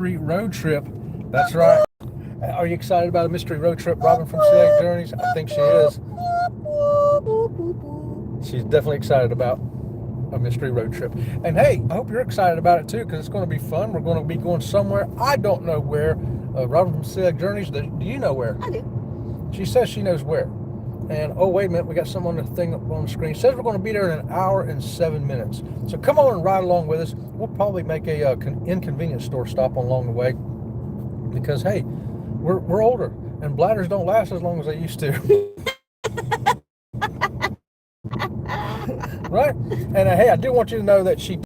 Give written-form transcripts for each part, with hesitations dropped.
road trip. That's right. Are you excited about a mystery road trip, Robin from Sea Lake Journeys? I think she is. She's definitely excited about a mystery road trip. And hey, I hope you're excited about it too, because it's going to be fun. We're going to be going somewhere. I don't know where. Robin from Sea Lake Journeys, do you know where? I do. She says she knows where. And oh, wait a minute, we got something on the thing up on the screen. It says we're going to be there in 1 hour and 7 minutes. So come on and ride along with us. We'll probably make a inconvenience store stop along the way, because hey, we're older and bladders don't last as long as they used to. Right? And hey, I do want you to know that she took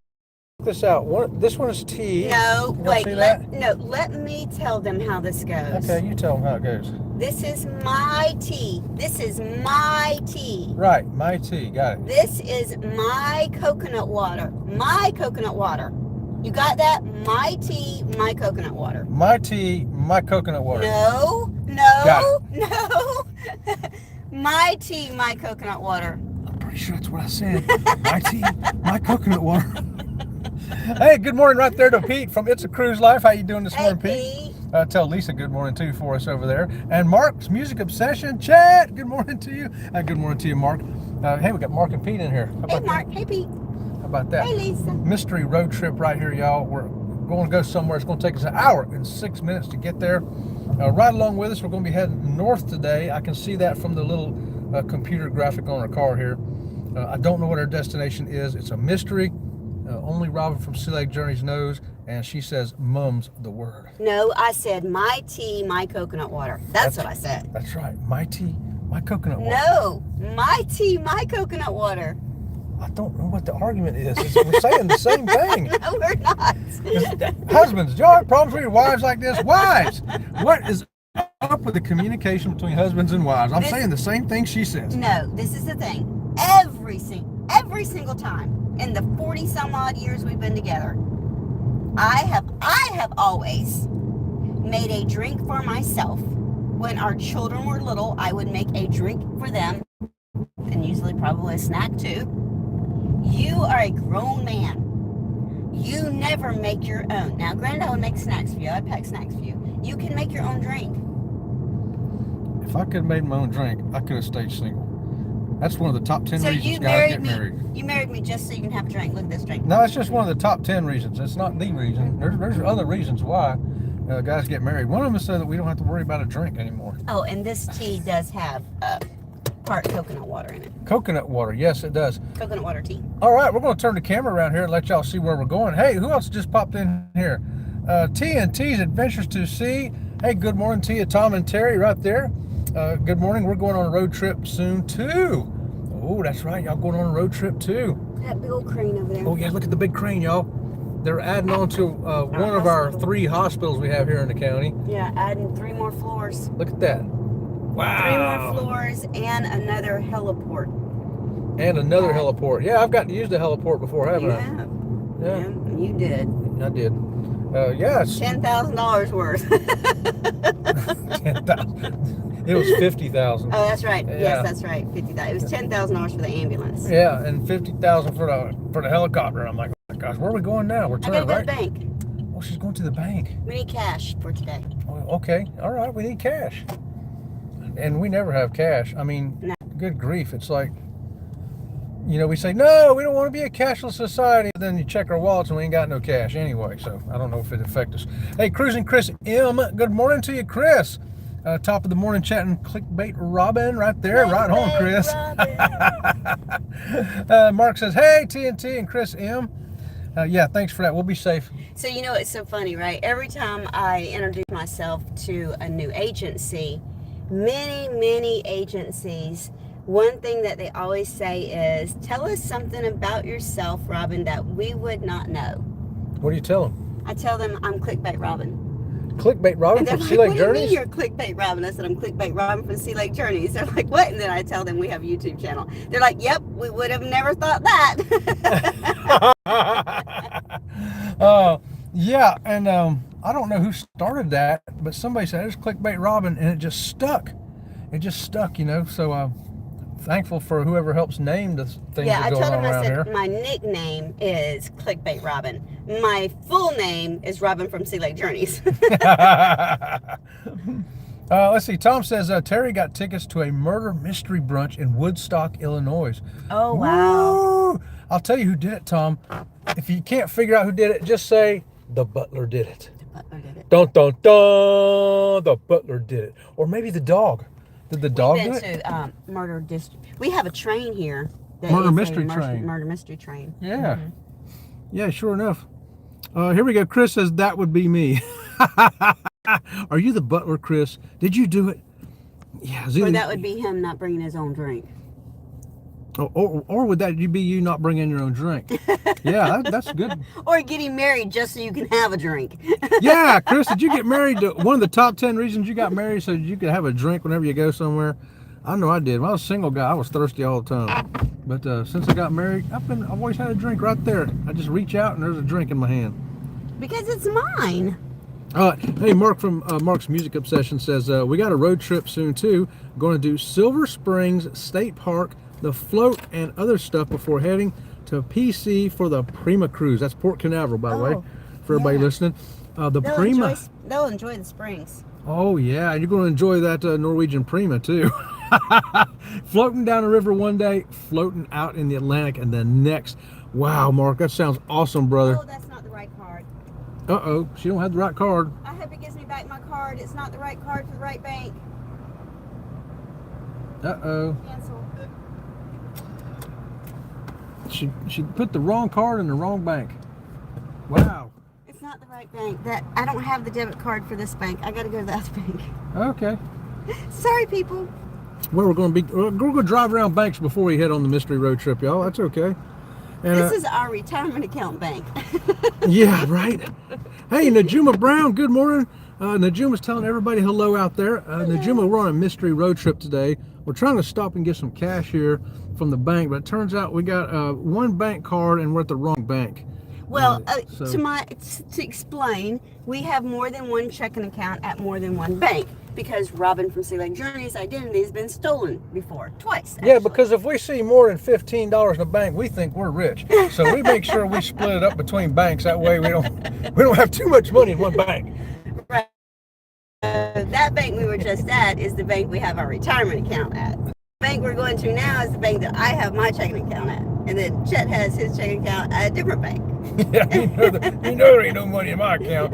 this out. This one is tea. No, wait. Let me tell them how this goes. Okay, you tell them how it goes. This is my tea. This is my tea. Right, my tea. Got it. This is my coconut water. My coconut water. You got that? My tea, my coconut water. My tea, my coconut water. No. My tea, my coconut water. I'm pretty sure that's what I said. My tea, my coconut water. Hey, good morning right there to Pete from It's a Cruise Life. How you doing this morning, Pete? Tell Lisa good morning too for us over there. And Mark's Music Obsession, Chad, good morning to you. Good morning to you, Mark. Hey, we got Mark and Pete in here. Hey, Mark. Hey, Pete. How about that? Hey, Lisa. Mystery road trip right here, y'all. We're going to go somewhere. It's going to take us 1 hour and 6 minutes to get there. Right along with us, we're going to be heading north today. I can see that from the little computer graphic on our car here. I don't know what our destination is. It's a mystery. Only Robin from Sea Lake Journeys knows, and she says mum's the word. No, I said my tea, my coconut water. That's what I said. That's right. My tea, my coconut water. No, my tea, my coconut water. I don't know what the argument is. We're saying the same thing. No, we're not. Husbands, do you have problems with your wives like this? Wives, what is up with the communication between husbands and wives? I'm saying the same thing she says. No, this is the thing. Every single time in the 40 some odd years we've been together, I have always made a drink for myself. When our children were little, I would make a drink for them, and usually probably a snack too. You are a grown man. You never make your own. Now, granted, I would make snacks for you. I'd pack snacks for you. You can make your own drink. If I could have made my own drink, I could have stayed single. That's one of the top 10 reasons guys get married. You married me just so you can have a drink. Look at this drink. No, it's just one of the top 10 reasons. It's not the reason. There's other reasons why guys get married. One of them is so that we don't have to worry about a drink anymore. Oh, and this tea does have part coconut water in it. Coconut water, yes, it does. Coconut water tea. All right, we're going to turn the camera around here and let y'all see where we're going. Hey, who else just popped in here? T&T's Adventures to Sea. Hey, good morning to you, Tom and Terry right there. Good morning. We're going on a road trip soon too. Oh, that's right. Y'all going on a road trip too. That big old crane over there. Oh yeah, look at the big crane, y'all. They're adding on to one of our 3 hospitals we have here in the county. Yeah, adding 3 more floors. Look at that. Wow. 3 more floors and another heliport. And another heliport. Yeah, I've gotten to use the heliport before, haven't I? Have. Yeah. You did. I did. Yeah. $10,000 worth. 10,000. It was 50,000. Oh, that's right. Yeah. Yes, that's right. 50,000. It was $10,000 for the ambulance. Yeah, and 50,000 for the helicopter. I'm like, oh my gosh, where are we going now? We're turning right. I gotta go to the bank. Oh, she's going to the bank. We need cash for today. Oh, okay. All right, we need cash. And we never have cash. I mean, no. Good grief. It's like, we say, no, we don't want to be a cashless society. Then you check our wallets and we ain't got no cash anyway. So I don't know if it affects us. Hey, Cruising Chris M. Good morning to you, Chris. Top of the morning chatting Clickbait Robin right there. Right home, Chris. Mark says, hey, TNT and Chris M. Yeah, thanks for that. We'll be safe. So, it's so funny, right? Every time I introduce myself to a new agency, many agencies, one thing that they always say is, tell us something about yourself, Robin, that we would not know. What do you tell them? I tell them I'm Clickbait Robin. Clickbait Robin from Sea Lake Journeys? What do you mean you're Clickbait Robin? I said, I'm Clickbait Robin from Sea Lake Journeys. They're like, what? And then I tell them we have a YouTube channel. They're like, yep, we would have never thought that. Yeah, and I don't know who started that, but somebody said, there's Clickbait Robin, and it just stuck. It just stuck, so thankful for whoever helps name the things Yeah, that I go told on him, I around said, here. my nickname is Clickbait Robin. My full name is Robin from Sea Lake Journeys. Let's see. Tom says Terry got tickets to a murder mystery brunch in Woodstock, Illinois. Oh, wow. Woo! I'll tell you who did it, Tom. If you can't figure out who did it, just say the butler did it. The butler did it. Dun dun dun! The butler did it, or maybe the dog. Did the dog do We've it? been to Murder District. We have a train here. That Murder is a mystery train. Murder mystery train. Yeah. Yeah, sure enough. Here we go. Chris says that would be me. Are you the butler, Chris? Did you do it? Yeah. Or that would be him not bringing his own drink. Or would that be you not bringing your own drink? Yeah, that's good. Or getting married just so you can have a drink. Yeah, Chris, did you get married? One of the top 10 reasons you got married so you could have a drink whenever you go somewhere. I know I did. When I was a single guy, I was thirsty all the time. But since I got married, I've always had a drink right there. I just reach out and there's a drink in my hand. Because it's mine. Hey, Mark from Mark's Music Obsession says, we got a road trip soon too. Going to do Silver Springs State Park, the float, and other stuff before heading to PC for the Prima Cruise. That's Port Canaveral, by the way, for everybody listening. They'll enjoy the springs. Oh, yeah, and you're going to enjoy that Norwegian Prima, too. Floating down the river one day, floating out in the Atlantic, and then next. Wow, Mark, that sounds awesome, brother. Oh, that's not the right card. Uh-oh, she don't have the right card. I hope it gives me back my card. It's not the right card for the right bank. Uh-oh. Cancel. She put the wrong card in the wrong bank. Wow. It's not the right bank. I don't have the debit card for this bank. I got to go to the other bank. Okay. Sorry, people. Well, we're going to drive around banks before we head on the mystery road trip, y'all. That's okay. And, this is our retirement account bank. Yeah, right. Hey, Najuma Brown, good morning. Najuma's telling everybody hello out there. Najuma, we're on a mystery road trip today. We're trying to stop and get some cash here from the bank, but it turns out we got one bank card and we're at the wrong bank. Well, to explain, we have more than one checking account at more than one bank because Robin from Sea Lake Journeys' identity has been stolen before, twice. Actually. Yeah, because if we see more than $15 in a bank, we think we're rich. So we make sure we split it up between banks. That way we don't have too much money in one bank. Right. That bank we were just at is the bank we have our retirement account at. The bank we're going to now is the bank that I have my checking account at. And then Chet has his checking account at a different bank. Yeah, you know there ain't no money in my account.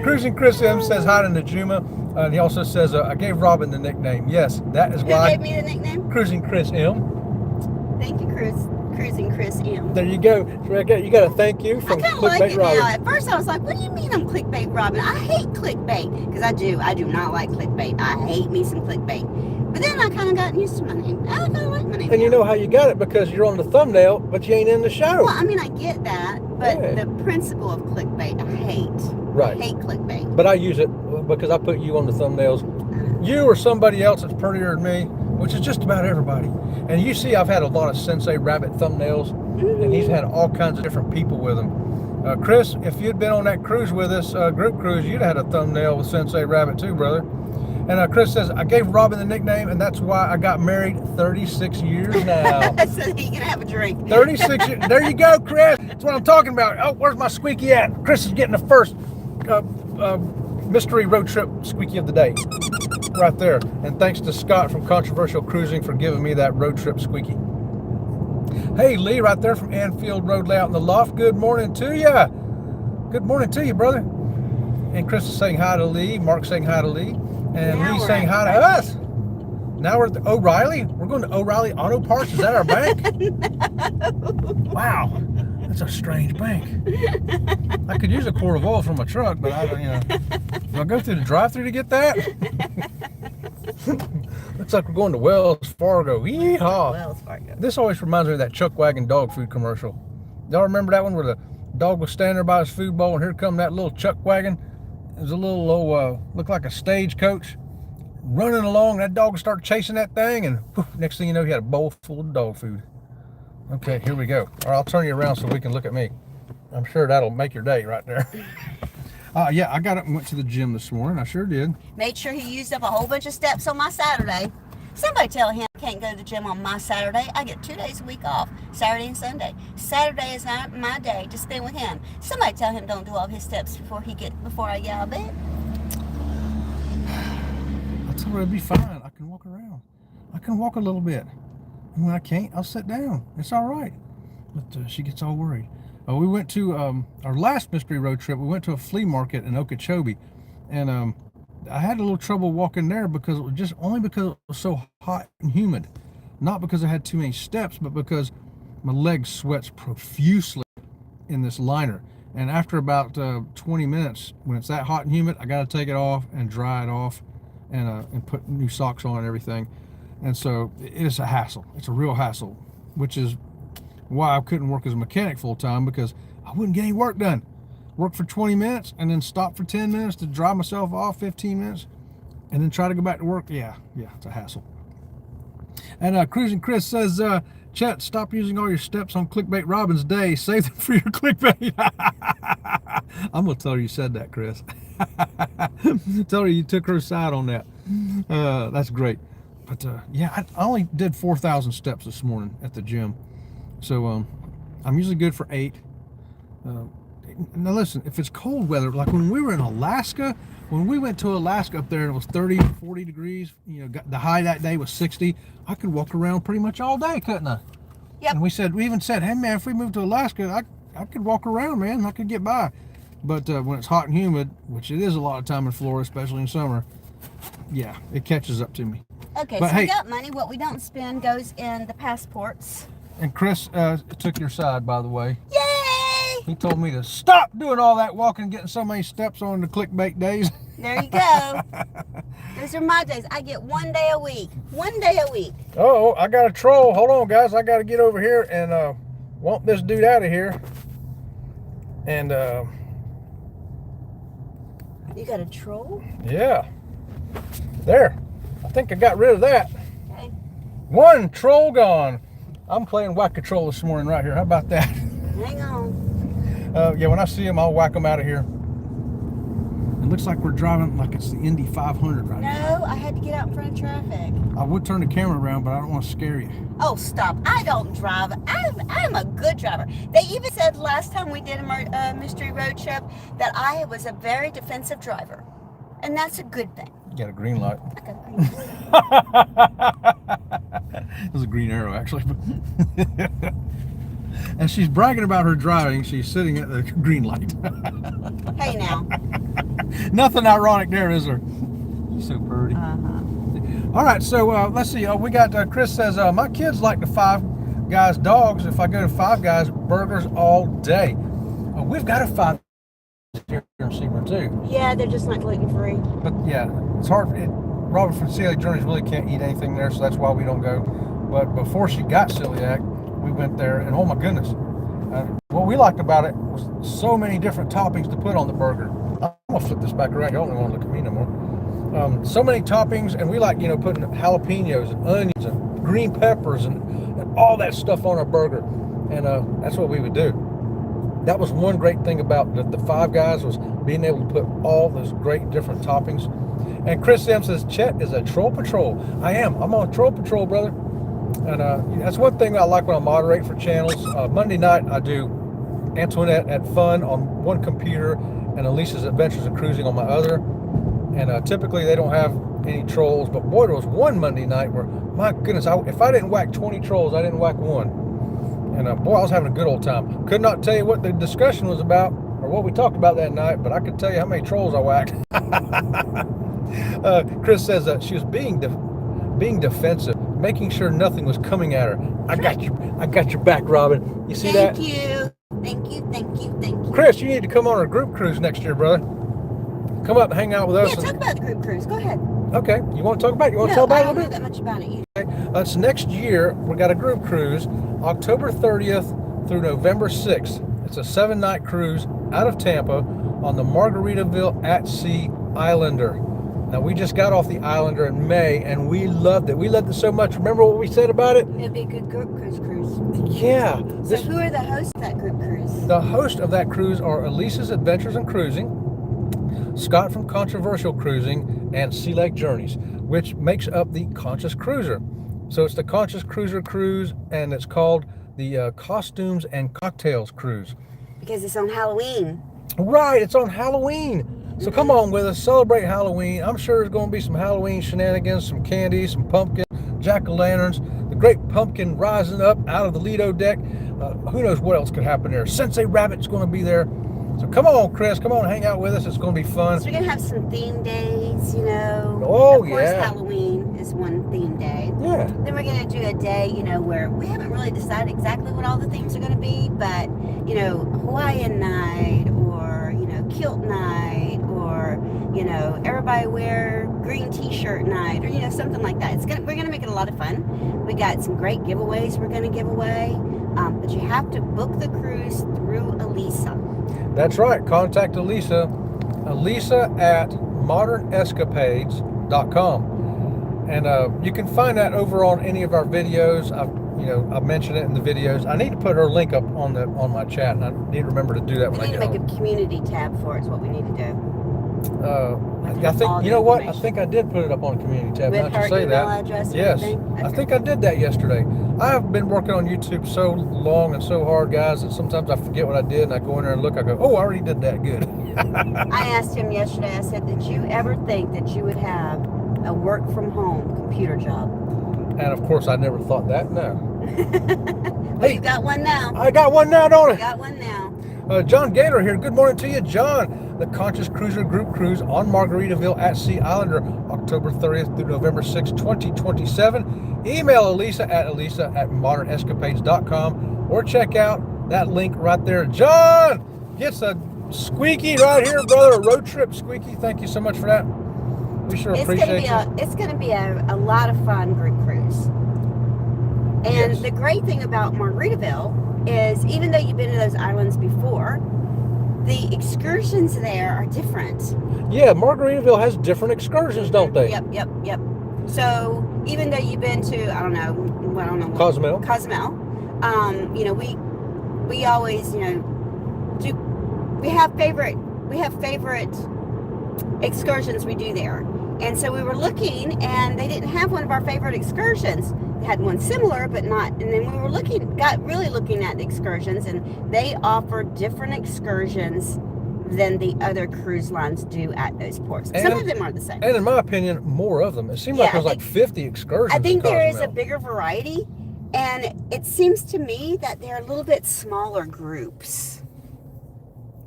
Cruising Chris M says hi to Najuma. And he also says, I gave Robin the nickname. Yes, that is why. Who gave me the nickname? Cruising Chris M. Thank you, Cruising Chris M. There you go. You got a thank you from I kind of like Clickbait it Robin. now. At first I was like, what do you mean I'm Clickbait Robin? I hate clickbait. Because I do not like clickbait. I hate me some clickbait. But then I kind of got used to my name. I kind of like my name. And you now. know how you got it because you're on the thumbnail, but you ain't in the show. Well, I mean, I get that. But Yeah. the principle of clickbait, I hate. Right. I hate clickbait. But I use it because I put you on the thumbnails. You or somebody else that's prettier than me, which is just about everybody. And you see I've had a lot of Sensei Rabbit thumbnails, and he's had all kinds of different people with him. Chris, if you'd been on that cruise with us, group cruise, you'd have had a thumbnail with Sensei Rabbit too, brother. And Chris says, I gave Robin the nickname, and that's why I got married 36 years now. So he can have a drink. 36 years. There you go, Chris. That's what I'm talking about. Oh, where's my squeaky at? Chris is getting the first mystery road trip squeaky of the day. Right there. And thanks to Scott from Controversial Cruising for giving me that road trip squeaky. Hey, Lee, right there from Anfield Road Layout in the Loft. Good morning to you. Good morning to you, brother. And Chris is saying hi to Lee. Mark's saying hi to Lee. And Now Lee's we're saying at hi to us. Now we're at the O'Reilly. We're going to O'Reilly Auto Parts. Is that our bank? Wow. That's a strange bank. I could use a quart of oil from my truck, but I don't, do I go through the drive-thru to get that? Looks like we're going to Wells Fargo. Yeehaw. Wells Fargo. This always reminds me of that Chuck Wagon dog food commercial. Y'all remember that one where the dog was standing there by his food bowl and here come that little Chuck Wagon? It was a little, looked like a stagecoach running along. That dog would start chasing that thing and whew, next thing you know, he had a bowl full of dog food. Okay, here we go. All right, I'll turn you around so we can look at me. I'm sure that'll make your day right there. Yeah, I got up and went to the gym this morning. I sure did. Made sure he used up a whole bunch of steps on my Saturday. Somebody tell him can't go to the gym on my Saturday. I get 2 days a week off, Saturday and Sunday. Saturday is my day to spend with him. Somebody tell him don't do all his steps before I get out of bed. I told her it'd be fine. I can walk around. I can walk a little bit. And when I can't, I'll sit down. It's all right. But she gets all worried. We went to our last mystery road trip. We went to a flea market in Okeechobee, and I had a little trouble walking there because it was just only because it was so hot and humid, not because I had too many steps, but because my leg sweats profusely in this liner. And after about 20 minutes, when it's that hot and humid, I got to take it off and dry it off, and put new socks on and everything. And so it's a hassle. It's a real hassle, which is why I couldn't work as a mechanic full time, because I wouldn't get any work done. Work for 20 minutes and then stop for 10 minutes to dry myself off, 15 minutes, and then try to go back to work. Yeah, it's a hassle. And Cruising Chris says, Chet, stop using all your steps on Clickbait Robin's day. Save them for your clickbait. I'm going to tell her you said that, Chris. Tell her you took her side on that. That's great. But yeah, I only did 4,000 steps this morning at the gym. So I'm usually good for 8. Now listen, if it's cold weather, like when we were in Alaska, when we went to Alaska up there and it was 30, 40 degrees, the high that day was 60, I could walk around pretty much all day, couldn't I? Yep. And we even said, hey man, if we moved to Alaska, I could walk around, man, I could get by. But when it's hot and humid, which it is a lot of time in Florida, especially in summer, yeah, it catches up to me. Okay, but so hey, we got money. What we don't spend goes in the passports. And Chris took your side, by the way. Yay! He told me to stop doing all that walking, getting so many steps on the clickbait days. There you go. Those are my days. I get 1 day a week. 1 day a week. Oh, I got a troll. Hold on, guys. I got to get over here and want this dude out of here. And you got a troll? Yeah. There. I think I got rid of that. Okay. One troll gone. I'm playing whack-a-troll this morning right here. How about that? Hang on. Yeah, when I see him, I'll whack him out of here. It looks like we're driving like it's the Indy 500 right now. No, I had to get out in front of traffic. I would turn the camera around, but I don't want to scare you. Oh, stop. I don't drive. I'm a good driver. They even said last time we did a mystery road trip that I was a very defensive driver. And that's a good thing. You got a green light. I got a green light. It was a green arrow, actually. And she's bragging about her driving. She's sitting at the green light. Hey, now. Nothing ironic there, is there? She's so pretty. All right, so let's see. We got Chris says, my kids like the Five Guys dogs. If I go to Five Guys, burgers all day. We've got a Five Guys here in Sebring, too. Yeah, they're just not gluten-free. But yeah, it's hard. Robin from Celiac Journeys really can't eat anything there, so that's why we don't go. But before she got celiac, we went there, and oh my goodness, what we liked about it was so many different toppings to put on the burger. I'm gonna flip this back around. Y'all don't want to look at me no more. So many toppings, and we like putting jalapenos and onions and green peppers and all that stuff on our burger, and that's what we would do. That was one great thing about the Five Guys, was being able to put all those great different toppings. And Chris M says, Chet is a troll patrol. I am. I'm on troll patrol, brother. And that's one thing I like when I moderate for channels. Monday night I do Antoinette at Fun on one computer and Elisa's Adventures and Cruising on my other. And typically they don't have any trolls, but boy, there was one Monday night where, my goodness, if I didn't whack 20 trolls, I didn't whack one. And boy, I was having a good old time. Could not tell you what the discussion was about or what we talked about that night, but I could tell you how many trolls I whacked. Chris says that she was being defensive, making sure nothing was coming at her. I got your back, Robin. You see that? Thank you. Chris, you need to come on our group cruise next year, brother. Come up and hang out with us. Yeah, talk about the group cruise. Go ahead. Okay, you want to talk about it? You want to tell about it a little bit? I don't know that much about it. Okay. It's next year. We got a group cruise, October 30th through November 6th. It's a 7-night cruise out of Tampa on the Margaritaville at Sea Islander. Now, we just got off the Islander in May, and we loved it. We loved it so much. Remember what we said about it? It'd be a good group cruise. Yeah. So who are the hosts of that group cruise? The hosts of that cruise are Elisa's Adventures and Cruising, Scott from Controversial Cruising, and Celiac Journeys, which makes up the Conscious Cruiser. So it's the Conscious Cruiser Cruise, and it's called the Costumes and Cocktails Cruise. Because it's on Halloween. Right, it's on Halloween. So come on with us, celebrate Halloween. I'm sure there's going to be some Halloween shenanigans, some candy, some pumpkin, jack-o'-lanterns, the great pumpkin rising up out of the Lido deck. Who knows what else could happen there. Sensei Rabbit's going to be there. So come on, Chris, come on, hang out with us. It's going to be fun. So we're going to have some theme days, you know. Oh, of course, yeah. Halloween is one theme day. Yeah. Then we're going to do a day, you know, where we haven't really decided exactly what all the themes are going to be, but, you know, Hawaiian night or, you know, kilt night or, you know, everybody wear green t-shirt night or, you know, something like that. We're going to make it a lot of fun. We got some great giveaways we're going to give away, but you have to book the cruise through Elisa. That's right. Contact Elisa at modernescapades.com. And you can find that over on any of our videos. I've mentioned it in the videos. I need to put her link up on my chat, and I need to remember to do that when I We need get to make home. a community tab for it is what we need to do. I think, you know what? I think I did put it up on the community tab. With Not her to say email that. address and Yes, everything? I Okay. think I did that yesterday. I have been working on YouTube so long and so hard, guys, that sometimes I forget what I did, and I go in there and look. I go, oh, I already did that. Good. I asked him yesterday, I said, did you ever think that you would have a work from home computer job? And of course, I never thought that. No. Well, you got one now. I got one now, don't I? You got one now. John Gator here. Good morning to you, John. The Conscious Cruiser Group Cruise on Margaritaville at Sea Islander, October 30th through November 6th, 2027. Email Elisa at modernescapades.com or check out that link right there. John gets a squeaky right here, brother. A road trip squeaky. Thank you so much for that. We sure appreciate you. It's going to be a lot of fun group cruise. And Yes. the great thing about Margaritaville is even though you've been to those islands before, the excursions there are different. Yeah, Margaritaville has different excursions, don't they? Yep. So even though you've been to, I don't know. Cozumel. You know, we always, you know, we have favorite excursions we do there. And so we were looking, and they didn't have one of our favorite excursions. They had one similar, but not. And then we were got really looking at the excursions, and they offer different excursions than the other cruise lines do at those ports. Some of them are the same. And in my opinion, more of them. It seemed like there was like 50 excursions. I think in there is a Cozumel. bigger variety, and it seems to me that they're a little bit smaller groups.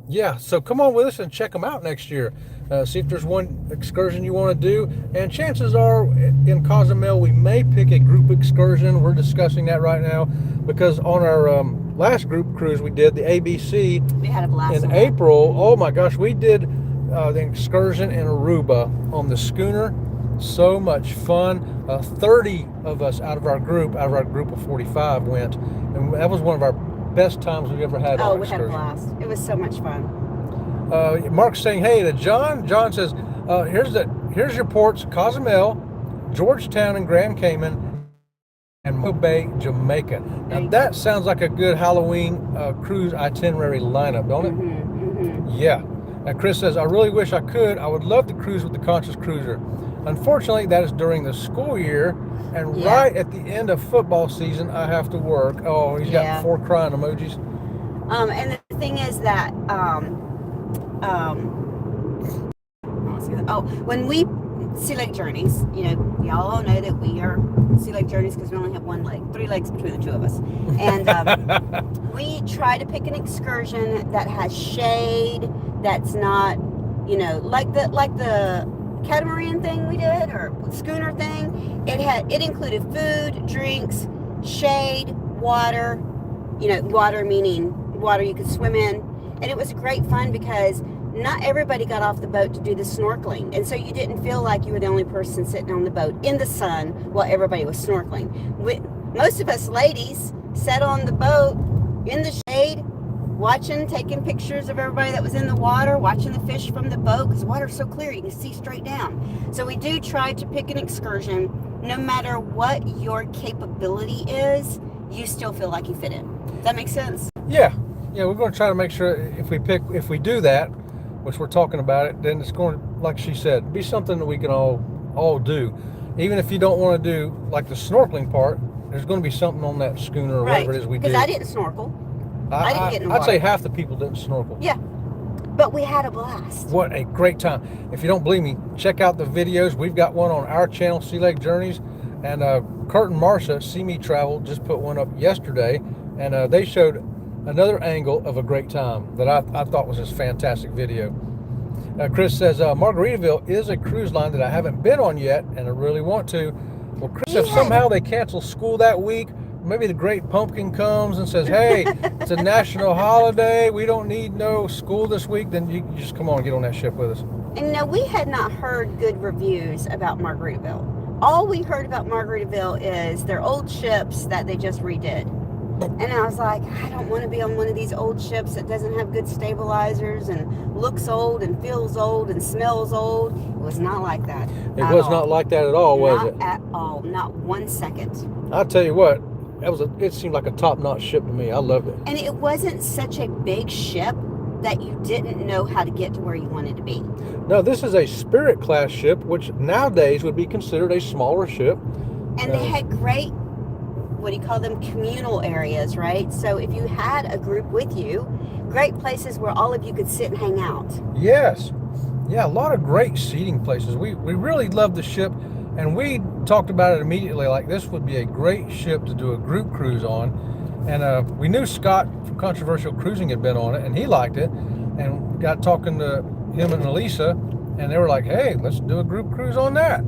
Yeah, so come on with us and check them out next year. See if there's one excursion you want to do. And chances are in Cozumel, we may pick a group excursion. We're discussing that right now because on our last group cruise we did, the ABC, We had a blast in on that. April. Oh my gosh, we did the excursion in Aruba on the schooner. So much fun. 30 of us out of our group of 45 went. And that was one of our best times we've ever had on Oh, we had a excursion. blast. It was so much fun. Mark's saying hey to John. John says, here's your ports: Cozumel, Georgetown and Grand Cayman, and Mobile Bay, Jamaica. Now that sounds like a good Halloween cruise itinerary lineup, don't it? Yeah. Now Chris says, I really wish I could. I would love to cruise with the Conscious Cruiser. Unfortunately, that is during the school year, and right at the end of football season, I have to work. Oh, he's got 4 crying emojis. And the thing is that when we Sea Lake Journeys, you know, y'all all know that we are Sea Lake Journeys because we only have 3 legs between the two of us, and we try to pick an excursion that has shade, that's not, you know, like the catamaran thing we did or schooner thing. It included food, drinks, shade, water, you know, water meaning water you could swim in. And it was great fun because not everybody got off the boat to do the snorkeling. And so you didn't feel like you were the only person sitting on the boat in the sun while everybody was snorkeling. Most of us ladies sat on the boat in the shade, taking pictures of everybody that was in the water, watching the fish from the boat, because the water's so clear you can see straight down. So we do try to pick an excursion, no matter what your capability is, you still feel like you fit in. Does that make sense? Yeah, we're going to try to make sure if we do that, which we're talking about it, then it's going to, like she said, be something that we can all do. even if you don't want to do like the snorkeling part, there's going to be something on that schooner or Right. whatever it is we do. Because I didn't snorkel. I didn't get in the I'd water. say half the people didn't snorkel. Yeah. But we had a blast. What a great time. If you don't believe me, check out the videos. We've got one on our channel, Sea Lake Journeys. And Kurt and Marcia, See Me Travel, just put one up yesterday. And they showed another angle of a great time that I thought was a fantastic video. Chris says, Margaritaville is a cruise line that I haven't been on yet, and I really want to. Well, Chris, if somehow they cancel school that week, maybe the Great Pumpkin comes and says, hey, it's a national holiday, we don't need no school this week, then you just come on and get on that ship with us. And no, we had not heard good reviews about Margaritaville. All we heard about Margaritaville is their old ships that they just redid. And I was like, I don't want to be on one of these old ships that doesn't have good stabilizers and looks old and feels old and smells old. It was not like that. It was not like that at all, was it? Not at all. Not 1 second. I'll tell you what, it seemed like a top-notch ship to me. I loved it. And it wasn't such a big ship that you didn't know how to get to where you wanted to be. No, this is a Spirit class ship, which nowadays would be considered a smaller ship. And they had great, what do you call them, communal areas, right? So if you had a group with you, great places where all of you could sit and hang out. Yes. Yeah, a lot of great seating places. We really loved the ship, and we talked about it immediately, like this would be a great ship to do a group cruise on. And we knew Scott from Controversial Cruising had been on it, and he liked it, and got talking to him and Elisa, and they were like, hey, let's do a group cruise on that.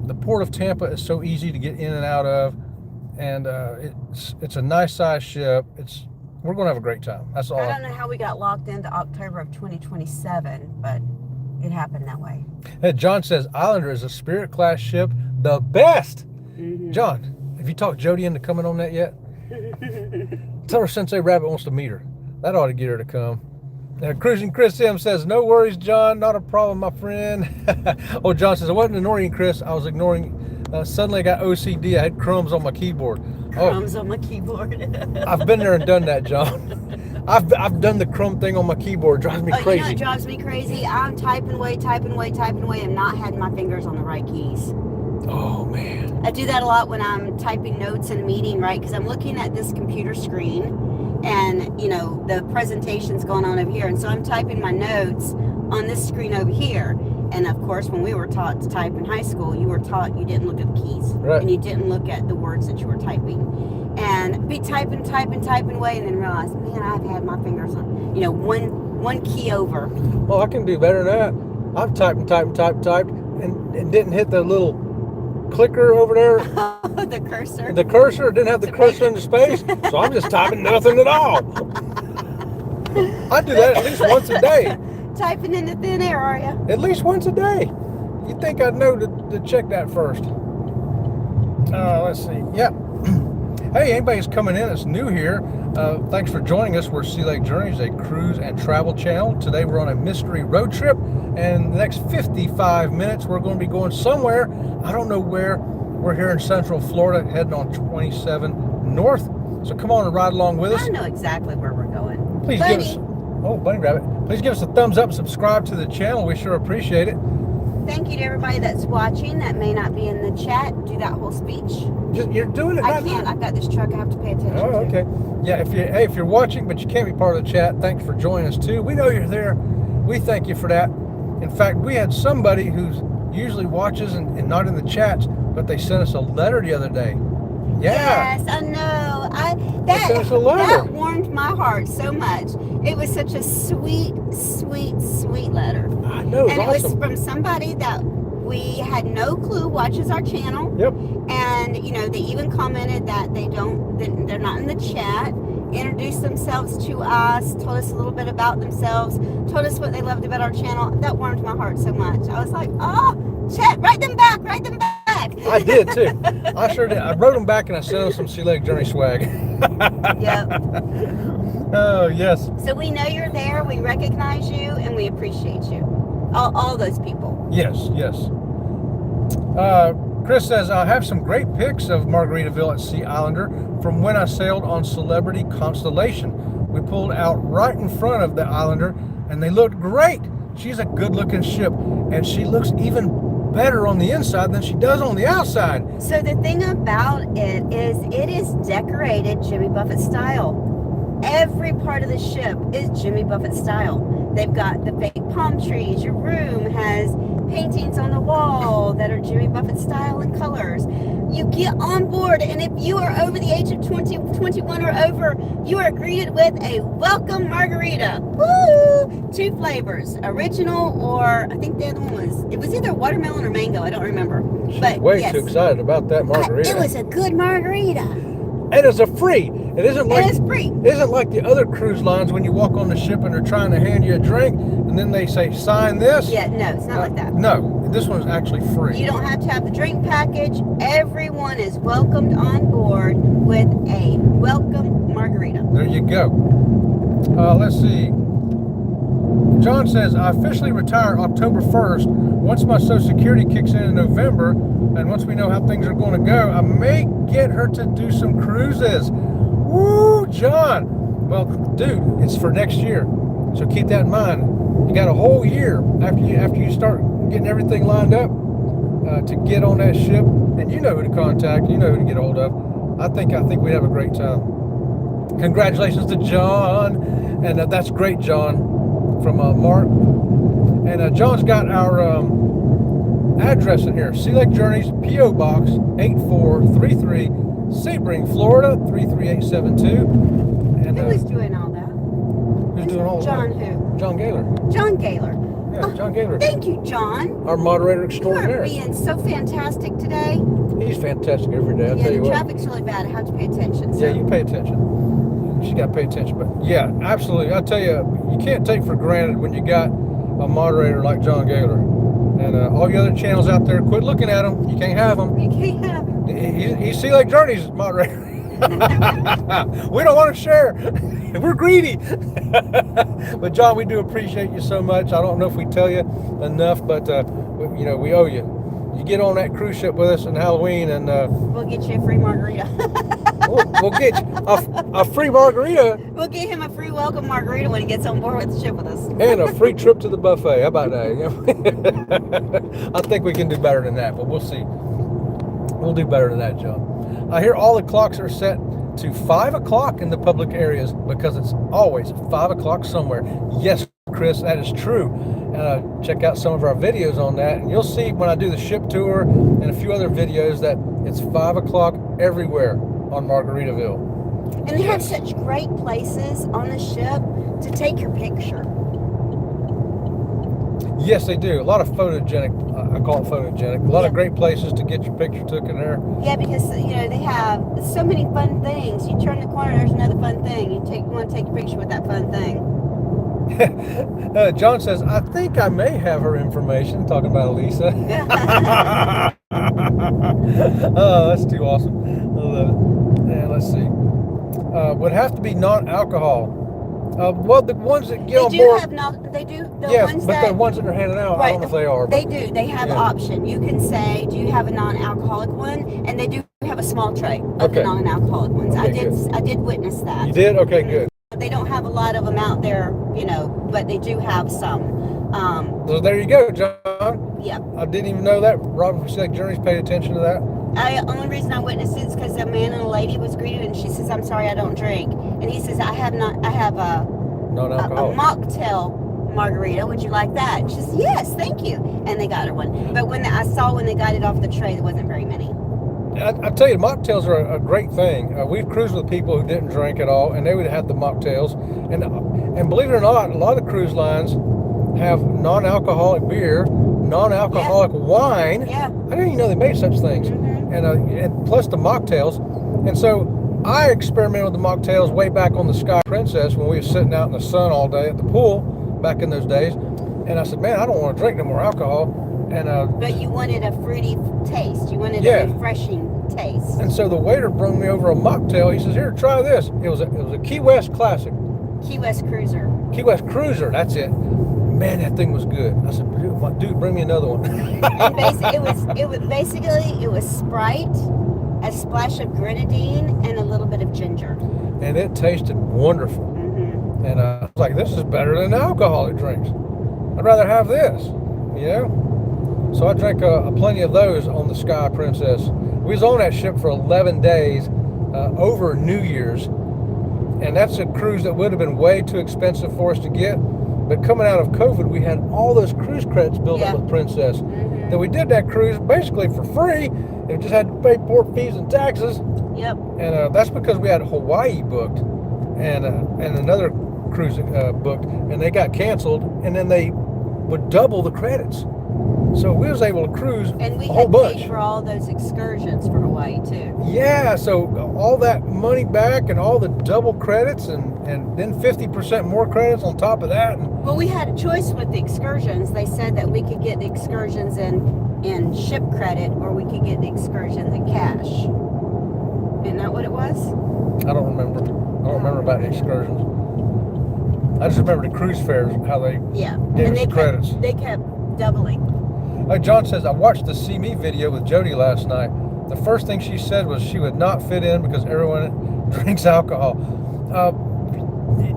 The Port of Tampa is so easy to get in and out of, and it's a nice size ship. We're going to have a great time. That's all. I don't know how we got locked into October of 2027, but it happened that way. Hey, John says Islander is a Spirit class ship, the best. Mm-hmm. John, have you talked Jody into coming on that yet? Tell her Sensei Rabbit wants to meet her. That ought to get her to come. Cruising Chris M says, no worries, John, not a problem, my friend. Oh, John says, I wasn't ignoring Chris, I was ignoring. Suddenly I got OCD. I had crumbs on my keyboard. Crumbs on my keyboard. I've been there and done that, John. I've done the crumb thing on my keyboard. It drives me crazy. You know what drives me crazy? I'm typing away, and not having my fingers on the right keys. Oh, man. I do that a lot when I'm typing notes in a meeting, right? Because I'm looking at this computer screen, and, you know, the presentation's going on over here. And so I'm typing my notes on this screen over here. And of course, when we were taught to type in high school, you were taught you didn't look at the keys. Right. And you didn't look at the words that you were typing. And be typing away, and then realize, man, I've had my fingers on, you know, one key over. Well, I can do better than that. I've typed, and didn't hit the little clicker over there. The cursor. The cursor didn't have the cursor in the space, so I'm just typing nothing at all. I do that at least once a day. Typing into thin air, are you? At least once a day. You'd think I'd know to check that first. Let's see. Yep. Hey, anybody's coming in that's new here, thanks for joining us. We're Sea Lake Journeys, a cruise and travel channel. Today we're on a mystery road trip, and the next 55 minutes we're going to be going somewhere. I don't know where. We're here in Central Florida, heading on 27 north. So come on and ride along with us. I know exactly where we're going. Please give us... Oh, Bunny Rabbit. Please give us a thumbs up, subscribe to the channel. We sure appreciate it. Thank you to everybody that's watching that may not be in the chat. Do that whole speech. You're doing it. I can't. I've got this truck I have to pay attention to. Oh, okay. Yeah, if you're watching but you can't be part of the chat, thanks for joining us too. We know you're there. We thank you for that. In fact, we had somebody who's usually watches and not in the chats, but they sent us a letter the other day. Yeah. Yes, I know. That warmed my heart so much. It was such a sweet, sweet, sweet letter. I know. And awesome. it was from somebody that we had no clue watches our channel. Yep. And you know, they even commented that they're not in the chat. Introduced themselves to us, told us a little bit about themselves, told us what they loved about our channel. That warmed my heart so much. I was like, oh, chat, write them back. I did too. I sure did. I wrote them back and I sent them some Sea Lake Journey swag. Yep. Oh, yes. So we know you're there, we recognize you, and we appreciate you. All those people. Yes. Chris says, I have some great pics of Margaritaville at Sea Islander from when I sailed on Celebrity Constellation. We pulled out right in front of the Islander, and they looked great. She's a good-looking ship, and she looks even better on the inside than she does on the outside. So the thing about it is decorated Jimmy Buffett style. Every part of the ship is Jimmy Buffett style. They've got the fake palm trees. Your room has paintings on the wall that are Jimmy Buffett style and colors. You get on board, and if you are over the age of 21 or over, you are greeted with a welcome margarita. Woo! 2 flavors, original, or I think the other one was either watermelon or mango. I don't remember. But Way yes, too excited about that margarita. it was a good margarita. And it's a free. It isn't like And it's free. It isn't like the other cruise lines when you walk on the ship and they're trying to hand you a drink and then they say sign this. Yeah, no, it's not like that. No, this one's actually free. You don't have to have the drink package. Everyone is welcomed on board with a welcome margarita. There you go. Let's see. John says, I officially retire October 1st. Once my Social Security kicks in November, and once we know how things are going to go, I may get her to do some cruises. Woo, John. Well, dude, it's for next year. So keep that in mind. You got a whole year after you start getting everything lined up to get on that ship, and you know who to contact, you know who to get a hold of. I think we'd have a great time. Congratulations to John, and that's great, John, from Mark. And John's got our address in here: Sea Lake Journeys, P.O. Box 8433, Sebring, Florida 33872. And Who's doing all that? who's doing all John that? who? John Gaylor. John Gaylor. Yeah, John Gaylor. Thank you, John. Our moderator You are extraordinaire. being so fantastic today. He's fantastic every day. I'll Yeah, tell you the what. traffic's really bad. I have to pay attention. So. Yeah, you pay attention. You got to pay attention. But yeah, absolutely. I tell you, you can't take for granted when you got a moderator like John Gaylor. And all the other channels out there, quit looking at them. You can't have them. You can't have it. He's Sea Lake Journeys moderator. We don't want to share. We're greedy. But John, we do appreciate you so much. I don't know if we tell you enough, but we owe you. You get on that cruise ship with us in Halloween, and We'll get you a free margarita. we'll get you a free margarita We'll get him a free welcome margarita when he gets on board with the ship with us. and a free trip to the buffet. How about that? I think we can do better than that, but we'll see. We'll do better than that, John. I hear all the clocks are set to 5 o'clock in the public areas because it's always 5 o'clock somewhere. Yes, Chris, that is true. Check out some of our videos on that, and you'll see when I do the ship tour and a few other videos that it's 5 o'clock everywhere on Margaritaville. And they have such great places on the ship to take your picture. Yes, they do. A lot of photogenic, I call it photogenic. A lot of great places to get your picture taken there. Yeah, because they have so many fun things. You turn the corner, there's another fun thing. You want to take a picture with that fun thing. John says, I think I may have her information, talking about Elisa. Oh, that's too awesome. I love it. And let's see. Would have to be non-alcohol. Well, the ones that get on board. They do. The Yes, ones but that, the ones that are handing out, I don't know if they are. They do. They have option. You can say, do you have a non-alcoholic one? And they do have a small tray of the non-alcoholic ones. Okay, I did witness that. You did? Okay, good. They don't have a lot of them out there, but they do have some. So there you go, John. Yep. I didn't even know that. Robin from Sea Lake Journeys paid attention to that. The only reason I witnessed it is because a man and a lady was greeted, and she says, "I'm sorry, I don't drink," and he says, "I have a Non-alcoholic. mocktail margarita. Would you like that?" And she says, "Yes, thank you." And they got her one. But when I saw when they got it off the tray, there wasn't very many. I tell you, mocktails are a great thing. We've cruised with people who didn't drink at all, and they would have the mocktails. And believe it or not, a lot of cruise lines have non-alcoholic beer, non-alcoholic wine. Yeah. I didn't even know they made such things. Mm-hmm. And plus the mocktails. And so I experimented with the mocktails way back on the Sky Princess when we were sitting out in the sun all day at the pool back in those days. And I said, man, I don't want to drink no more alcohol. And but you wanted a fruity taste. You wanted a refreshing taste. And so the waiter brought me over a mocktail. He says, here, try this. It was a Key West Classic. Key West Cruiser. Key West Cruiser, that's it. Man, that thing was good. I said, dude, bring me another one. And it was Sprite, a splash of grenadine, and a little bit of ginger. And it tasted wonderful. Mm-hmm. And I was like, this is better than alcoholic drinks. I'd rather have this, So I drank plenty of those on the Sky Princess. We was on that ship for 11 days over New Year's, and that's a cruise that would have been way too expensive for us to get. But coming out of COVID, we had all those cruise credits built up with Princess. Mm-hmm. That we did that cruise basically for free, and we just had to pay port fees and taxes. Yep. And that's because we had Hawaii booked and another cruise booked, and they got canceled, and then they would double the credits. So we was able to cruise and we a whole had bunch. paid for all those excursions for Hawaii too. Yeah, so all that money back and all the double credits and then 50% more credits on top of that. Well, we had a choice with the excursions. They said that we could get the excursions in ship credit, or we could get the excursions in cash. Isn't that what it was? I don't remember. I don't remember about the excursions. I just remember the cruise fares, how they gave us credits. They kept doubling. John says, I watched the See Me video with Jody last night. The first thing she said was she would not fit in because everyone drinks alcohol.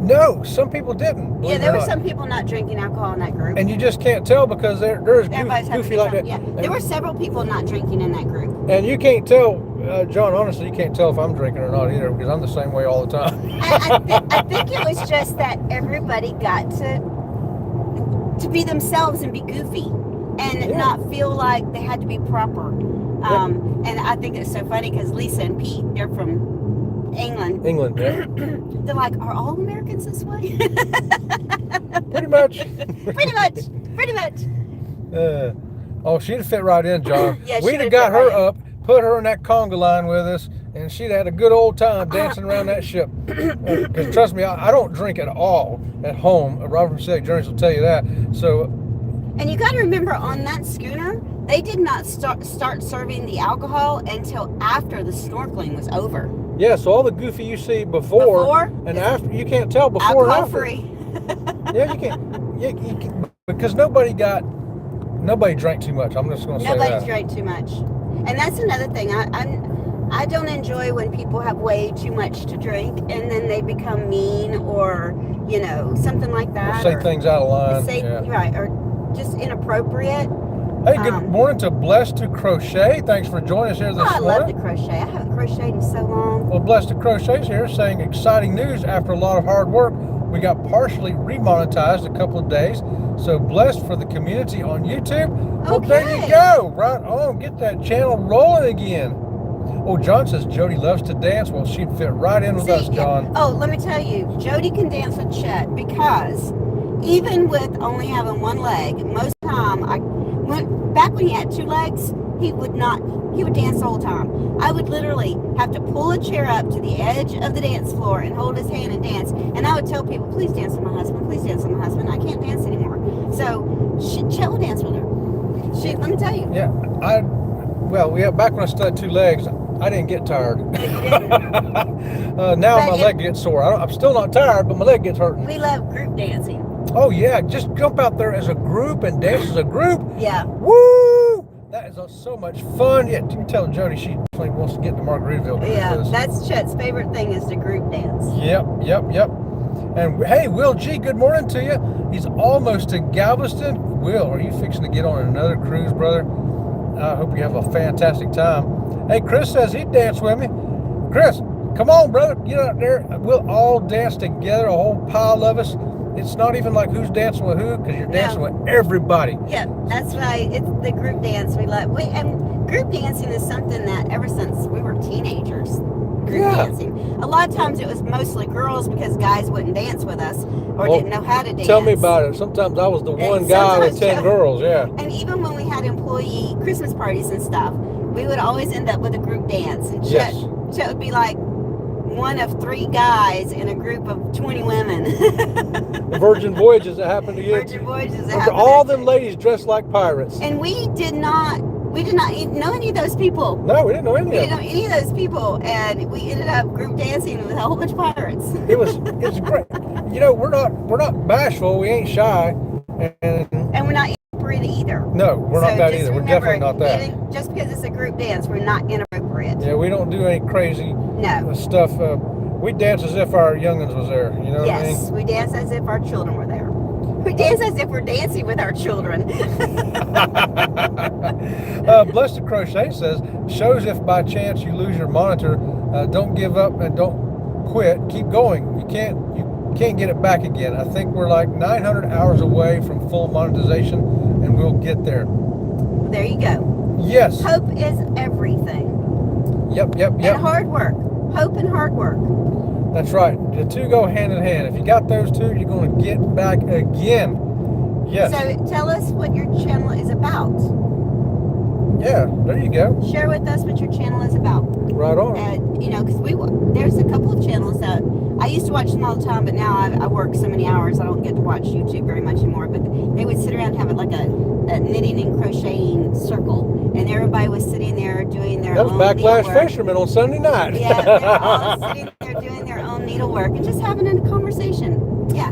No, some people didn't. Yeah, there were some people not drinking alcohol in that group. And you just can't tell because they're as goofy like that. Yeah, there were several people not drinking in that group. And you can't tell, John, honestly, you can't tell if I'm drinking or not either, because I'm the same way all the time. I think it was just that everybody got to be themselves and be goofy and not feel like they had to be proper. And I think it's so funny because Lisa and Pete, they're from England. Yeah. They're like, are all Americans this way? Pretty much. Pretty much. Oh, she'd have fit right in, John. Yeah, we'd have got her up, put her in that conga line with us, and she'd had a good old time dancing around that ship. Because trust me, I don't drink at all at home. Robert from Select Journeys will tell you that. So. And you got to remember, on that schooner, they did not start serving the alcohol until after the snorkeling was over. Yeah, so all the goofy you see before and after, you can't tell before and after. Alcohol free. Yeah, you can't. You can, because nobody drank too much. I'm just going to say that. Nobody drank too much. And that's another thing. I don't enjoy when people have way too much to drink and then they become mean or, something like that. Or say things out of line. Right, or just inappropriate. Hey, good morning to Blessed to Crochet. Thanks for joining us here this morning. I love to crochet. I haven't crocheted in so long. Well, Blessed to Crochet's here saying exciting news. After a lot of hard work, we got partially remonetized a couple of days. So blessed for the community on YouTube. Well, there you go. Right on. Get that channel rolling again. Oh, John says Jody loves to dance. Well, she'd fit right in with us, John. Yeah. Oh, let me tell you, Jody can dance with Chet because even with only having one leg, most of the time, back when he had two legs, he would dance the whole time. I would literally have to pull a chair up to the edge of the dance floor and hold his hand and dance. And I would tell people, please dance with my husband, please dance with my husband. I can't dance anymore. So Chet will dance with her. Let me tell you. Yeah, back when I still had two legs, I didn't get tired. Now my leg gets sore. I'm still not tired, but my leg gets hurting. We love group dancing. Oh yeah, just jump out there as a group and dance as a group. Yeah. Woo! That is so much fun. Yeah, you tell Jody she definitely wants to get to Margaritaville. Yeah, that's Chet's favorite thing is the group dance. Yep. And hey, Will G, good morning to you. He's almost to Galveston. Will, are you fixing to get on another cruise, brother? I hope you have a fantastic time. Hey, Chris says he'd dance with me. Chris, come on, brother. Get out there. We'll all dance together, a whole pile of us. It's not even like who's dancing with who, because you're dancing with everybody. Yeah, that's right. It's the group dance we love. And group dancing is something that ever since we were teenagers, group dancing. A lot of times it was mostly girls because guys wouldn't dance with us or didn't know how to dance. Tell me about it. Sometimes I was the one guy with 10 girls, yeah. And even when we had employee Christmas parties and stuff, we would always end up with a group dance. And Chet would be like one of 3 guys in a group of 20 women. The Virgin Voyages that happened to you. Virgin Voyages that happened. All them ladies dressed like pirates. And we did not know any of those people. No, we didn't know any of them. We didn't know any of those people, and we ended up group dancing with a whole bunch of pirates. It's great. We're not bashful. We ain't shy, and we're not inappropriate either. No, we're not that either. We're definitely not that. Just because it's a group dance, we're not inappropriate. Yeah, we don't do any crazy stuff. We dance as if our youngins was there. You know what I mean? Yes, we dance as if our children were there. We dance as if we're dancing with our children. Blessed Crochet says, shows if by chance you lose your monitor, don't give up and don't quit. Keep going. You can't get it back again. I think we're like 900 hours away from full monetization, and we'll get there. There you go. Yes. Hope is everything. Yep. And hard work. Hope and hard work. That's right. The two go hand in hand. If you got those two, you're going to get back again. Yes. So tell us what your channel is about. Yeah, there you go. Share with us what your channel is about. Right on. Because there's a couple of channels that I used to watch them all the time, but now I work so many hours I don't get to watch YouTube very much anymore. But they would sit around and have like a knitting and crocheting circle, and everybody was sitting there doing their own That was Backlash needlework. Fisherman on Sunday night. Yeah, they were all sitting there doing their own needlework and just having a conversation. Yeah.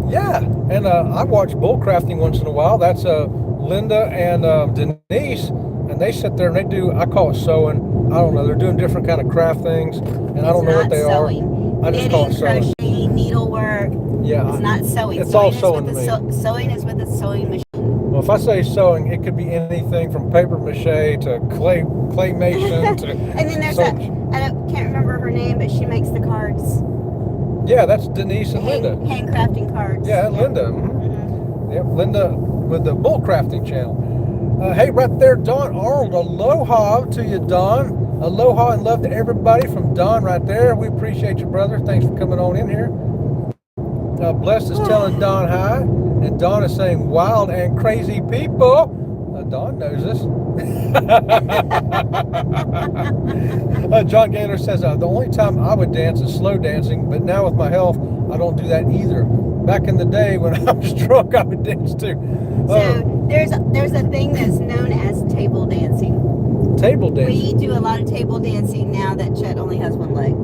Yeah, and I watch bullcrafting once in a while. That's Linda and Denise, and they sit there and they do, I call it sewing. I don't know, they're doing different kind of craft things, and I don't know what they are. I just call it sewing. Crocheting, needlework. Yeah. It's not sewing. It's all sewing to me. Sewing is with a sewing machine. Well, if I say sewing, it could be anything from paper mache to claymation to. And then there's can't remember her name, but she makes the cards. Yeah, that's Denise and Linda. Handcrafting cards. Yeah, Linda. Mm-hmm. Yep, Linda with the bullcrafting channel. Hey, right there, Don Arnold. Aloha to you, Don. Aloha and love to everybody from Don right there. We appreciate you, brother. Thanks for coming on in here. Blessed is telling Don hi, and Don is saying wild and crazy people. Don knows this. John Gaylor says, the only time I would dance is slow dancing, but now with my health, I don't do that either. Back in the day when I was drunk, I would dance too. So there's a thing that's known as table dancing. Table dancing? We do a lot of table dancing now that Chet only has one leg.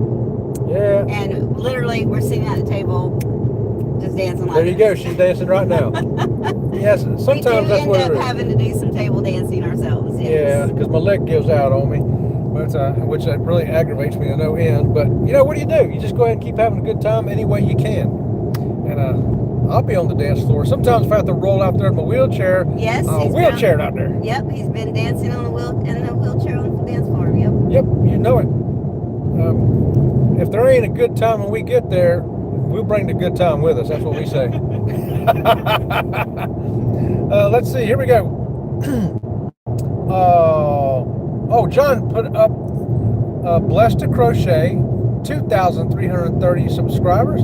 Yeah. And literally, we're sitting at the table, just dancing like There you go. She's dancing right now. Yes, sometimes that's what it is. We end up having to do some table dancing ourselves. Yes. Yeah, because my leg gives out on me, but which really aggravates me to no end. But what do? You just go ahead and keep having a good time any way you can. And I'll be on the dance floor. Sometimes if I have to roll out there in my wheelchair, yes, wheelchair out there. Yep, he's been dancing on the wheelchair on the dance floor. Yep. Yep, you know it. If there ain't a good time when we get there, we'll bring the good time with us. That's what we say. Let's see. Here we go. John put up Blessed to Crochet, 2,330 subscribers,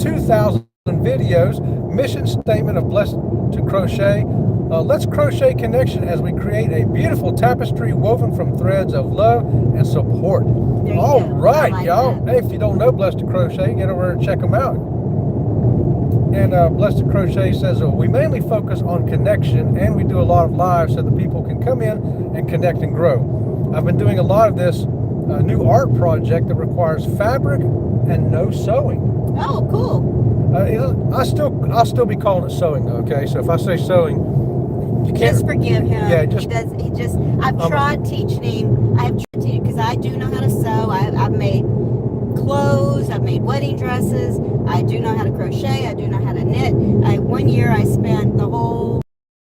2,000 videos, mission statement of Blessed to Crochet. Let's crochet connection as we create a beautiful tapestry woven from threads of love and support. All right, like y'all. Hey, if you don't know Blessed to Crochet, get over and check them out. And Blessed to Crochet says, we mainly focus on connection, and we do a lot of lives so that people can come in and connect and grow. I've been doing a lot of this new art project that requires fabric and no sewing. Oh, cool. I'll still be calling it sewing, okay? So if I say sewing, you can't. Just forgive him. Yeah, I've tried teaching him. Because I do know how to sew. I've made clothes. I've made wedding dresses. I do know how to crochet. I do know how to knit. One year I spent the whole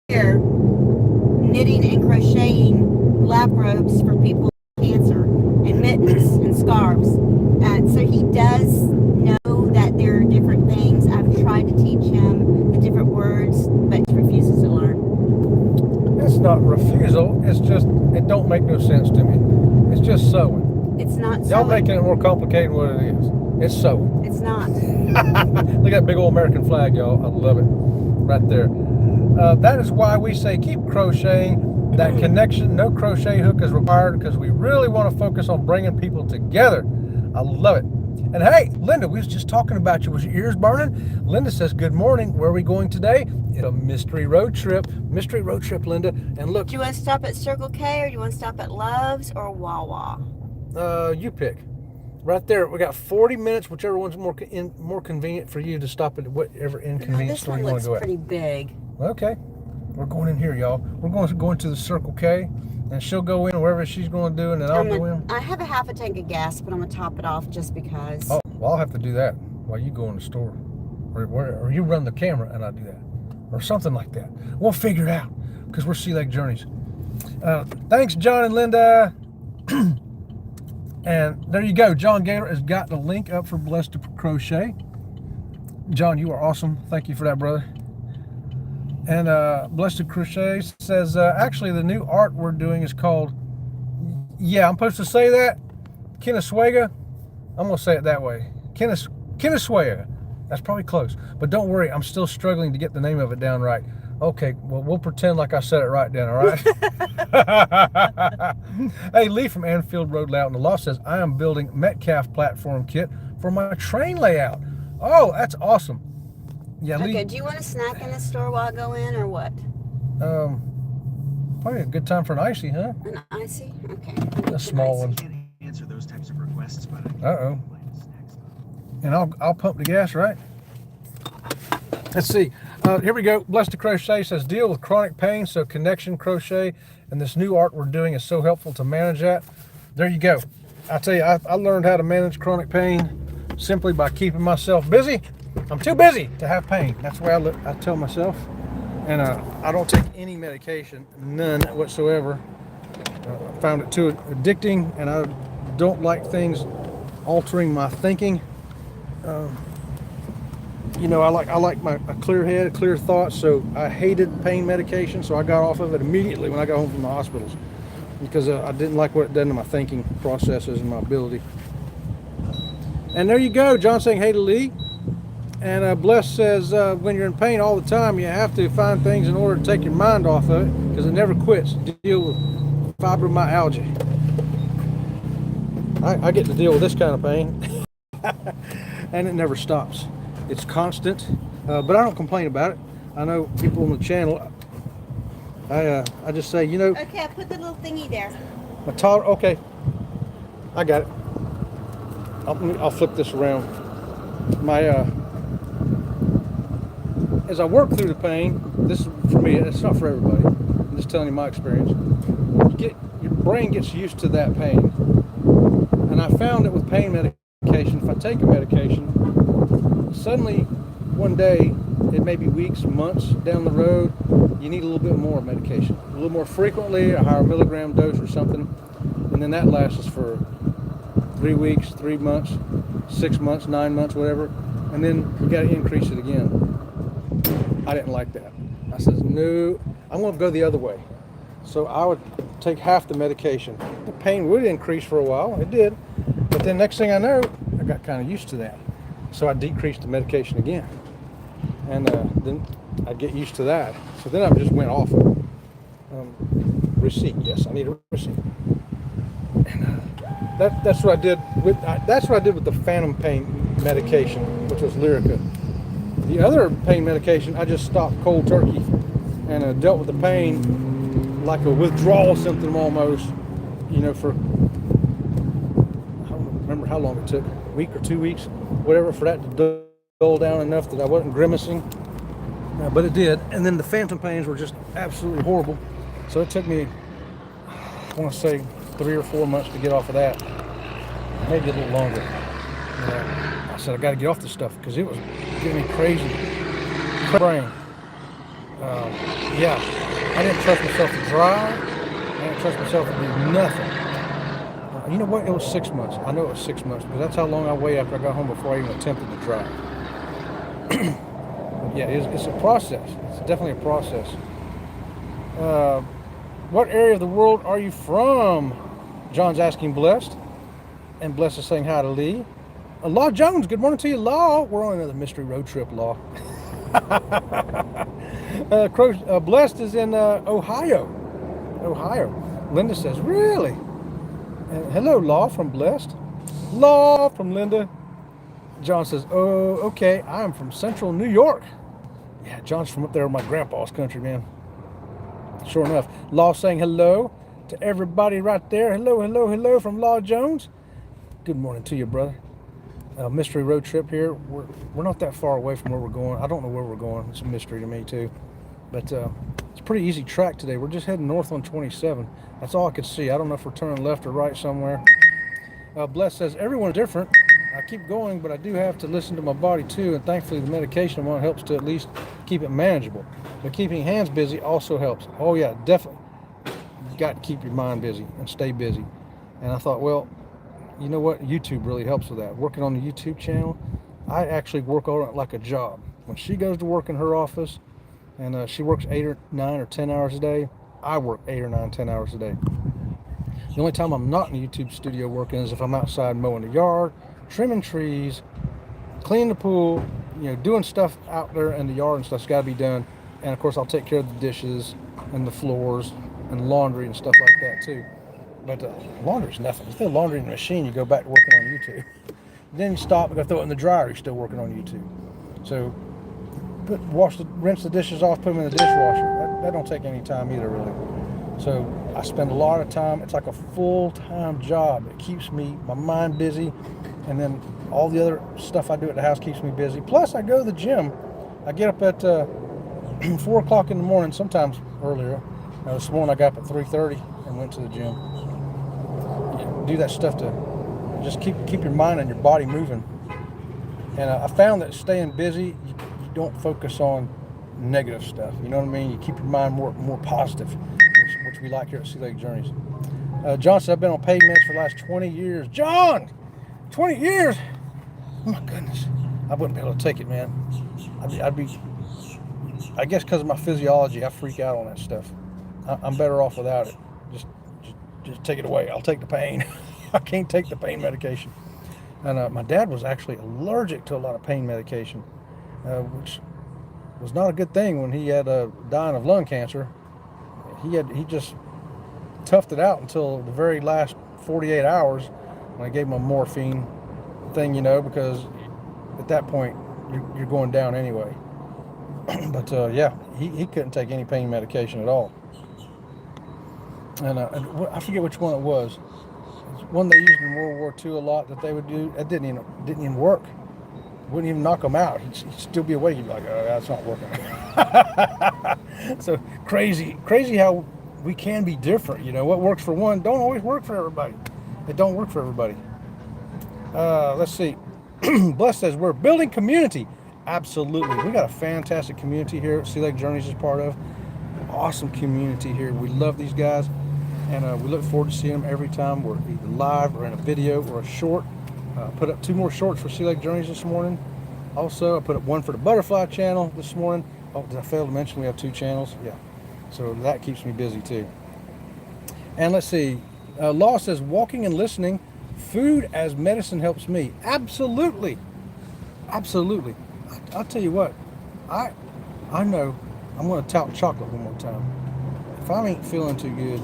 year knitting and crocheting lap robes for people with cancer, and mittens and scarves. So he does know that there are different things. I've tried to teach him the different words, but he refuses to learn. It's not refusal. It's just, it don't make no sense to me. It's just sewing. It's not sewing. Y'all making it more complicated than what it is. It's sewing. It's not. Look at that big old American flag, y'all. I love it. Right there. That is why we say keep crocheting. That connection, no crochet hook is required, because we really want to focus on bringing people together. I love it. And hey, Linda, we was just talking about you. Was your ears burning? Linda says, good morning. Where are we going today? It's a mystery road trip. Mystery road trip, Linda. And look. Do you want to stop at Circle K, or do you want to stop at Love's or Wawa? You pick. Right there, we got 40 minutes, whichever one's more convenient for you to stop at whatever inconvenient store you want to go at. This one looks pretty big. Okay. We're going in here, y'all. We're going to go into the Circle K, and she'll go in wherever she's going to do, and then I'll go in. I have a half a tank of gas, but I'm going to top it off just because. Oh, well, I'll have to do that while you go in the store. Or you run the camera, and I'll do that. or something like that. We'll figure it out because we're Sea Lake Journeys. Thanks, John and Linda. And there you go. John Gator has got the link up for Blessed to Crochet. John, you are awesome. Thank you for that, brother. And Blessed to Crochet says, actually, the new art we're doing is called, yeah, I'm supposed to say that? Kennesuega? I'm going to say it that way. Kennesuega. That's probably close. But don't worry, I'm still struggling to get the name of it down right. Okay, well, we'll pretend like I said it right then, all right? Hey, Lee from Anfield Road Layout in the Loft says, I am building Metcalf platform kit for my train layout. Oh, that's awesome. Yeah, Lee. Okay, do you want a snack in the store while I go in, or what? Probably a good time for an icy, huh? An icy? Okay. A small one. Can't answer those types of requests, but Uh-oh. And I'll pump the gas, right? Let's see. Here we go. Blessed to Crochet says, deal with chronic pain, so connection crochet and this new art we're doing is so helpful to manage that. There you go. I tell you, I learned how to manage chronic pain simply by keeping myself busy. I'm too busy to have pain. That's the way I tell myself. And I don't take any medication, none whatsoever. I found it too addicting, and I don't like things altering my thinking. You know, I like a clear head, clear thoughts. So I hated pain medication, so I got off of it immediately when I got home from the hospitals because I didn't like what it done to my thinking processes and my ability. And there you go, John saying hey to Lee. And Bless says, when you're in pain all the time, you have to find things in order to take your mind off of it because it never quits. Deal with fibromyalgia. I get to deal with this kind of pain, and it never stops. It's constant, but I don't complain about it. I know people on the channel, I just say, you know. Okay, I put the little thingy there. My toddler, okay, I got it. I'll flip this around. As I work through the pain, this is for me, it's not for everybody. I'm just telling you my experience. Your brain gets used to that pain. And I found that with pain medication, if I take a medication, suddenly one day, it may be weeks, months down the road, you need a little bit more medication. A little more frequently, a higher milligram dose or something. And then that lasts for 3 weeks, 3 months, 6 months, 9 months, whatever. And then you got to increase it again. I didn't like that. I said, no, I'm going to go the other way. So I would take half the medication. The pain would increase for a while. It did. But then next thing I know, I got kind of used to that. So I decreased the medication again. And then I get used to that. So then I just went off of receipt. Yes, I need a receipt. And that's what I did with the phantom pain medication, which was Lyrica. The other pain medication, I just stopped cold turkey and dealt with the pain like a withdrawal symptom almost, you know, for, I don't remember how long it took, a week or 2 weeks, whatever, for that to dull down enough that I wasn't grimacing, but it did. And then the phantom pains were just absolutely horrible. So it took me, I want to say 3 or 4 months to get off of that, maybe a little longer. I said, I got to get off this stuff because it was getting me crazy. Brain. Yeah, I didn't trust myself to drive. I didn't trust myself to do nothing. You know what? It was 6 months. I know it was 6 months because that's how long I waited after I got home before I even attempted to drive. Yeah, it's a process. It's definitely a process. What area of the world are you from? John's asking Blessed. And Blessed is saying hi to Lee. Law Jones, good morning to you, Law. We're on another mystery road trip, Law. Blessed is in Ohio. Linda says, really? Hello, Law from Blessed. Law from Linda. John says, oh, okay, I'm from central New York. Yeah, John's from up there in my grandpa's country, man. Sure enough. Law saying hello to everybody right there. Hello, hello, hello from Law Jones. Good morning to you, brother. Mystery road trip here. We're not that far away from where we're going. I don't know where we're going. It's a mystery to me too. But it's a pretty easy track today. We're just heading north on 27. That's all I could see. I don't know if we're turning left or right somewhere. Bless says, everyone's different. I keep going, but I do have to listen to my body too. And thankfully the medication one helps to at least keep it manageable. But keeping hands busy also helps. Oh yeah, definitely. You got to keep your mind busy and stay busy. And I thought, well, you know what? YouTube really helps with that. Working on the YouTube channel, I actually work on it like a job. When she goes to work in her office and she works 8 or 9 or 10 hours a day, I work 8 or 9, 10 hours a day. The only time I'm not in the YouTube studio working is if I'm outside mowing the yard, trimming trees, cleaning the pool, doing stuff out there in the yard and stuff's got to be done. And of course, I'll take care of the dishes and the floors and laundry and stuff like that too. But laundry's nothing. You throw laundry in the machine, you go back to working on YouTube. Then you stop and go throw it in the dryer, you're still working on YouTube. So rinse the dishes off, put them in the dishwasher. That don't take any time either, really. So I spend a lot of time. It's like a full-time job. It keeps my mind busy, and then all the other stuff I do at the house keeps me busy. Plus, I go to the gym. I get up at 4 o'clock in the morning, sometimes earlier. This morning I got up at 3:30 and went to the gym. Do that stuff to just keep your mind and your body moving. And I found that staying busy, you don't focus on negative stuff. You know what I mean? You keep your mind more positive, which we like here at Sea Lake Journeys. John said, I've been on paid meds for the last 20 years. John! 20 years? Oh my goodness. I wouldn't be able to take it, man. I guess because of my physiology, I freak out on that stuff. I'm better off without it. Just take it away. I'll take the pain. I can't take the pain medication. And my dad was actually allergic to a lot of pain medication, which was not a good thing when he had dying of lung cancer. He just toughed it out until the very last 48 hours when I gave him a morphine thing, because at that point you're going down anyway. But yeah, he couldn't take any pain medication at all. And I forget which one it was. It's one they used in World War II a lot that they would do. It didn't even work. Wouldn't even knock him out. He'd still be awake. He'd be like, oh, that's not working. So crazy how we can be different. What works for one don't always work for everybody. It don't work for everybody. Let's see. Bless says, we're building community. Absolutely. We got a fantastic community here at Sea Lake Journeys is part of. Awesome community here. We love these guys. And we look forward to seeing them every time we're either live or in a video or a short. Put up 2 more shorts for Sea Lake Journeys this morning. Also, I put up one for the Butterfly channel this morning. Oh, did I fail to mention we have 2 channels? Yeah. So that keeps me busy too. And let's see. Law says, walking and listening, food as medicine helps me. Absolutely. Absolutely. I'll tell you what. I know I'm going to tout chocolate one more time. If I ain't feeling too good,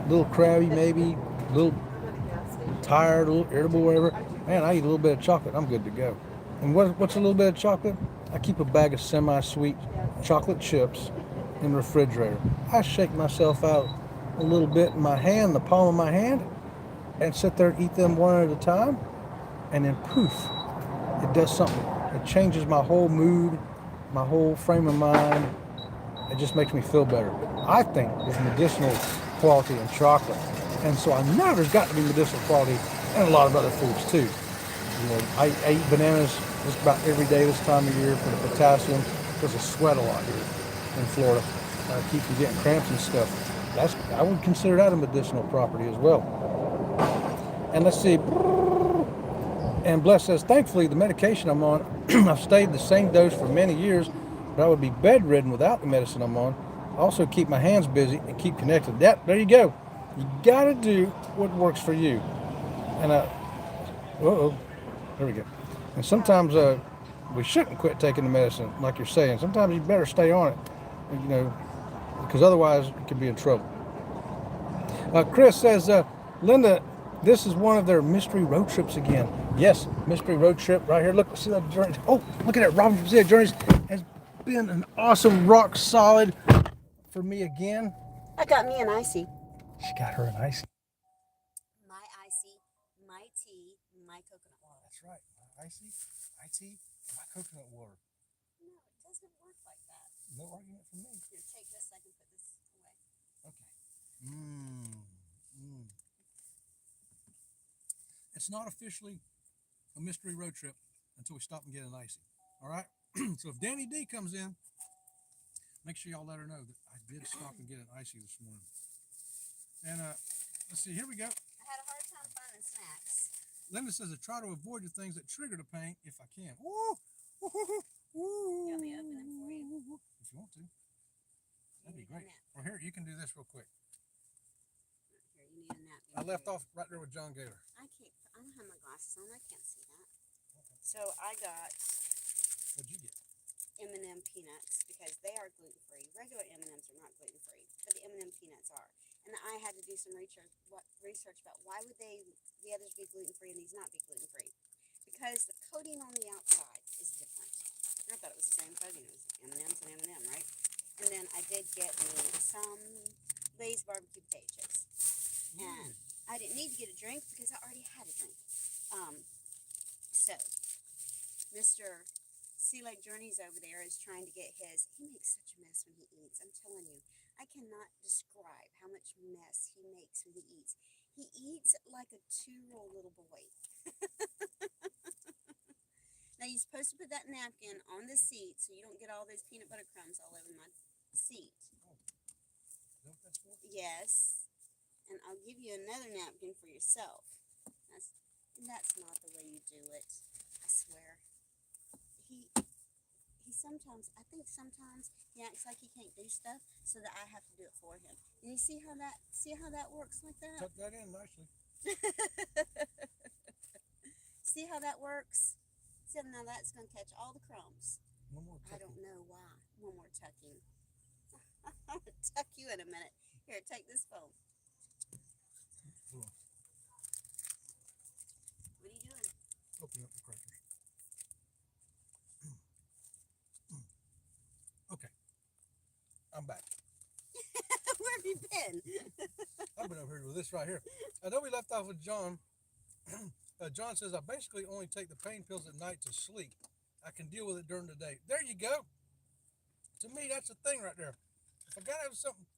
a little crabby maybe, a little tired, a little irritable, whatever, man, I eat a little bit of chocolate, I'm good to go. And what's a little bit of chocolate? I keep a bag of semi-sweet chocolate chips in the refrigerator. I shake myself out a little bit in my hand, the palm of my hand, and sit there and eat them one at a time, and then poof, it does something. It changes my whole mood, my whole frame of mind. It just makes me feel better. I think there's medicinal quality in chocolate. And so I know there's got to be medicinal quality in a lot of other foods too. I eat bananas just about every day this time of year for the potassium, because I sweat a lot here in Florida. I keep from getting cramps and stuff. I would consider that a medicinal property as well. And let's see. And Bless says, thankfully, the medication I'm on, I've stayed the same dose for many years, but I would be bedridden without the medicine I'm on. I also keep my hands busy and keep connected. There you go. You got to do what works for you. And, there we go. And sometimes we shouldn't quit taking the medicine, like you're saying. Sometimes you better stay on it, because otherwise you could be in trouble. Chris says, Linda, this is one of their mystery road trips again. Yes, mystery road trip right here. Look, Sea Lake Journeys. Oh, look at that. Robin from Sea Lake Journeys has been an awesome rock solid for me again. I got me an icy. She got her an icy. My icy, my tea, my coconut water. That's right. My icy, my tea, my coconut water. No, it doesn't work like that. No argument from me. Here, take this. I can put this away. Okay. It's not officially a mystery road trip until we stop and get an icy. All right? So if Danny D comes in, make sure y'all let her know that I did stop and get an icy this morning. And let's see, here we go. I had a hard time finding snacks. Linda says I try to avoid the things that trigger the pain if I can. Woo! Woo! Woo! You want me to open them for you? If you want to. That'd be You need a great. nap. Or here, you can do this real quick. Here, you need a napkin. I left for you. off right there with John Gaylor. I don't have my glasses on. I can't see that. So I got What'd you get? M&M peanuts because they are gluten-free. Regular M&Ms are not gluten-free, but the M&M peanuts are. And I had to do some research about why would the others be gluten-free and these not be gluten-free. Because the coating on the outside is different. And I thought it was the same coating. It was M&Ms and M&M, right? And then I did get me some Lay's barbecue potato chips. And I didn't need to get a drink because I already had a drink. So Mr. Sea Lake Journeys over there is trying to get his. He makes such a mess when he eats. I'm telling you, I cannot describe how much mess he makes when he eats. He eats like a 2-year-old little boy. Now you're supposed to put that napkin on the seat so you don't get all those peanut butter crumbs all over my seat. Oh. Is that what that's for? Yes, and I'll give you another napkin for yourself. That's not the way you do it. I swear. He sometimes, I think sometimes he acts like he can't do stuff so that I have to do it for him. And you see how that works like that? Tuck that in nicely. See how that works? So now that's going to catch all the crumbs. One more tucking. I don't know why. One more tucking. I'm going to tuck you in a minute. Here, take this phone. Hold on. What are you doing? Open up the crackers. Okay. I'm back. Where have you been? I've been over here with this right here. I know we left off with John. John says, I basically only take the pain pills at night to sleep. I can deal with it during the day. There you go. To me, that's the thing right there. If I got to have something,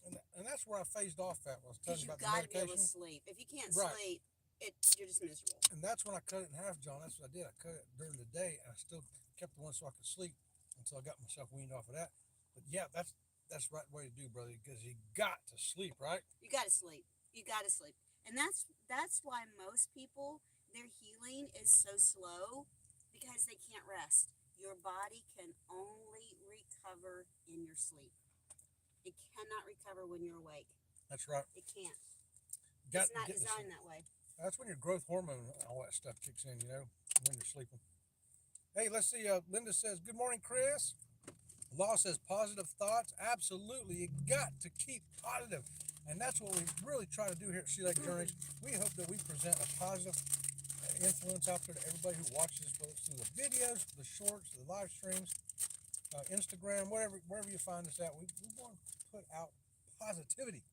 and that's where I phased off at, was telling Because you you about the got to be able medication. to sleep. If you can't Right. sleep, you're just miserable. And that's when I cut it in half, John. That's what I did. I cut it during the day, and I still kept the one so I could sleep until I got myself weaned off of that. But yeah, that's the right way to do, brother, because you got to sleep, right? You got to sleep. You got to sleep. And that's why most people, their healing is so slow, because they can't rest. Your body can only recover in your sleep. It cannot recover when you're awake. That's right. It can't. Got It's not to get to designed sleep. that way. That's when your growth hormone and all that stuff kicks in, you know, when you're sleeping. Hey, let's see. Linda says, good morning, Chris. Law says positive thoughts. Absolutely. You got to keep positive. And that's what we really try to do here at Sea Lake Journeys. We hope that we present a positive influence out there to everybody who watches us, whether it's through the videos, the shorts, the live streams, Instagram, wherever you find us at. We want to put out positivity.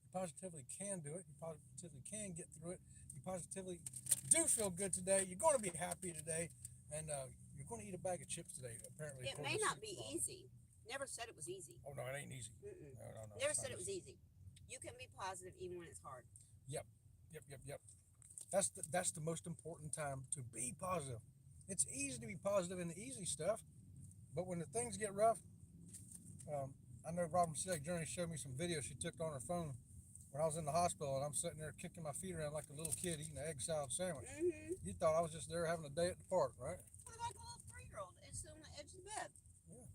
You positively can do it. You positively can get through it. You positively do feel good today. You're going to be happy today. And you're going to eat a bag of chips today, apparently. It may not be easy. Never said it was easy. Oh, no, it ain't easy. Mm-mm. No. Never said it was easy. You can be positive even when it's hard. Yep. That's the most important time to be positive. It's easy to be positive in the easy stuff, but when the things get rough, I know Robin Sea Lake Journey showed me some videos she took on her phone when I was in the hospital, and I'm sitting there kicking my feet around like a little kid eating an egg salad sandwich. Mm-hmm. You thought I was just there having a day at the park, right? Well, like a little 3-year-old. It's on the edge of the bed. Yeah.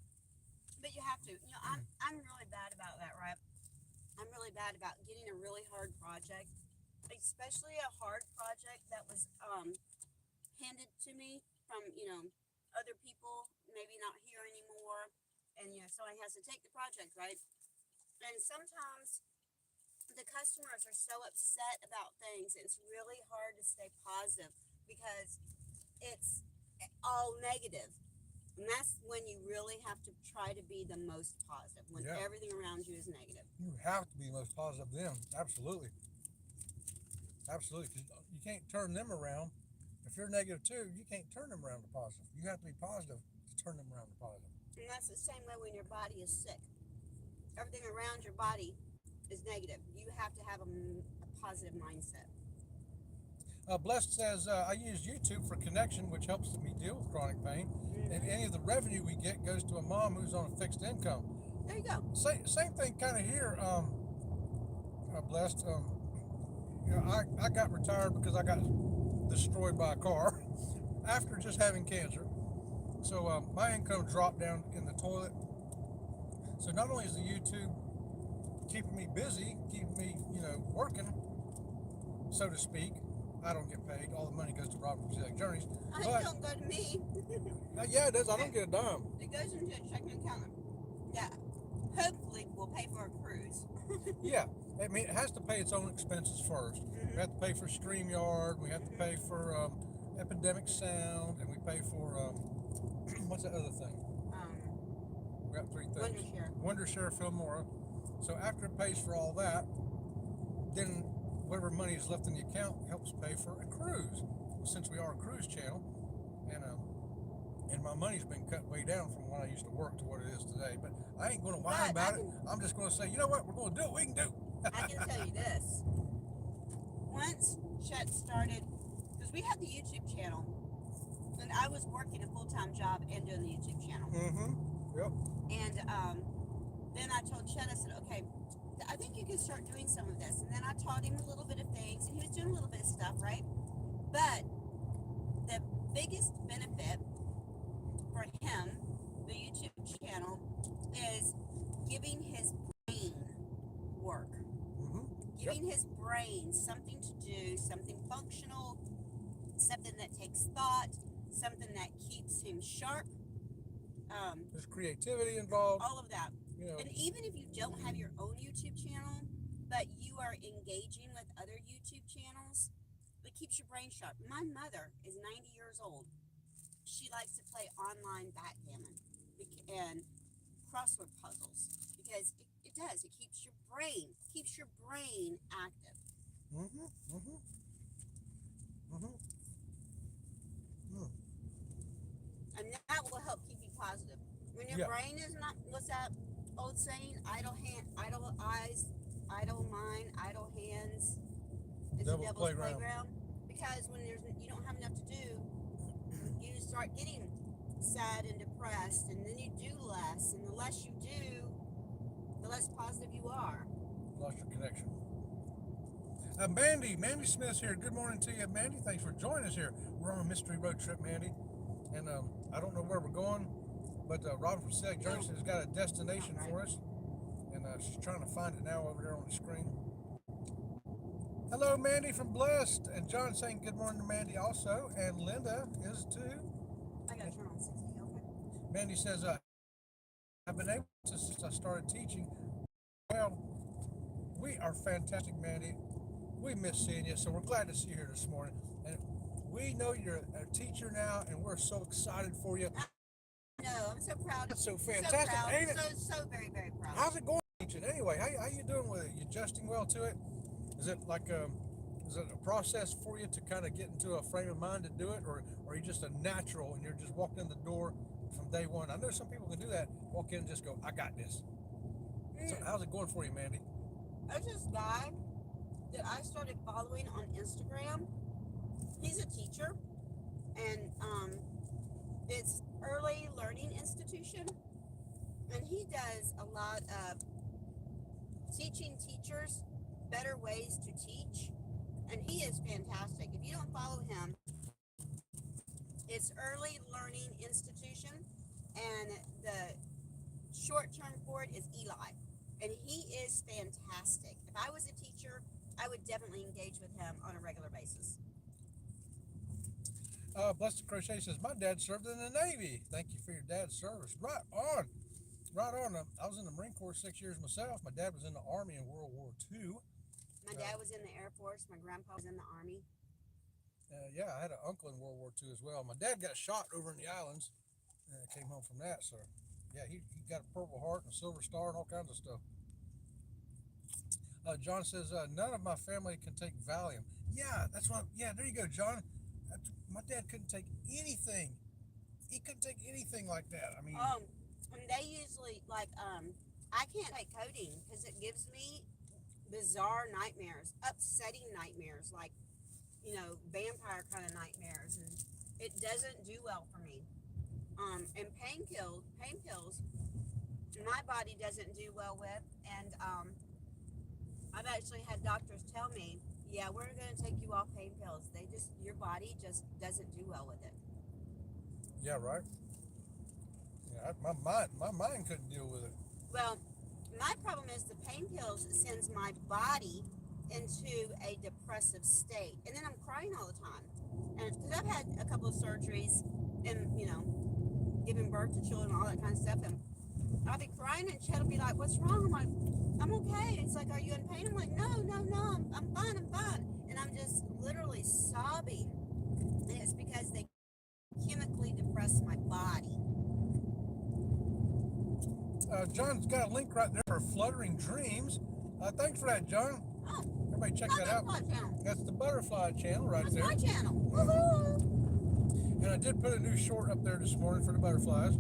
But you have to. You know, I'm really bad about that, right? I'm really bad about getting a really hard project, especially a hard project that was handed to me from, other people, maybe not here anymore. And, somebody has to take the project, right? And sometimes the customers are so upset about things. It's really hard to stay positive because it's all negative. And that's when you really have to try to be the most positive, when everything around you is negative. You have to be the most positive then. Absolutely. Absolutely. Because you can't turn them around. If you're negative too, you can't turn them around to positive. You have to be positive to turn them around to positive. And that's the same way when your body is sick. Everything around your body is negative. You have to have a positive mindset. Blessed says, I use YouTube for connection, which helps me deal with chronic pain. And any of the revenue we get goes to a mom who's on a fixed income. There you go. Same thing kind of here, Blessed. I got retired because I got destroyed by a car after just having cancer. So my income dropped down in the toilet. So not only is the YouTube keeping me busy, keeping me, working, so to speak. I don't get paid. All the money goes to Robert Select Journeys. It But don't go to me. yeah, it does. I don't get a dime. It goes into a checking account that hopefully will pay for a cruise. Yeah, I mean, it has to pay its own expenses first. We have to pay for StreamYard. We have to pay for Epidemic Sound, and we pay for what's that other thing? We got three things. Wondershare Filmora. So after it pays for all that, then whatever money is left in the account helps pay for a cruise. Since we are a cruise channel, and my money's been cut way down from when I used to work to what it is today. But I ain't going to whine about it. I'm just going to say, you know what? We're going to do what we can do. I can tell you this. Once Chet started, because we had the YouTube channel, and I was working a full-time job and doing the YouTube channel. Mm-hmm. Yep. And then I told Chet, I said, okay, I think you can start doing some of this. And then I taught him a little bit of things, and he was doing a little bit of stuff, right? But the biggest benefit for him, the YouTube channel, is giving his brain work. Mm-hmm. Giving his brain something to do, something functional, something that takes thought, something that keeps him sharp. There's creativity involved. All of that. And even if you don't have your own YouTube channel, but you are engaging with other YouTube channels, it keeps your brain sharp. My mother is 90 years old. She likes to play online backgammon and crossword puzzles because it does. It keeps your brain active. Mm-hmm. Mm-hmm. Mm-hmm. Mm. And that will help keep you positive. When your brain is not, what's that old saying? Idle eyes, idle mind, idle hands. It's the devil's playground. Because when you don't have enough to do, you start getting sad and depressed, and then you do less. And the less you do, the less positive you are. Lost your connection. Mandy Smith's here. Good morning to you, Mandy. Thanks for joining us here. We're on a mystery road trip, Mandy, and I don't know where we're going, but Robert from Select Journeys has got a destination for us, and she's trying to find it now over there on the screen. Hello, Mandy from Blessed, and John saying good morning to Mandy also, and Linda is too. I got to turn on 60. Okay. Mandy says, I've been able to since I started teaching. Well, we are fantastic, Mandy. We miss seeing you, so we're glad to see you here this morning. And we know you're a teacher now, and we're so excited for you. No, I'm so proud. That's so fantastic, so proud. ain't it? So very, very proud. How's it going teaching anyway? How you doing with it? You adjusting well to it? Is it like is it a process for you to kind of get into a frame of mind to do it, or are you just a natural and you're just walking in the door from day one? I know some people can do that. Walk in and just go, I got this. So how's it going for you, Mandy? There's this guy that I started following on Instagram. He's a teacher, and it's Early Learning Institution, and he does a lot of teaching teachers better ways to teach, and he is fantastic. If you don't follow him, it's Early Learning Institution, and the short term for it is Eli, and he is fantastic. If I was a teacher, I would definitely engage with him on a regular basis. Blessed Crochet says, my dad served in the Navy. Thank you for your dad's service. Right on. Right on. I was in the Marine Corps 6 years myself. My dad was in the Army in World War II. My dad was in the Air Force. My grandpa was in the Army. Yeah, I had an uncle in World War II as well. My dad got shot over in the islands and came home from that. So, yeah, he got a Purple Heart and a Silver Star and all kinds of stuff. John says, none of my family can take Valium. Yeah, that's what. Yeah, there you go, John. My dad couldn't take anything. He couldn't take anything like that. I mean, and they usually I can't take codeine because it gives me bizarre nightmares, upsetting nightmares. Like vampire kind of nightmares, and it doesn't do well for me. And pain pills, my body doesn't do well with, and I've actually had doctors tell me, yeah, we're going to take you off pain pills. Your body just doesn't do well with it. Yeah, right. Yeah, my mind couldn't deal with it. Well, my problem is the pain pills sends my body into a depressive state, and then I'm crying all the time. And because I've had a couple of surgeries, and giving birth to children, all that kind of stuff, and I'll be crying, and Chet will be like, "What's wrong?" I'm like, "I'm okay." It's like, "Are you in pain?" I'm like, "No, I'm fine, and I'm just literally sobbing, and it's because they chemically depress my body. John's got a link right there for Fluttering Dreams. Thanks for that, John. Oh, Everybody check that out. Channel. That's the Butterfly channel right That's there. my channel. Woohoo! And I did put a new short up there this morning for the butterflies.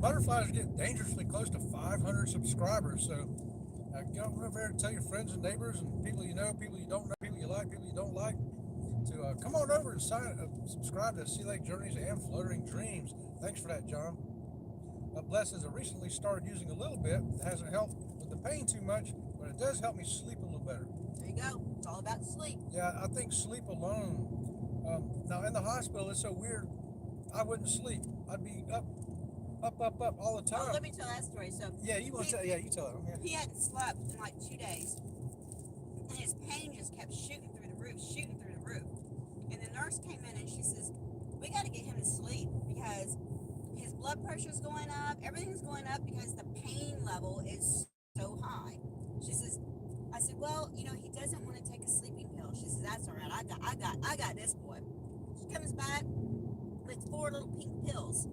Butterflies are getting dangerously close to 500 subscribers. So get over there and tell your friends and neighbors and people you know, people you don't know, people you like, people you don't like, to come on over and subscribe to Sea Lake Journeys and Fluttering Dreams. Thanks for that, John. Bless as I recently started using a little bit. It hasn't helped with the pain too much, but it does help me sleep a little better. There you go. It's all about sleep. Yeah, I think sleep alone. Now in the hospital, it's so weird. I wouldn't sleep. I'd be up all the time. Oh, let me tell that story. So yeah, you want to tell? Yeah, you tell it. Yeah. He hadn't slept in like 2 days, and his pain just kept shooting through the roof. And the nurse came in and she says, "We got to get him to sleep because his blood pressure's going up. Everything's going up because the pain level is so high." She says, "I said, well, he doesn't want to take a sleeping pill." She says, "That's all right. I got this boy." She comes back with 4 little pink pills,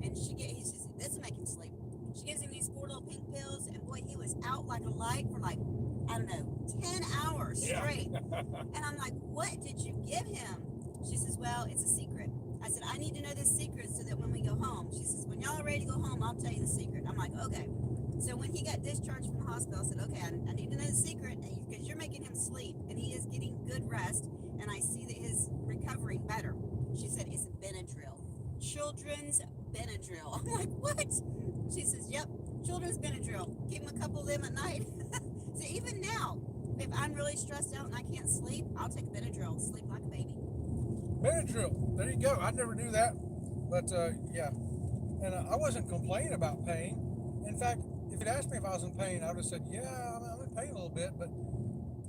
and he says, "This will make him sleep." She gives him these 4 little pink pills, and boy, he was out like a light for 10 hours straight. And I'm like, "What did you give him?" She says, "Well, it's a secret." I said, "I need to know this secret so that when we go home." She says, "When y'all are ready to go home, I'll tell you the secret." I'm like, "Okay." So when he got discharged from the hospital, I said, "Okay, I need to know the secret because you're making him sleep and he is getting good rest, and I see that he's recovering better." She said, "It's Benadryl, children's Benadryl." I'm like, "What?" She says, "Yep, children's Benadryl. Give him a couple of them at night." So even now, if I'm really stressed out and I can't sleep, I'll take Benadryl and sleep like a baby. Benadryl. There you go. I never knew that, but yeah. And I wasn't complaining about pain. In fact, if you'd asked me if I was in pain, I would have said, "Yeah, I'm in pain a little bit." But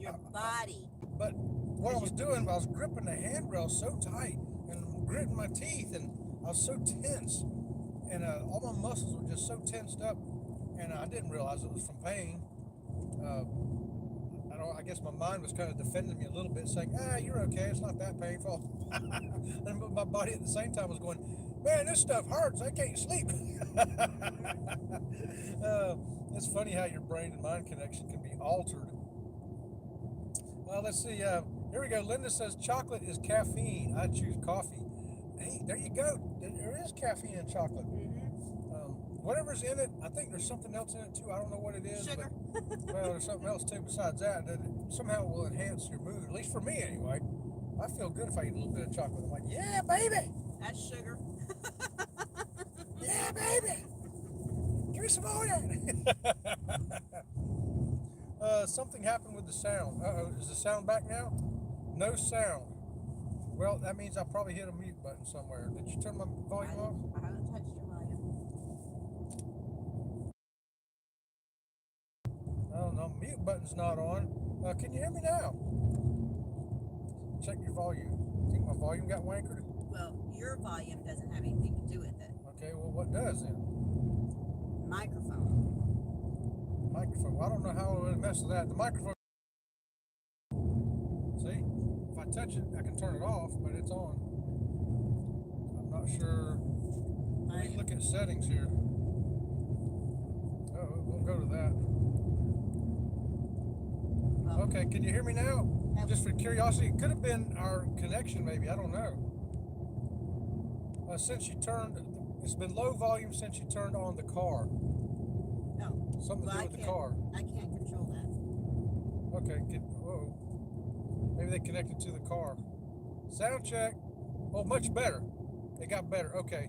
your body. But what I was doing, I was gripping the handrail so tight and gritting my teeth, and I was so tense, and all my muscles were just so tensed up, and I didn't realize it was from pain. I guess my mind was kind of defending me a little bit, saying, "You're okay, it's not that painful." And my body at the same time was going, "Man, this stuff hurts, I can't sleep." It's funny how your brain and mind connection can be altered. Let's see, here we go. Linda says, "Chocolate is caffeine, I choose coffee." Hey, there you go. There is caffeine in chocolate. Whatever's in it, I think there's something else in it too. I don't know what it is. Sugar. But, well, there's something else too besides that somehow will enhance your mood. At least for me, anyway. I feel good if I eat a little bit of chocolate. I'm like, "Yeah, baby." That's sugar. "Yeah, baby. Give me some more of that." Something happened with the sound. Is the sound back now? No sound. Well, that means I probably hit a mute button somewhere. Did you turn my volume off? I haven't touched your volume. Oh, no, mute button's not on. Can you hear me now? Check your volume. Think my volume got wankered? Well, your volume doesn't have anything to do with it. Okay, well, what does then? Microphone. Well, I don't know how I would mess with that. The microphone. See? If I touch it, I can turn it off, but it's on. I'm not sure. Let me look at settings here. Oh, we'll go to that. Okay, can you hear me now? Just for curiosity, it could have been our connection, maybe. I don't know. Since you turned, it's been low volume since you turned on the car. No. Something to do with the car. I can't control that. Okay, whoa. Maybe they connected to the car. Sound check. Oh, much better. It got better. Okay.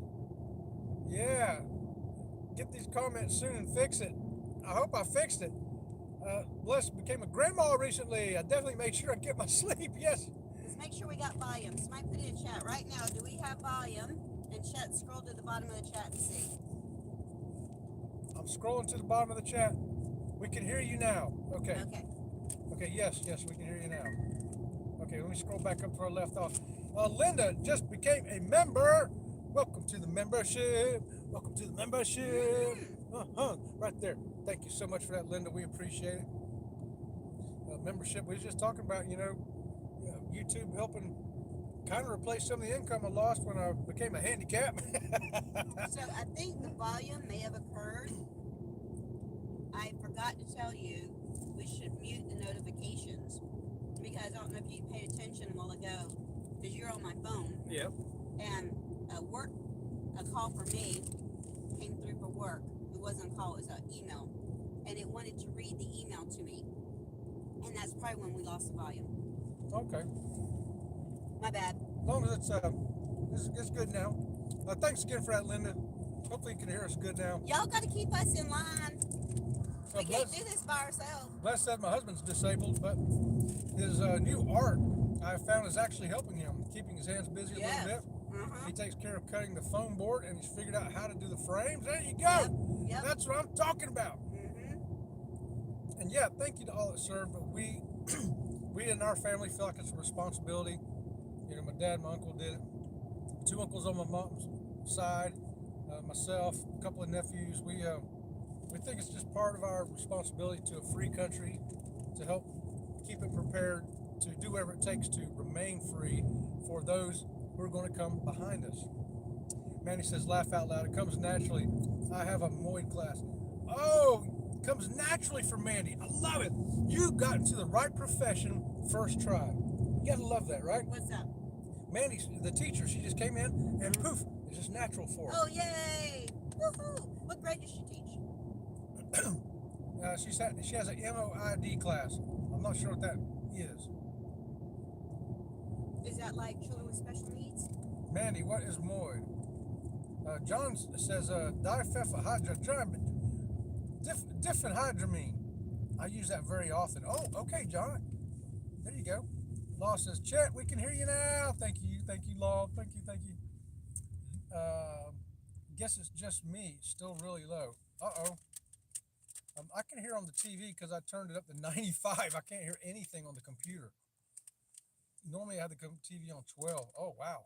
Yeah. Get these comments soon and fix it. I hope I fixed it. Bless became a grandma recently. I definitely made sure I get my sleep. Yes. Let's make sure we got volume. Somebody put in chat right now. Do we have volume? And chat, scroll to the bottom of the chat and see. I'm scrolling to the bottom of the chat. We can hear you now. Okay. Okay. Okay, yes, we can hear you now. Okay, let me scroll back up to where I left off. Linda just became a member. Welcome to the membership. Welcome to the membership. Right there. Thank you so much for that, Linda. We appreciate it. Membership, we were just talking about, YouTube helping kind of replace some of the income I lost when I became a handicap. So I think the volume may have occurred. I forgot to tell you we should mute the notifications because I don't know if you paid attention a while ago because you're on my phone. Yep. And a call for me came through for work. It wasn't a call, it was an email. And it wanted to read the email to me. And that's probably when we lost the volume. Okay. My bad. As long as it's good now. Thanks again for that, Linda. Hopefully you can hear us good now. Y'all got to keep us in line. We can't do this by ourselves. Bless said my husband's disabled, but his new art I found is actually helping him, keeping his hands busy a little bit. He takes care of cutting the foam board, and he's figured out how to do the frames. There you go. Yep. That's what I'm talking about. And yeah, thank you to all that served, but we in our family feel like it's a responsibility. My dad and my uncle did it. 2 uncles on my mom's side, myself, a couple of nephews. We think it's just part of our responsibility to a free country to help keep it prepared to do whatever it takes to remain free for those who are going to come behind us. Manny says, laugh out loud. It comes naturally. I have a Moid class. Oh, it comes naturally for Mandy. I love it. You got into the right profession first try. You got to love that, right? What's up? Mandy's the teacher. She just came in and poof, it's just natural for her. Oh, yay. Woohoo. What grade does she teach? She has an MOID class. I'm not sure what that is. Is that like children with special needs? Mandy, what is Moid? John says diphenhydramine. I use that very often. Oh, okay, John. There you go. Law says, Chet, we can hear you now. Thank you, Law. Thank you. Guess it's just me. Still really low. Uh-oh. I can hear on the TV because I turned it up to 95. I can't hear anything on the computer. Normally I have the TV on 12. Oh, wow.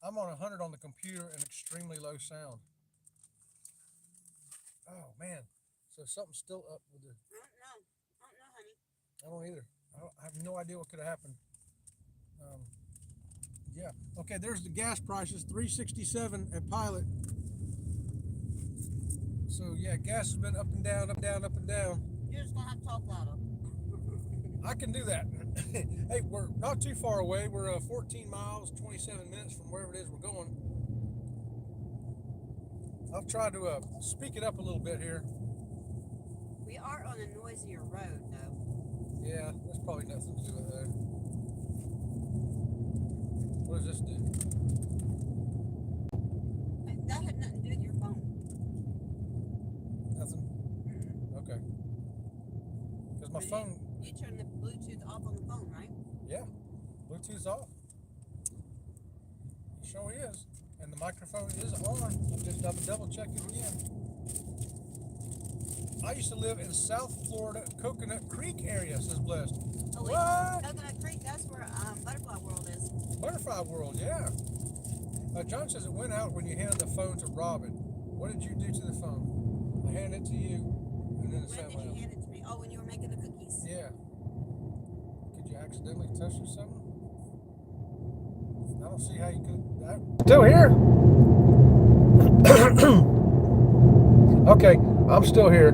I'm on 100 on the computer and extremely low sound. Oh, man. So something's still up with the... I don't know, honey. I don't either. I have no idea what could have happened. Yeah. Okay, there's the gas prices, $3.67 at Pilot. So, yeah, gas has been up and down, up and down, up and down. You're just going to have to talk louder. I can do that. Hey, we're not too far away. We're 14 miles, 27 minutes from wherever it is we're going. I've tried to speak it up a little bit here. We are on a noisier road, though. Yeah, that's probably nothing to do with that. What does this do? That had nothing to do with your phone. Nothing? Okay. Because my phone... You turned the Bluetooth off on the phone, right? Yeah. Bluetooth's off. It sure is. And the microphone is on. I just double checked it again. I used to live in South Florida, Coconut Creek area, says Blessed. Oh, wait. What? Coconut Creek, that's where Butterfly World is. Butterfly World, yeah. John says it went out when you handed the phone to Robin. What did you do to the phone? I handed it to you, and then it When sounded did you loud. hand it to me? Oh, when you were making the cookies. Yeah. Could you accidentally touch or something? I don't see how you could. Still here? Okay, I'm still here.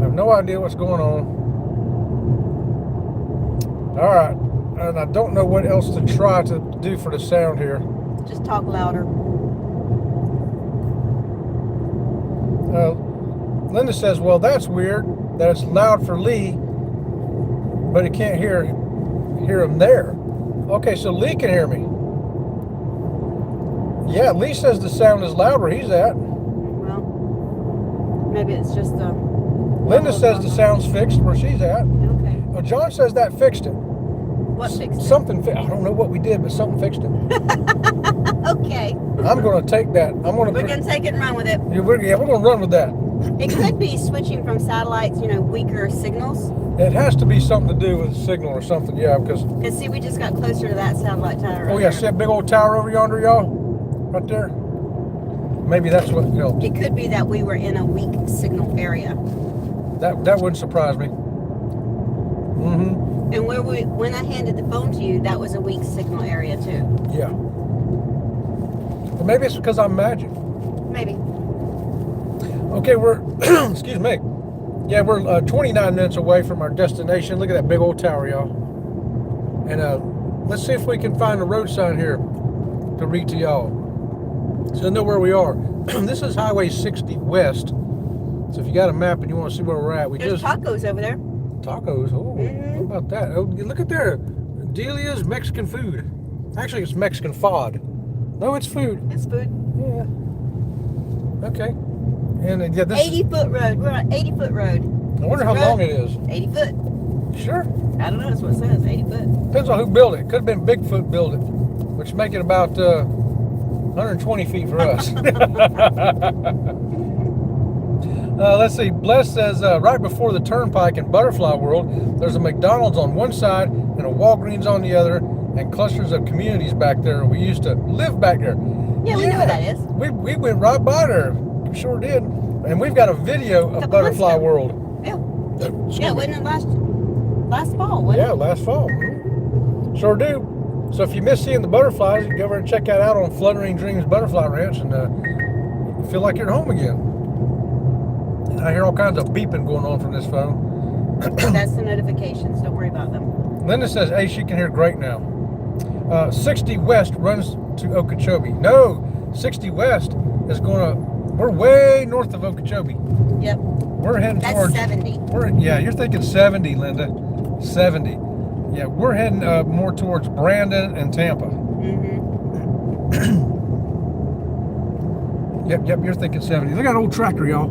I have no idea what's going on. All right, and I don't know what else to try to do for the sound here. Just talk louder. Linda says, well, that's weird that it's loud for Lee, but he can't hear hear him there. Okay, so Lee can hear me. Yeah, Lee says the sound is loud where he's at. Well, maybe it's just the... Linda says the sound's fixed where she's at. Okay. Well, John says that fixed it. What fixed it? Something I don't know what we did, but something fixed it. Okay. I'm going to take that. We're going to take it and run with it. Yeah, we're going to run with that. It could be switching from satellites, weaker signals. It has to be something to do with the signal or something, yeah, because... Because, see, we just got closer to that satellite tower. Oh, yeah, see that big old tower over yonder, y'all? Right there? Maybe that's what helped. It could be that we were in a weak signal area. That wouldn't surprise me. Mm-hmm. And when I handed the phone to you, that was a weak signal area, too. Yeah. Well, maybe it's because I'm magic. Maybe. Okay, we're... excuse me. Yeah, we're 29 minutes away from our destination. Look at that big old tower, y'all. And let's see if we can find a road sign here to read to y'all. So I know where we are. This is Highway 60 West. So if you got a map and you want to see where we're at, There's tacos over there. Tacos? Oh, how about that? Oh, look at there. Delia's Mexican food. Actually, it's Mexican fod. No, it's food. It's food. Yeah. Okay. And yeah, this 80-foot road. We're on 80-foot road. I wonder how long it is. 80 foot. Sure. I don't know. That's what it says. 80 foot. Depends on who built it. Could have been Bigfoot built it, which make it about 120 feet for us. Let's see. Bless says right before the turnpike in Butterfly World, there's a McDonald's on one side and a Walgreens on the other, and clusters of communities back there. We used to live back there. Yeah, we know what that is. We went right by there. We sure did. And we've got a video of Butterfly World. Yeah. Yeah, wasn't it last fall, wasn't Yeah, last fall. Sure do. So if you miss seeing the butterflies, you can go over and check that out on Fluttering Dreams Butterfly Ranch and feel like you're at home again. And I hear all kinds of beeping going on from this phone. it? That's the notifications. Don't worry about them. Linda says, hey, she can hear great now. 60 West runs to Okeechobee. No, 60 West is going to... We're way north of Okeechobee. Yep. We're heading That's towards... 70. Yeah, you're thinking 70, Linda. 70. Yeah, we're heading more towards Brandon and Tampa. Mm-hmm. Yep, you're thinking 70. Look at that old tractor, y'all.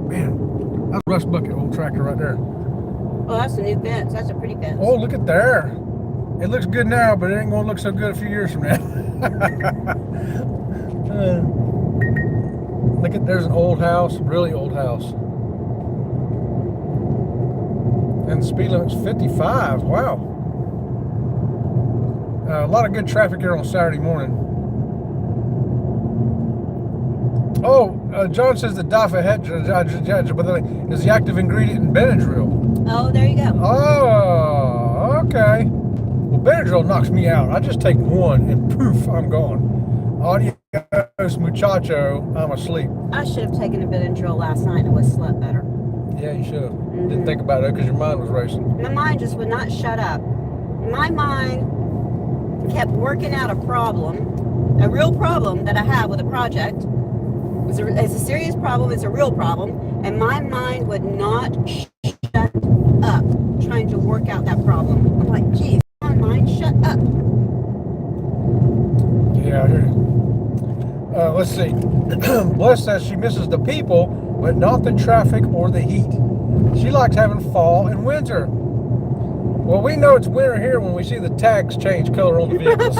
Man, that's a rust bucket old tractor right there. Oh, that's a new fence. That's a pretty fence. Oh, look at there. It looks good now, but it ain't going to look so good a few years from now. Look at, there's an old house, really old house. And the speed limit's 55. Wow. A lot of good traffic here on Saturday morning. Oh, John says the diphenhydramine is the active ingredient in Benadryl. Oh, there you go. Oh, okay. Well, Benadryl knocks me out. I just take one and poof, I'm gone. Adios, muchacho. I'm asleep. I should have taken a Benadryl last night and would have slept better. Yeah, you should have. Didn't think about it because your mind was racing. My mind just would not shut up. My mind kept working out a problem, a real problem that I have with a project. It's a serious problem. It's a real problem. And my mind would not shut up trying to work out that problem. I'm like, geez, my mind, shut up. Yeah, I hear you. Let's see. Bless says she misses the people, but not the traffic or the heat. She likes having fall and winter. Well, we know it's winter here when we see the tags change color on the vehicles.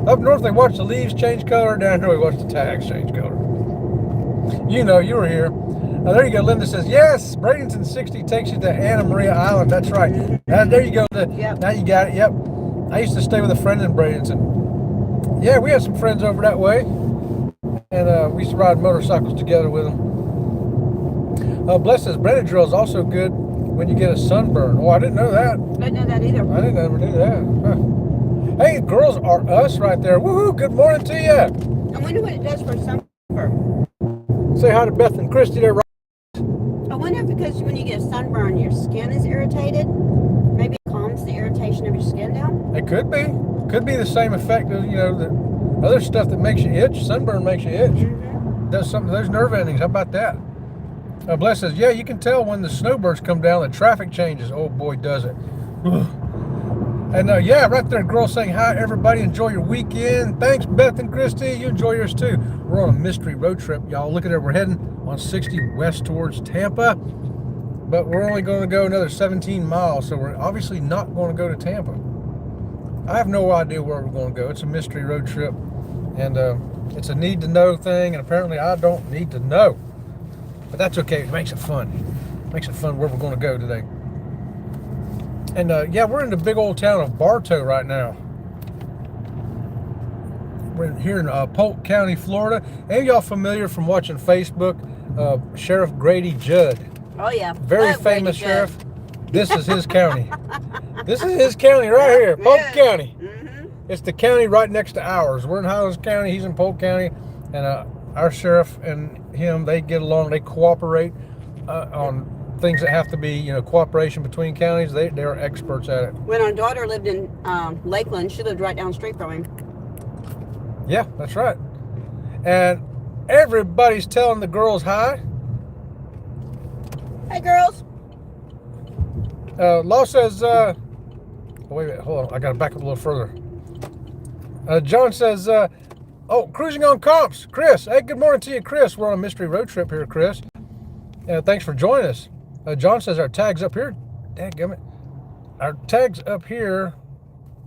Up north, they watch the leaves change color. Down here, we watch the tags change color. You know, you were here. There you go. Linda says, yes, Bradenton 60 takes you to Anna Maria Island. That's right. There you go. Yep. Now you got it. Yep. I used to stay with a friend in Bradenton. Yeah, we had some friends over that way. And we used to ride motorcycles together with them. Bless says, Benadryl is also good when you get a sunburn. Oh, I didn't know that. I didn't know that either. I didn't ever do that. Huh. Hey, girls are us right there. Woohoo, good morning to you. I wonder what it does for sunburn. Say hi to Beth and Christy there. I wonder if because when you get a sunburn, your skin is irritated. Maybe it calms the irritation of your skin down. It could be. Could be the same effect as, the other stuff that makes you itch. Sunburn makes you itch. Mm-hmm. Does something to those nerve endings. How about that? Bless says, yeah, you can tell when the snowbirds come down, the traffic changes. Oh boy, does it. And yeah, right there, girl saying hi, everybody. Enjoy your weekend. Thanks, Beth and Christy. You enjoy yours too. We're on a mystery road trip, y'all. Look at it. We're heading on 60 west towards Tampa, but we're only going to go another 17 miles, so we're obviously not going to go to Tampa. I have no idea where we're going to go. It's a mystery road trip, and it's a need to know thing, and apparently I don't need to know. But that's okay. It makes it fun. It makes it fun where we're going to go today. And yeah, we're in the big old town of Bartow right now. We're here in Polk County, Florida. Any of y'all familiar from watching Facebook? Sheriff Grady Judd. Oh, yeah. Very famous sheriff. This is his county. This is his county right here, Polk County. Mm-hmm. It's the county right next to ours. We're in Highlands County. He's in Polk County. And our sheriff and him, they get along. They cooperate on things that have to be, you know, cooperation between counties. They are experts at it. When our daughter lived in Lakeland, she lived right down the street from him. Yeah, that's right. And everybody's telling the girls hi. Hey, girls. Law says, wait a minute, hold on. I got to back up a little further. John says, oh, cruising on comps. Chris, hey, good morning to you, Chris. We're on a mystery road trip here, Chris. Thanks for joining us. John says our tag's up here. Dadgummit. Our tag's up here.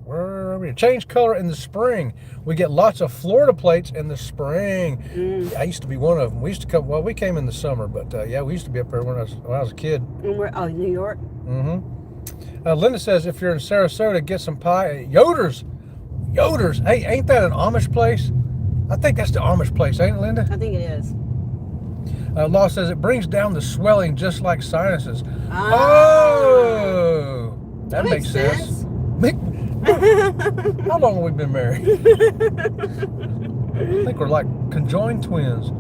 Where are we? Change color in the spring. We get lots of Florida plates in the spring. I used to be one of them. We used to come, well, we came in the summer, but yeah, we used to be up there when I was a kid. And we're, New York? Mm-hmm. Linda says if you're in Sarasota, get some pie at Yoder's. Yoder's. Hey, ain't that an Amish place? I think that's the Amish place, ain't it, Linda? I think it is. Law says it brings down the swelling just like sinuses. Ah. Oh, that makes sense. How long have we been married? I think we're like conjoined twins.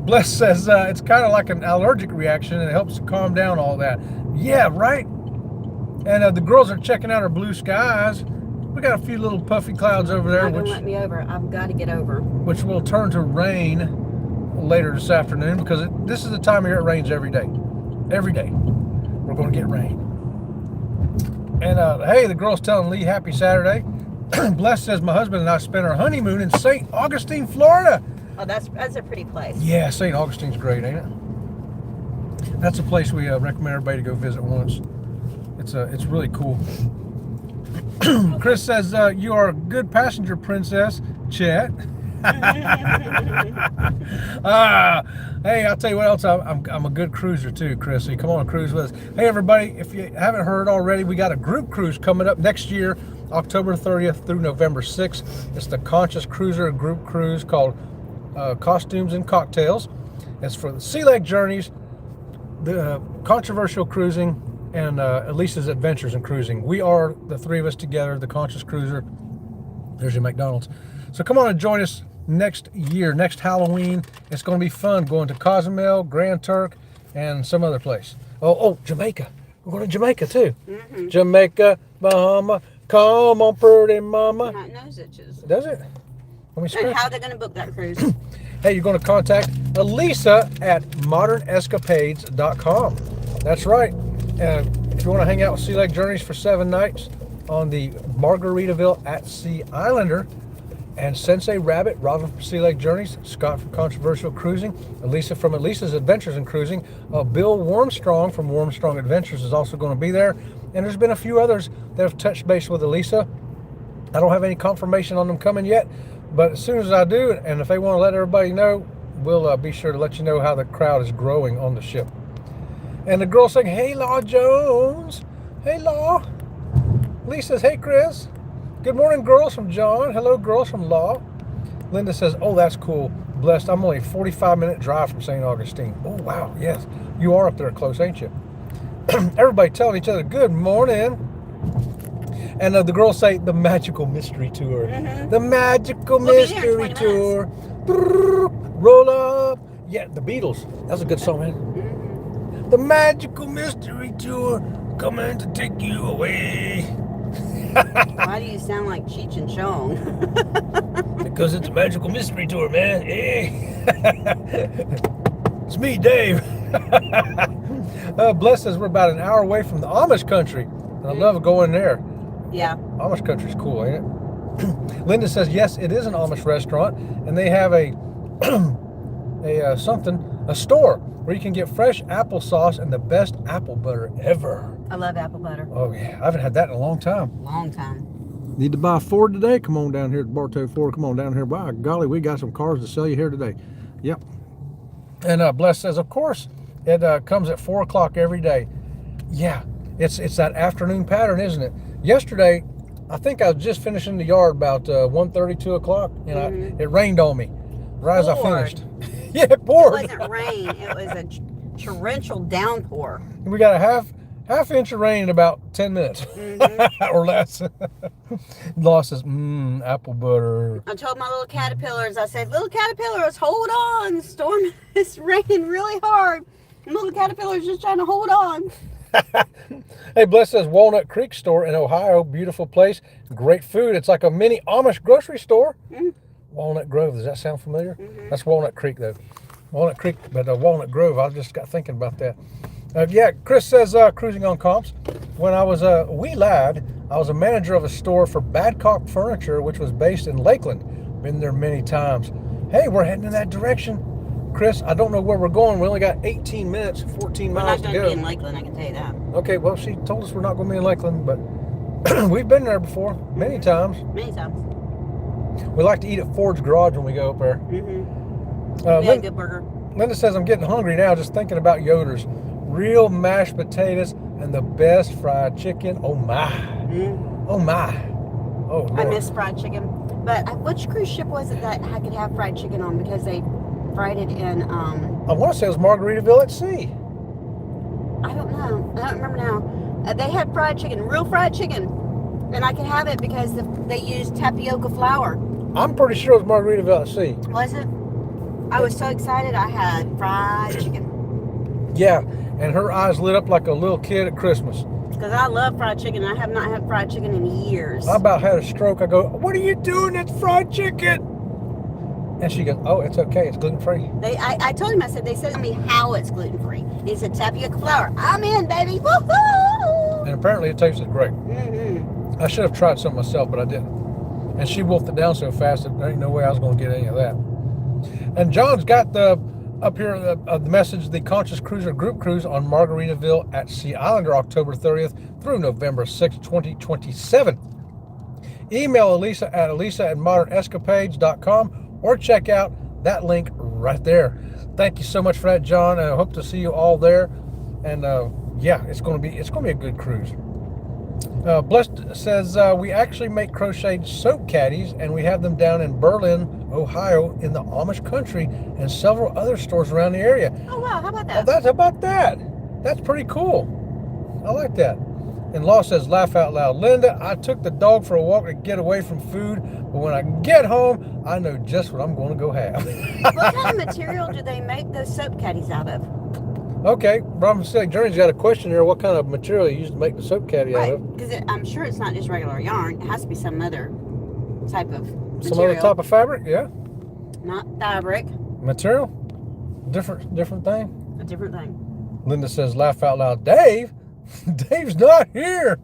Bless says it's kind of like an allergic reaction and it helps to calm down all that. Yeah, right? And the girls are checking out our blue skies. We got a few little puffy clouds over there. Don't let me over. I've got to get over. Which will turn to rain later this afternoon because this is the time of year it rains every day. Every day. We're going to get rain. And hey, the girl's telling Lee happy Saturday. Bless says my husband and I spent our honeymoon in St. Augustine, Florida. Oh, that's a pretty place. Yeah, St. Augustine's great, ain't it? That's a place we recommend everybody to go visit once. It's really cool. Chris says you are a good passenger, Princess Chet. Hey, I'll tell you what else. I'm a good cruiser too, Chris. So you come on a cruise with us. Hey, everybody! If you haven't heard already, we got a group cruise coming up next year, October 30th through November 6th. It's the Conscious Cruiser group cruise called Costumes and Cocktails. It's for the Sea Lake Journeys, the Controversial Cruising, and Elisa's Adventures in Cruising. We are the three of us together, the Conscious Cruiser. There's your McDonald's. So come on and join us next year, next Halloween. It's going to be fun going to Cozumel, Grand Turk, and some other place. Oh, Jamaica. We're going to Jamaica too. Mm-hmm. Jamaica, Bahama, come on, pretty mama. My nose itches. Does it? Let me scratch. And how are they going to book that cruise? Hey, you're going to contact Elisa at modernescapades.com. That's right. If you want to hang out with Sea Lake Journeys for 7 nights on the Margaritaville at Sea Islander, and Sensei Rabbit, Robin from Sea Lake Journeys, Scott from Controversial Cruising, Elisa from Elisa's Adventures in Cruising, Bill Warmstrong from Warmstrong Adventures is also going to be there, and there's been a few others that have touched base with Elisa. I don't have any confirmation on them coming yet, but as soon as I do, and if they want to let everybody know, we'll be sure to let you know how the crowd is growing on the ship. And the girl saying, hey, Law Jones. Hey, Law. Lee says, hey, Chris. Good morning, girls from John. Hello, girls from Law. Linda says, oh, that's cool. Blessed. I'm only a 45-minute drive from St. Augustine. Oh, wow. Yes. You are up there close, ain't you? Everybody telling each other, good morning. And the girls say, the Magical Mystery Tour. Mm-hmm. The Magical Mystery Tour. Roll up. Yeah, the Beatles. That's a good song, man. Mm-hmm. The Magical Mystery Tour coming to take you away. Why do you sound like Cheech and Chong? Because it's a Magical Mystery Tour, man. Hey. It's me, Dave. Bless says we're about an hour away from the Amish country. And I love going there. Yeah. Amish country's cool, ain't it? Linda says, yes, it is an Amish restaurant, and they have a store where you can get fresh applesauce and the best apple butter ever. I love apple butter. Oh, yeah. I haven't had that in a long time. Long time. Need to buy a Ford today? Come on down here at Bartow Ford. Come on down here. By golly, we got some cars to sell you here today. Yep. And Bless says, of course, it comes at 4 o'clock every day. Yeah, it's that afternoon pattern, isn't it? Yesterday, I think I was just finishing the yard about 1:30, 2 o'clock, and it rained on me right as I finished. Yeah, it poured. It wasn't rain. It was a torrential downpour. We got a half inch of rain in about 10 minutes or less. Law says, apple butter. I told my little caterpillars, I said, little caterpillars, hold on. The storm is raining really hard. And little caterpillars just trying to hold on. Hey, Bless says Walnut Creek store in Ohio, beautiful place, great food. It's like a mini Amish grocery store. Walnut Grove, does that sound familiar? That's Walnut Creek though. Walnut Creek, but Walnut Grove, I just got thinking about that. Yeah, Chris says cruising on comps. When I was a wee lad, I was a manager of a store for Badcock Furniture, which was based in Lakeland. Been there many times. Hey, we're heading in that direction. Chris, I don't know where we're going. We only got 18 minutes, 14 miles to go. We're not going to be in Lakeland, I can tell you that. Okay, well, she told us we're not going to be in Lakeland, but we've been there before, many times. Many times. We like to eat at Ford's Garage when we go up there. Yeah, good burger. Linda says, I'm getting hungry now just thinking about Yoder's. Real mashed potatoes and the best fried chicken. Oh, my. Oh, my. Oh, Lord. I miss fried chicken. But which cruise ship was it that I could have fried chicken on? Because they fried it in... I want to say it was Margaritaville at Sea. I don't know. I don't remember now. They had fried chicken, real fried chicken. And I could have it because they used tapioca flour. I'm pretty sure it was Margaritaville at Sea. Was it? I was so excited I had fried chicken. Yeah, and her eyes lit up like a little kid at Christmas. Because I love fried chicken. I have not had fried chicken in years. I about had a stroke. I go, what are you doing? That's fried chicken. And she goes, oh, it's okay. It's gluten-free. I told him, I said, they said to me how it's gluten-free. He said, tapioca flour. I'm in, baby. Woohoo! And apparently it tasted great. I should have tried some myself, but I didn't. And she wolfed it down so fast that there ain't no way I was going to get any of that. And John's got up here the message, the Conscious Cruiser Group Cruise on Margaritaville at Sea Islander, October 30th through November 6th, 2027. Email Elisa at modernescapades.com or check out that link right there. Thank you so much for that, John. I hope to see you all there. And yeah, it's going to be a good cruise. Blessed says we actually make crocheted soap caddies, and we have them down in Berlin, Ohio, in the Amish country, and several other stores around the area. Oh wow, how about that? Oh, that's about that. That's pretty cool. I like that. And Law says, laugh out loud. Linda, I took the dog for a walk to get away from food, but when I get home, I know just what I'm going to go have. What kind of material do they make those soap caddies out of? Okay, Brahman Select Journey's got a question here. What kind of material you use to make the soap caddy out of? Because I'm sure it's not just regular yarn. It has to be some other type of material. Some other type of fabric? Yeah. Not fabric. Material? Different thing? A different thing. Linda says, laugh out loud. Dave? Dave's not here.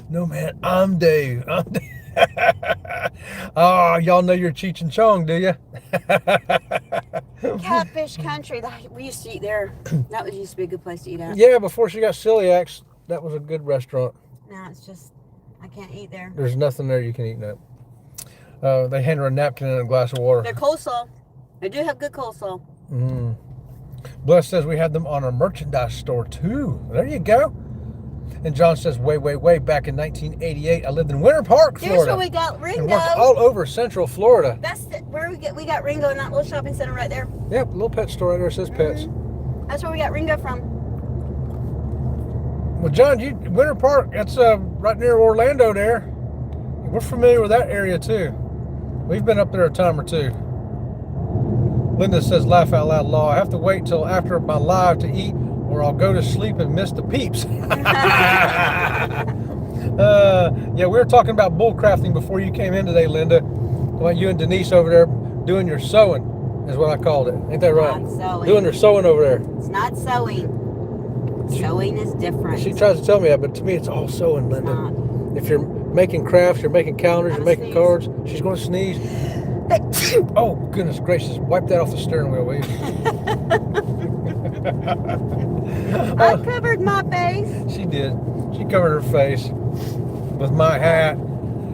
No, man, I'm Dave. Oh, y'all know you're Cheech and Chong, do you? Catfish Country. We used to eat there. That used to be a good place to eat at. Yeah, before she got celiacs, that was a good restaurant. Now it's just, I can't eat there. There's nothing there you can eat now. They hand her a napkin and a glass of water. Their coleslaw. They do have good coleslaw. Bless says we had them on our merchandise store too. There you go. And John says, way back in 1988, I lived in Winter Park, Florida. Here's where we got Ringo. And worked all over Central Florida. That's where we got Ringo in that little shopping center right there. Yep, little pet store right there. It says pets. That's where we got Ringo from. Well, John, Winter Park, that's right near Orlando there. We're familiar with that area too. We've been up there a time or two. Linda says, laugh out loud, Law. I have to wait till after my live to eat, or I'll go to sleep and miss the peeps. Yeah, we were talking about bull crafting before you came in today, Linda. Well, you and Denise over there doing your sewing is what I called it. Ain't that right? Not sewing. Doing their sewing over there. It's not sewing. Sewing is different. She tries to tell me that, but to me it's all sewing, Linda. It's not. If you're making crafts, you're making calendars, I'm you're making sneeze. cards. She's going to sneeze. Oh, goodness gracious. Wipe that off the steering wheel, will you? I covered my face. She did. She covered her face with my hat.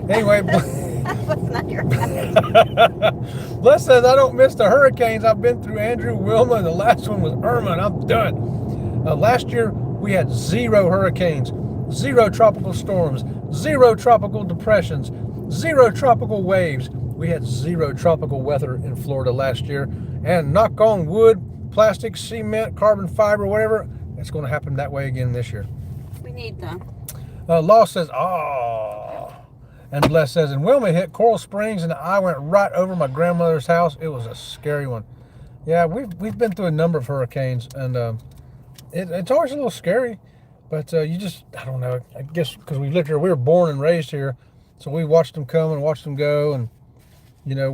Anyway, That was not your hat. Bless says, I don't miss the hurricanes. I've been through Andrew, Wilma, and the last one was Irma, and I'm done. Last year, we had 0 hurricanes, 0 tropical storms, 0 tropical depressions, 0 tropical waves. We had 0 tropical weather in Florida last year. And knock on wood, plastic, cement, carbon fiber, whatever, it's going to happen that way again this year. We need them. Law says, oh. And Bless says, and Wilma hit Coral Springs, and I went right over my grandmother's house. It was a scary one. Yeah, we've been through a number of hurricanes, and it's always a little scary. But you just, I don't know. I guess because we lived here, we were born and raised here, so we watched them come and watched them go. And you know,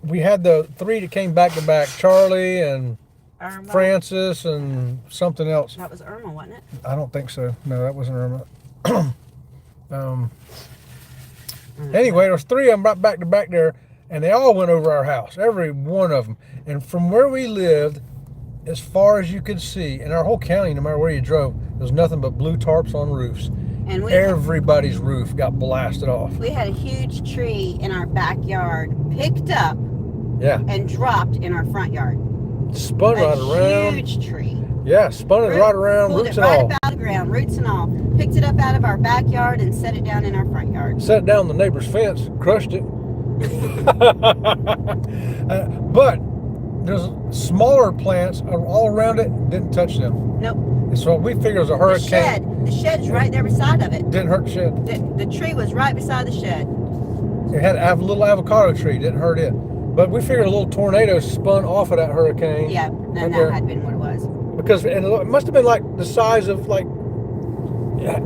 we had the 3 that came back to back: Charlie and Irma. Francis and something else. That was Irma, wasn't it? I don't think so. No, that wasn't Irma. Anyway, there was 3 of them right back to back there, and they all went over our house, every one of them. And from where we lived, as far as you could see, in our whole county, no matter where you drove, there was nothing but blue tarps on roofs. And Everybody's roof got blasted off. we had a huge tree in our backyard picked up Yeah, and dropped in our front yard. spun right A around. huge tree. Yeah, spun it right around, Pulled roots it and right all. up out of the ground, roots and all. Picked it up out of our backyard and set it down in our front yard. Set down the neighbor's fence, crushed it. But there's smaller plants all around it, didn't touch them. Nope. And so we figured it was a The hurricane. shed. The shed's right there beside of it. Didn't hurt the shed. The tree was right beside the shed. It had a little avocado tree, didn't hurt it. But we figured a little tornado spun off of that hurricane. Yeah, And and there- that had been what it was. Because and it must have been like the size of it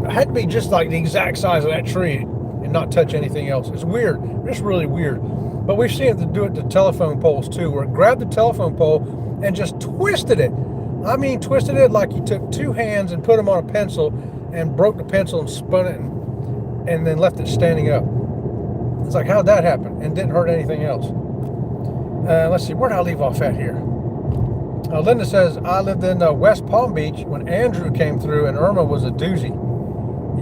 had to be just like the exact size of that tree and not touch anything else. It's weird. It's really weird. But we've seen it do it to telephone poles too, where it grabbed the telephone pole and just twisted it. I mean, twisted it like you took 2 hands and put them on a pencil and broke the pencil and spun it and then left it standing up. It's like, how'd that happen? And didn't hurt anything else. Let's see, where did I leave off at here? Linda says, I lived in West Palm Beach when Andrew came through and Irma was a doozy.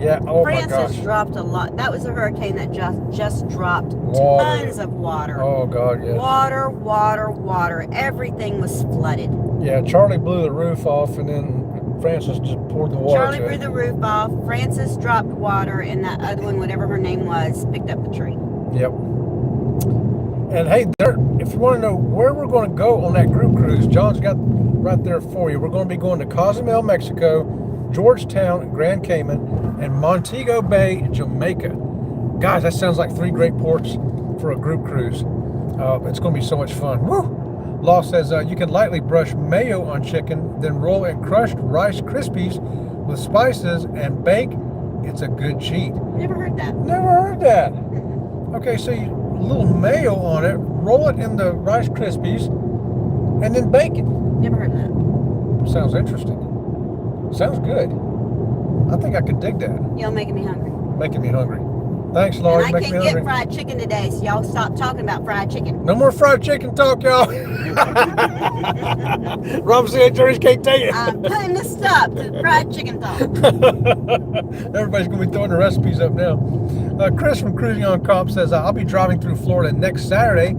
Yeah, oh Francis my gosh. dropped a lot. That was a hurricane that just dropped Water. tons of water. Oh God, yeah. Water, water, water. Everything was flooded. Yeah, Charlie blew the roof off and then Francis just poured the water Charlie to blew it. the roof off. Francis dropped water, and that other one, whatever her name was, picked up the tree. Yep. And hey, if you want to know where we're going to go on that group cruise, John's got right there for you. We're going to be going to Cozumel, Mexico, Georgetown, Grand Cayman, and Montego Bay, Jamaica. Guys, that sounds like 3 great ports for a group cruise. It's going to be so much fun. Woo! Law says you can lightly brush mayo on chicken, then roll in crushed Rice Krispies with spices and bake. It's a good cheat. Never heard that. Never heard that. Okay, so you a little mayo on it, roll it in the Rice Krispies, and then bake it. Never heard that. Sounds interesting. Sounds good. I think I could dig that. Y'all making me hungry. Making me hungry. Thanks, Laura. And I Making me can't get hungry. fried chicken today, so y'all stop talking about fried chicken. No more fried chicken talk, y'all. Robinson Attorneys can't take it. I'm putting a stop to fried chicken talk. Everybody's going to be throwing the recipes up now. Chris from Cruising on Comp says, I'll be driving through Florida next Saturday,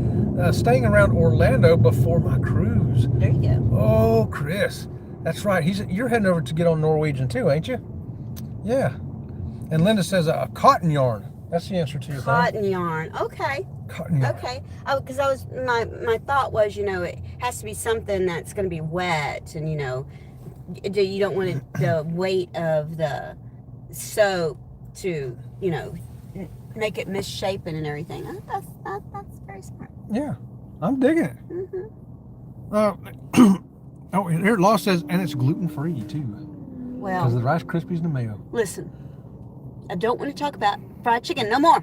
staying around Orlando before my cruise. There you go. Oh, Chris. That's right. You're heading over to get on Norwegian too, ain't you? Yeah. And Linda says, cotton yarn. That's the answer to your thing. Cotton yarn. Okay. Cotton yarn. Okay. Because my thought was, it has to be something that's going to be wet, and you don't want the weight of the soap to make it misshapen and everything. That's very smart. Yeah. I'm digging it. Mm-hmm. Oh, here Law says, and it's gluten-free too. Because of the Well, Rice Krispies and the mayo. listen. I don't want to talk about fried chicken no more.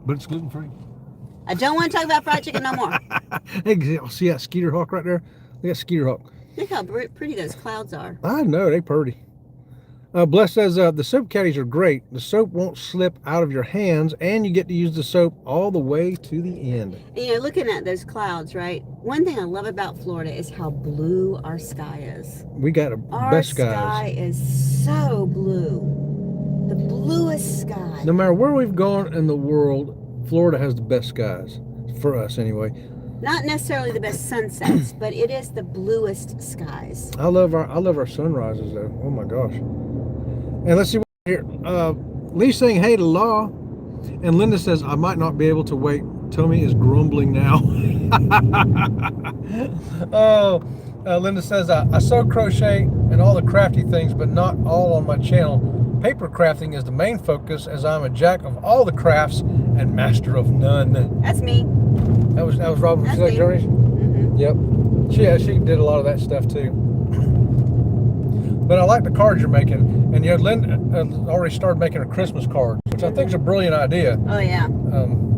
But it's gluten-free. I don't want to talk about fried chicken no more. Hey, see that Skeeter Hawk right there? Look at Skeeter Hawk. Look how pretty those clouds are. I know, they pretty. Bless says the soap caddies are great. The soap won't slip out of your hands, and you get to use the soap all the way to the end. You know, looking at those clouds, right? One thing I love about Florida is how blue our sky is. We got Our best skies. sky is so blue. The bluest sky. No matter where we've gone in the world, Florida has the best skies for us, anyway. Not necessarily the best sunsets, but it is the bluest skies. I love our sunrises though. Oh my gosh. And let's see what here. Lee's saying hey to Law, and Linda says I might not be able to wait. Tommy is grumbling now. Oh, Linda says I sew, crochet, and all the crafty things, but not all on my channel. Paper crafting is the main focus, as I'm a jack of all the crafts and master of none. That's me. That was Robin from That's Select me. Journeys. Mm-hmm. Yep. She did a lot of that stuff too. But I like the cards you're making, and Linda already started making her Christmas cards, which I think is a brilliant idea. Oh yeah.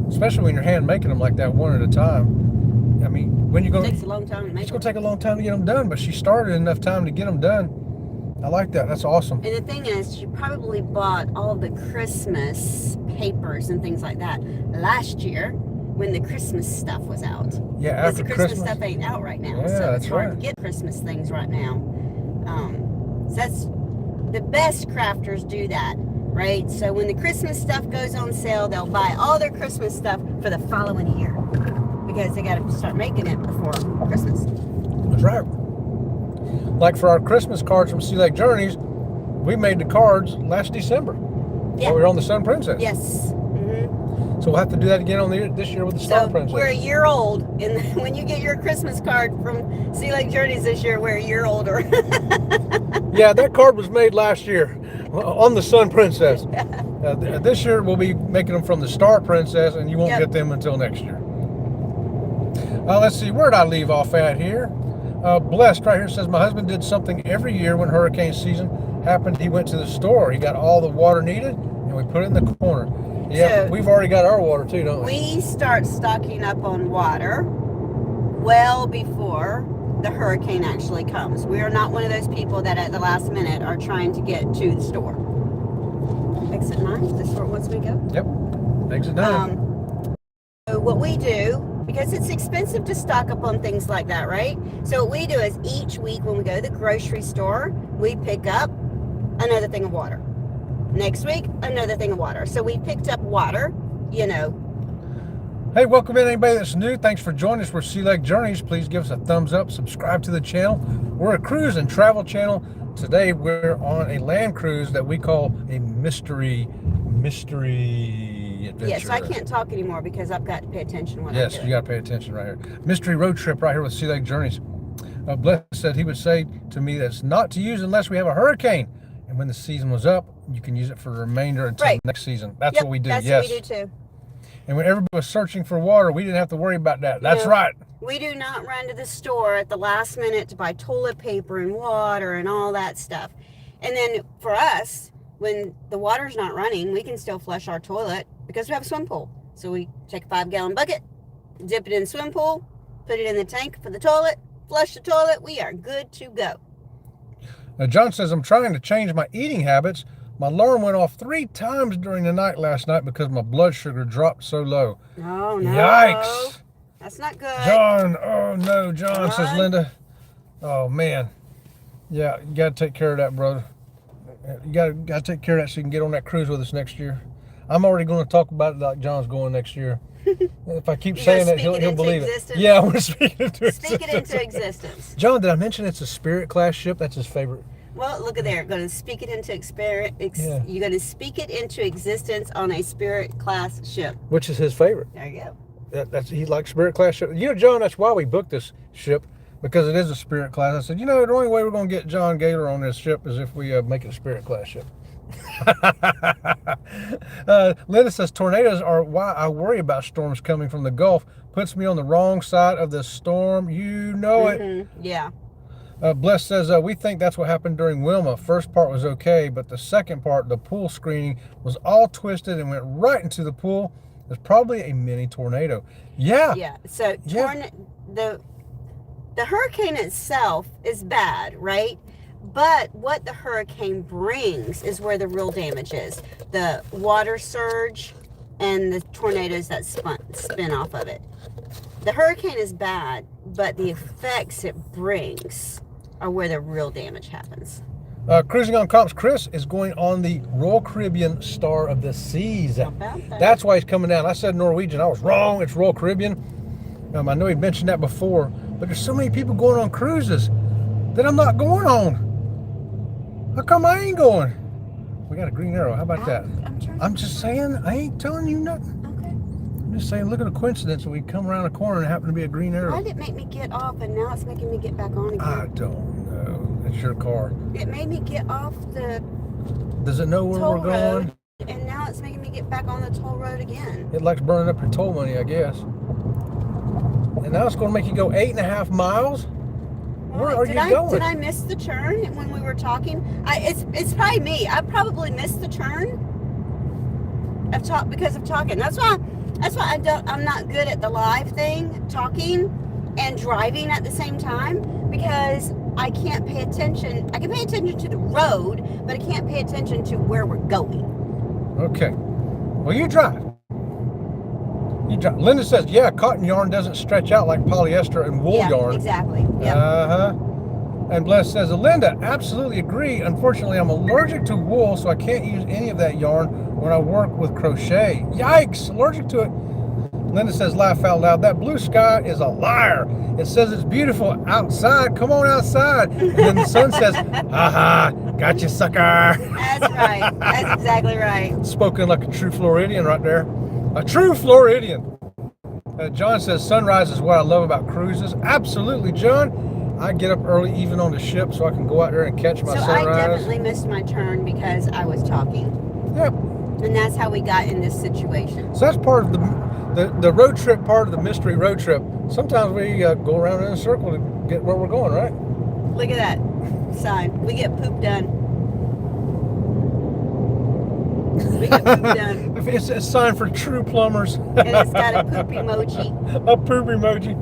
Especially when you're hand making them like that, one at a time. I mean, when you're going, It takes a long time to make it's going them. to take a long time to get them done. But she started enough time to get them done. I like that. That's awesome. And the thing is, she probably bought all the Christmas papers and things like that last year when the Christmas stuff was out. Yeah, Because after the Christmas stuff ain't out right now, Yeah, so that's it's hard right. to get Christmas things right now. So that's the best crafters do that, right? So when the Christmas stuff goes on sale, they'll buy all their Christmas stuff for the following year because they got to start making it before Christmas. That's right. Like for our Christmas cards from Sea Lake Journeys, we made the cards last December. Yeah. While we were on the Sun Princess. Yes. Mm-hmm. So we'll have to do that again on this year with the Star So Princess. we're a year old, and when you get your Christmas card from Sea Lake Journeys this year, we're a year older. Yeah, that card was made last year on the Sun Princess. This year we'll be making them from the Star Princess, and you won't Yep. get them until next year. Let's see, where did I leave off at here? Blessed right here says my husband did something every year when hurricane season happened. He went to the store. He got all the water needed, and we put it in the corner. Yeah, So- we've already got our water too, don't we? We start stocking up on water well before the hurricane actually comes. We are not one of those people that at the last minute are trying to get to the store. Exit 9, this is where it wants me to go. Yep. Exit 9. So what we do, because it's expensive to stock up on things like that, right? So what we do is each week when we go to the grocery store, we pick up another thing of water. Next week, another thing of water. So we picked up water, you know. Hey, welcome in anybody that's new. Thanks for joining us. We're Sea Lake Journeys. Please give us a thumbs up, subscribe to the channel. We're a cruise and travel channel. Today we're on a land cruise that we call a mystery adventure. Yeah, so I can't talk anymore because I've got to pay attention when Yes, I do you it. got to pay attention right here. Mystery road trip right here with Sea Lake Journeys. Bless said he would say to me that it's not to use unless we have a hurricane. And when the season was up, you can use it for the remainder until Right. next season. That's Yep, what we do. That's Yes. what we do too. And when everybody was searching for water, we didn't have to worry about that. That's No. right. We do not run to the store at the last minute to buy toilet paper and water and all that stuff. And then for us, when the water's not running, we can still flush our toilet because we have a swim pool. So we take a 5-gallon bucket, dip it in the swim pool, put it in the tank for the toilet, flush the toilet. We are good to go. John says, I'm trying to change my eating habits. My alarm went off 3 times during the night last night because my blood sugar dropped so low. Oh, no. Yikes. That's not good. John, oh no, John, says John? Linda. Oh man. Yeah, you got to take care of that, brother. You got to take care of that so you can get on that cruise with us next year. I'm already going to talk about it like John's going next year. If I keep You saying gonna that, speak it he'll into believe existence? it. Yeah, I'm going to speak it into Speak it existence. into existence. John, did I mention it's a Spirit class ship? That's his favorite. Well, look at there. Going to speak it into Yeah. You're going to speak it into existence on a Spirit class ship. Which is his favorite. There you go. He likes Spirit class ship. You know, John, that's why we booked this ship, because it is a Spirit class. I said, you know, the only way we're going to get John Gaylor on this ship is if we make it a Spirit class ship. Linda says tornadoes are why I worry about storms coming from the Gulf. Puts me on the wrong side of the storm. You know it. Mm-hmm. Yeah. Bless says we think that's what happened during Wilma. First part was okay, but the second part, the pool screening, was all twisted and went right into the pool. There's probably a mini tornado. Yeah. Yeah. So Yeah. the hurricane itself is bad, right? But what the hurricane brings is where the real damage is. The water surge and the tornadoes that spin off of it. The hurricane is bad, but the effects it brings are where the real damage happens. Cruising on Comps Chris is going on the Royal Caribbean Star of the Seas. How about that? That's why he's coming down. I said Norwegian. I was wrong. It's Royal Caribbean. I know he mentioned that before, but there's so many people going on cruises that I'm not going on. How come I ain't going? We got a green arrow. How about that? I'm just saying. I ain't telling you nothing. Okay. I'm just saying, look at a coincidence. We come around a corner and happen to be a green arrow. Why did it make me get off and now it's making me get back on again? I don't know. It's your car. It made me get off the Does it know where toll we're going? road, and now it's making me get back on the toll road again. It likes burning up your toll money, I guess. And now it's going to make you go 8.5 miles? Where are you going? Did I miss the turn when we were talking? It's probably me. I probably missed the turn because of talking. That's why I'm not good at the live thing, talking and driving at the same time, because I can't pay attention. I can pay attention to the road, but I can't pay attention to where we're going. Okay. Well, you drive. Linda says, yeah, cotton yarn doesn't stretch out like polyester and wool yarn. Exactly. Yep. And Bless says, Linda, absolutely agree. Unfortunately, I'm allergic to wool, so I can't use any of that yarn when I work with crochet. Yikes, allergic to it. Linda says, laugh out loud. That blue sky is a liar. It says it's beautiful outside. Come on outside. And then the sun says, ha, got you, sucker. That's right. That's exactly right. Spoken like a true Floridian right there. A true Floridian. John says, sunrise is what I love about cruises. Absolutely, John. I get up early even on the ship so I can go out there and catch my sunrise. So I definitely missed my turn because I was talking. Yep. And that's how we got in this situation. So that's part of the road trip, part of the mystery road trip. Sometimes we go around in a circle to get where we're going, right? Look at that sign. We get poop done. We get poop done. It's a sign for true plumbers. And it's got a poop emoji. A poop emoji.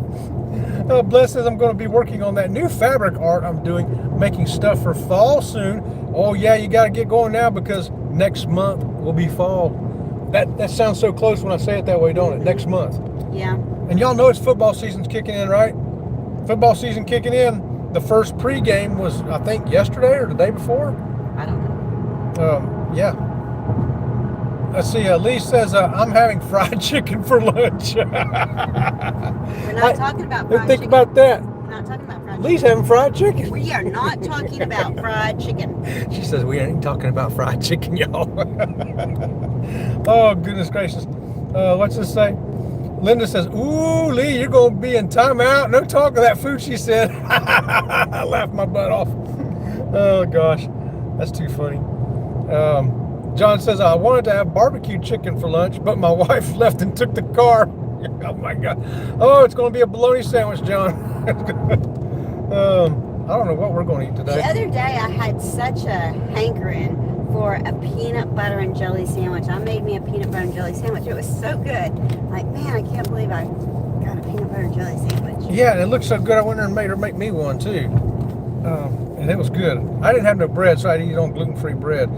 Bless says I'm going to be working on that new fabric art I'm doing, making stuff for fall soon. Oh yeah, you got to get going now because next month will be fall. That sounds so close when I say it that way, don't it? Next month. Yeah. And y'all know it's football season's kicking in, right? Football season kicking in. The first pregame was, I think, yesterday or the day before. I don't know. Yeah. Let's see. Lee says, I'm having fried chicken for lunch. We're not talking about fried Think chicken. about that. We're not talking about fried Lee's chicken. having fried chicken. We are not talking about fried chicken. She says, we ain't talking about fried chicken, y'all. Oh, goodness gracious. What's this say? Linda says, ooh, Lee, you're going to be in timeout. No talk of that food, she said. I laughed my butt off. Oh, gosh. That's too funny. John says, I wanted to have barbecue chicken for lunch, but my wife left and took the car. Oh, my God. Oh, it's going to be a bologna sandwich, John. I don't know what we're going to eat today. The other day, I had such a hankering for a peanut butter and jelly sandwich. I made me a peanut butter and jelly sandwich. It was so good. Like, man, I can't believe I got a peanut butter and jelly sandwich. Yeah, and it looked so good. I went there and made her make me one, too. And it was good. I didn't have no bread, so I had to eat on gluten-free bread.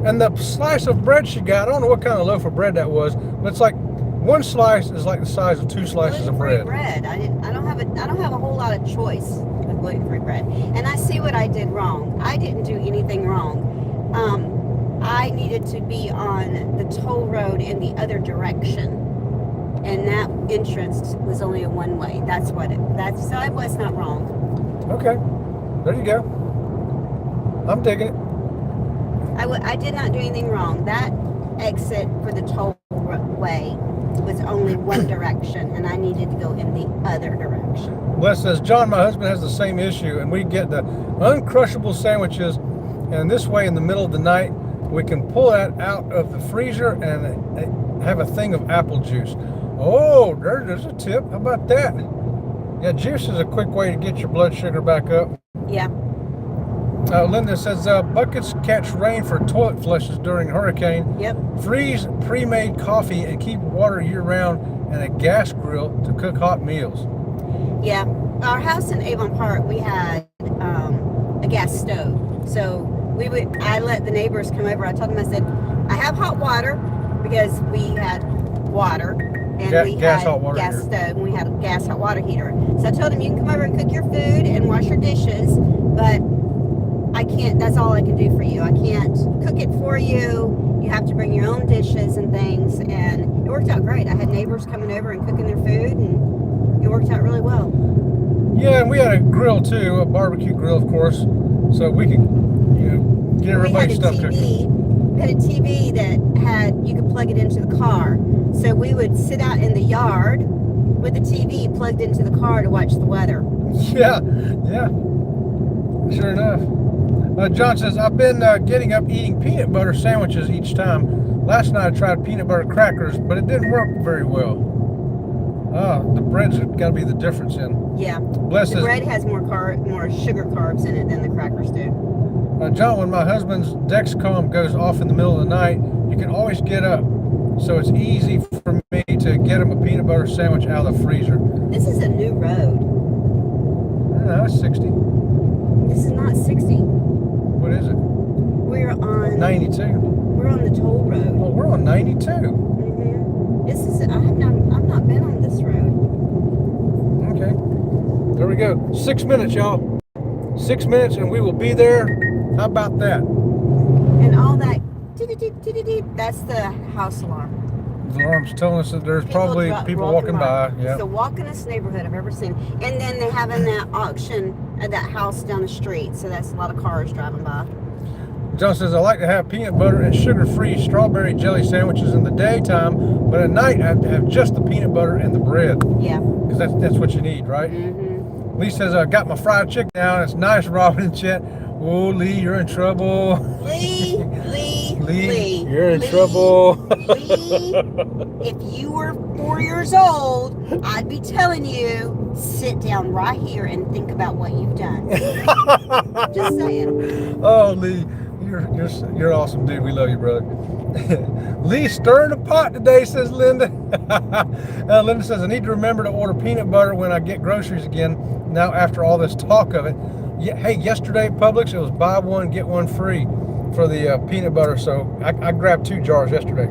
And the slice of bread she got, I don't know what kind of loaf of bread that was, but it's like one slice is like the size of 2 slices of bread. I don't have a whole lot of choice with gluten-free bread. And I see what I did wrong. I didn't do anything wrong. I needed to be on the toll road in the other direction, and that entrance was only a one-way. So I was not wrong. Okay, there you go. I'm digging it. I did not do anything wrong. That exit for the tollway was only one direction, and I needed to go in the other direction. Bless says, John, my husband has the same issue, and we get the uncrushable sandwiches, and this way in the middle of the night, we can pull that out of the freezer and have a thing of apple juice. Oh, there's a tip. How about that? Yeah, juice is a quick way to get your blood sugar back up. Yeah. Linda says, buckets catch rain for toilet flushes during hurricane. Yep. Freeze pre-made coffee and keep water year-round, and a gas grill to cook hot meals. Yeah. Our house in Avon Park, we had a gas stove. So I let the neighbors come over. I told them, I said, I have hot water because we had water and we gas had hot water gas heater. stove and we had a gas hot water heater. So I told them, you can come over and cook your food and wash your dishes, but I can't, that's all I can do for you. I can't cook it for you. You have to bring your own dishes and things. And it worked out great. I had neighbors coming over and cooking their food, and it worked out really well. Yeah, and we had a grill too, a barbecue grill, of course, so we could, get everybody's stuff cooking. We had a TV that had, you could plug it into the car. So we would sit out in the yard with the TV plugged into the car to watch the weather. Yeah, sure enough. John says, I've been getting up eating peanut butter sandwiches each time. Last night I tried peanut butter crackers, but it didn't work very well. The bread's got to be the difference in. Yeah. Bless The his, bread has more sugar carbs in it than the crackers do. John, when my husband's Dexcom goes off in the middle of the night, you can always get up. So it's easy for me to get him a peanut butter sandwich out of the freezer. This is a new road. No, it's 60. This is not 60. What is it? We're on 92. We're on the toll road. Oh, we're on 92. This is I've not been on this road. Okay. There we go. 6 minutes, y'all. 6 minutes and we will be there. How about that? And all that that's the house alarm. The alarm's telling us that there's probably people walking by. Yeah. It's the walkingest neighborhood I've ever seen. And then they have in that auction at that house down the street, so that's a lot of cars driving by. John says, I like to have peanut butter and sugar-free strawberry jelly sandwiches in the daytime, but at night I have to have just the peanut butter and the bread. Yeah. Because that's what you need, right? Mm-hmm. Lee says, I got my fried chicken now. It's nice, Robin and Chet. Oh, Lee, you're in trouble. Lee, you're in trouble. Lee, if you were 4 years old, I'd be telling you, sit down right here and think about what you've done. Just saying. Oh, Lee, you're awesome, dude. We love you, brother. Lee stirring the pot today, says Linda. Linda says, I need to remember to order peanut butter when I get groceries again. Now, after all this talk of it. Yeah, hey, yesterday at Publix, it was buy one, get one free for the peanut butter. So I grabbed 2 jars yesterday.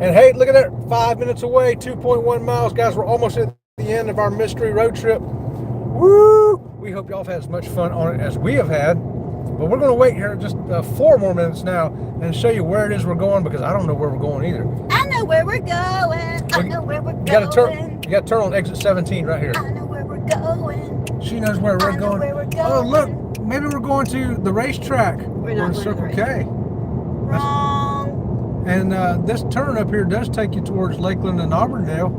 And hey, look at that, 5 minutes away, 2.1 miles. Guys, we're almost at the end of our mystery road trip. Woo! We hope y'all have had as much fun on it as we have had. But we're going to wait here just 4 more minutes now and show you where it is we're going, because I don't know where we're going either. I know where we're going. I know where we're going. You got to turn on exit 17 right here. I know where we're going. She knows where we're going. Where we're going. Oh, look. Maybe we're going to the racetrack. We're not going Circle to the K. Wrong. And this turn up here does take you towards Lakeland and Auburndale.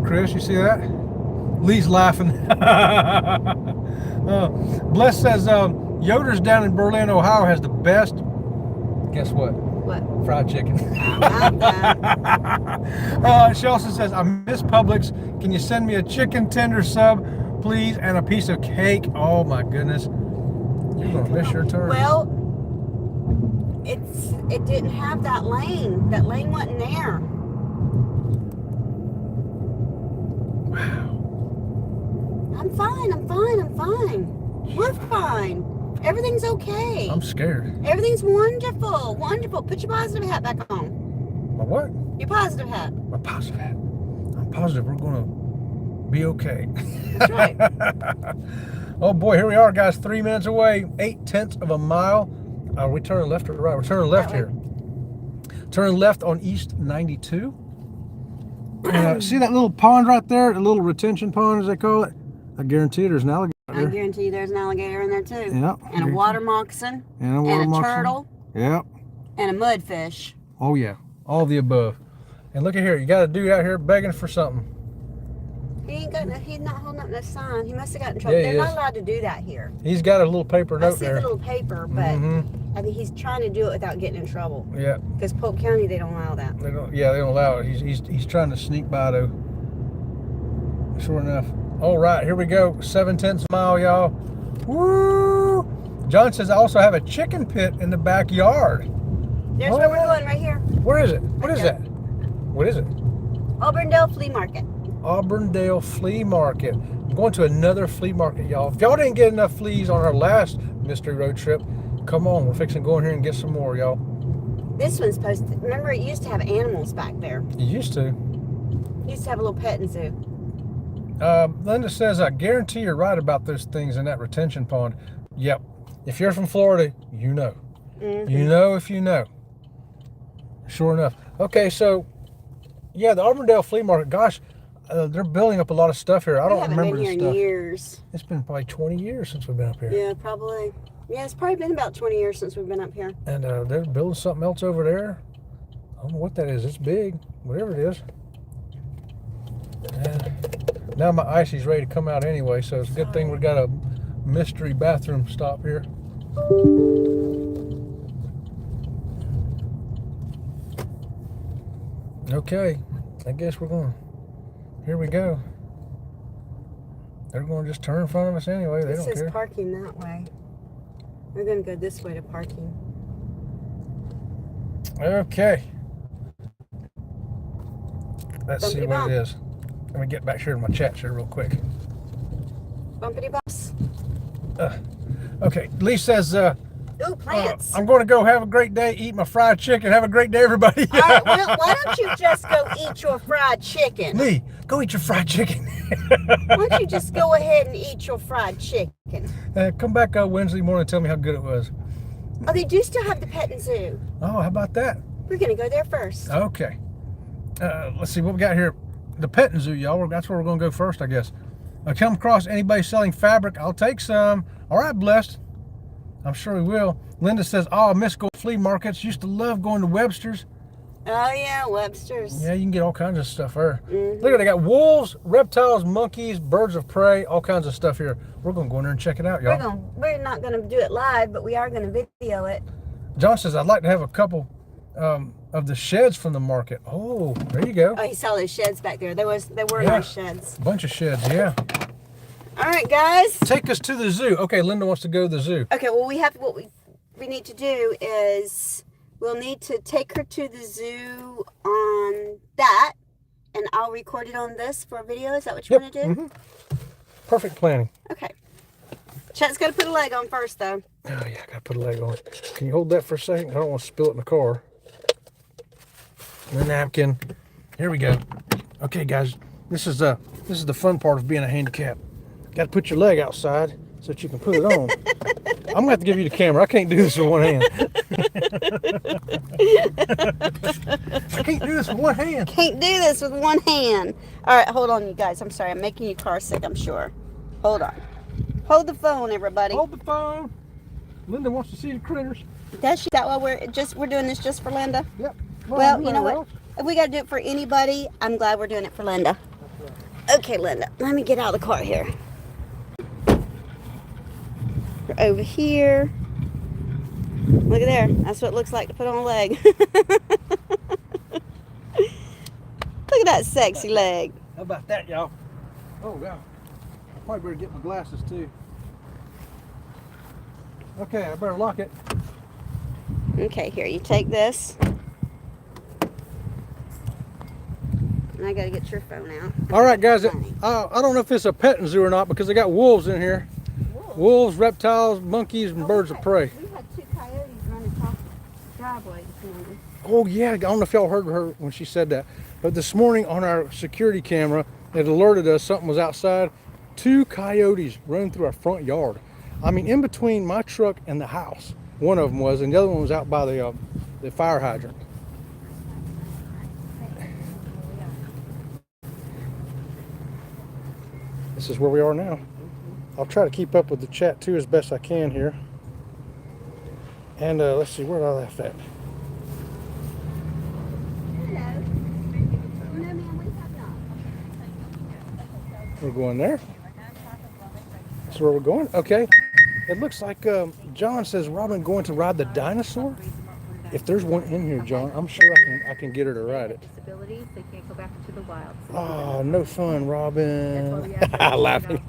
Chris, you see that? Lee's laughing. Bless says Yoder's down in Berlin, Ohio has the best. Guess what? What? Fried chicken. How about that? She also says, I miss Publix. Can you send me a chicken tender sub, please, and a piece of cake? Oh my goodness. You're going to miss your turn. Well, it didn't have that lane. That lane wasn't there. Wow. I'm fine. We're fine. Everything's okay. I'm scared. Everything's wonderful. Put your positive hat back on. My what? Your positive hat. My positive hat. I'm positive we're going to be okay. That's right. Oh boy, here we are, guys. 3 minutes away. 0.8 of a mile. Are we turning left or right? We're turning left here. Turning left on East 92. See that little pond right there? A little retention pond, as they call it? I guarantee there's an alligator. I guarantee there's an alligator in there too. Yep. And a water moccasin. And a turtle. Yep. And a mudfish. Oh yeah. All of the above. And look at here. You got a dude out here begging for something. He's not holding up no sign. He must have gotten in trouble. Yeah, They're not allowed to do that here. He's got a little paper note I see there. the little paper, but I think he's trying to do it without getting in trouble. Yeah. Because Polk County, they don't allow that. They don't allow it. He's trying to sneak by though. Sure enough. All right, here we go. 0.7 mile, y'all. Woo! John says I also have a chicken pit in the backyard. There's where we're going right here. Where is it? What is that? What is it? Auburndale Flea Market. Auburndale Flea Market. I'm going to another flea market, y'all. If y'all didn't get enough fleas on our last mystery road trip. Come on, we're fixing to go in here and get some more, y'all. This one's supposed to, remember it used to have animals back there. You used to. It used to have a little petting zoo. Linda says, I guarantee you're right about those things in that retention pond. Yep. If you're from Florida, you know. Mm-hmm. You know if you know. Sure enough. Okay, so, yeah, the Auburndale Flea Market, gosh, they're building up a lot of stuff here. I don't remember this stuff. Been here in years. It's been probably 20 years since we've been up here. Yeah, probably. Yeah, it's probably been about 20 years since we've been up here. And they're building something else over there. I don't know what that is. It's big, whatever it is. And now my icy's ready to come out anyway, so it's a good thing we got a mystery bathroom stop here. Okay, I guess we're going. Here we go. They're going to just turn in front of us anyway. They don't care. It says parking that way. We're going to go this way to parking. Okay. Let's see what it is. Let me get back here to my chat here real quick. Bumpity bumps. Okay, Lee says, ooh, plants. I'm going to go have a great day, eat my fried chicken. Have a great day, everybody. All right, well, why don't you just go eat your fried chicken? Lee, go eat your fried chicken. Why don't you just go ahead and eat your fried chicken? Come back Wednesday morning and tell me how good it was. Oh, they do still have the petting zoo. Oh, how about that? We're going to go there first. Okay. Let's see what we got here. The petting zoo, y'all. That's where we're going to go first, I guess. I come across anybody selling fabric, I'll take some. All right, blessed. I'm sure we will. Linda says, oh, I miss going to flea markets. Used to love going to Webster's. Oh, yeah, Webster's. Yeah, you can get all kinds of stuff there. Mm-hmm. Look at it. They got wolves, reptiles, monkeys, birds of prey, all kinds of stuff here. We're going to go in there and check it out, y'all. We're not going to do it live, but we are going to video it. John says, I'd like to have a couple of the sheds from the market. Oh, there you go. Oh, he saw those sheds back there. There were nice sheds. A bunch of sheds, yeah. All right, guys. Take us to the zoo. Okay, Linda wants to go to the zoo. Okay, well, what we need to do is we'll need to take her to the zoo on that, and I'll record it on this for a video. Is that what you want to do? Mm-hmm. Perfect planning. Okay. Chet's got to put a leg on first, though. Oh, yeah, I got to put a leg on. Can you hold that for a second? I don't want to spill it in the car. The napkin. Here we go. Okay, guys, this is the fun part of being a handicap. Got to put your leg outside so that you can put it on. I'm going to have to give you the camera. I can't do this with one hand. I can't do this with one hand. Can't do this with one hand. All right, hold on, you guys. I'm sorry. I'm making you car sick, I'm sure. Hold on. Hold the phone, everybody. Hold the phone. Linda wants to see the critters. Does she? That why we're doing this just for Linda? Yep. Well, you know what? If we got to do it for anybody, I'm glad we're doing it for Linda. Right. Okay, Linda. Let me get out of the car here. We're over here. Look at there. That's what it looks like to put on a leg. Look at that sexy leg. How about that, y'all? Oh, wow. I probably better get my glasses, too. Okay, I better lock it. Okay, here, you take this. And I gotta get your phone out. All right, guys. I don't know if it's a petting zoo or not because they got wolves in here. Wolves, reptiles, monkeys, and birds of prey. We had 2 coyotes running across the driveway this morning. Oh, yeah. I don't know if y'all heard her when she said that. But this morning on our security camera, it alerted us something was outside. 2 coyotes running through our front yard. I mean, in between my truck and the house. One of them was, and the other one was out by the fire hydrant. This is where we are now. I'll try to keep up with the chat too as best I can here. And let's see, where did I left at? We're going there. That's where we're going. Okay. It looks like John says, Robin going to ride the dinosaur? If there's one in here, John, I'm sure I can get her to ride it. Disabilities, they can't go back into the wild. Oh, no fun, Robin. Laughing.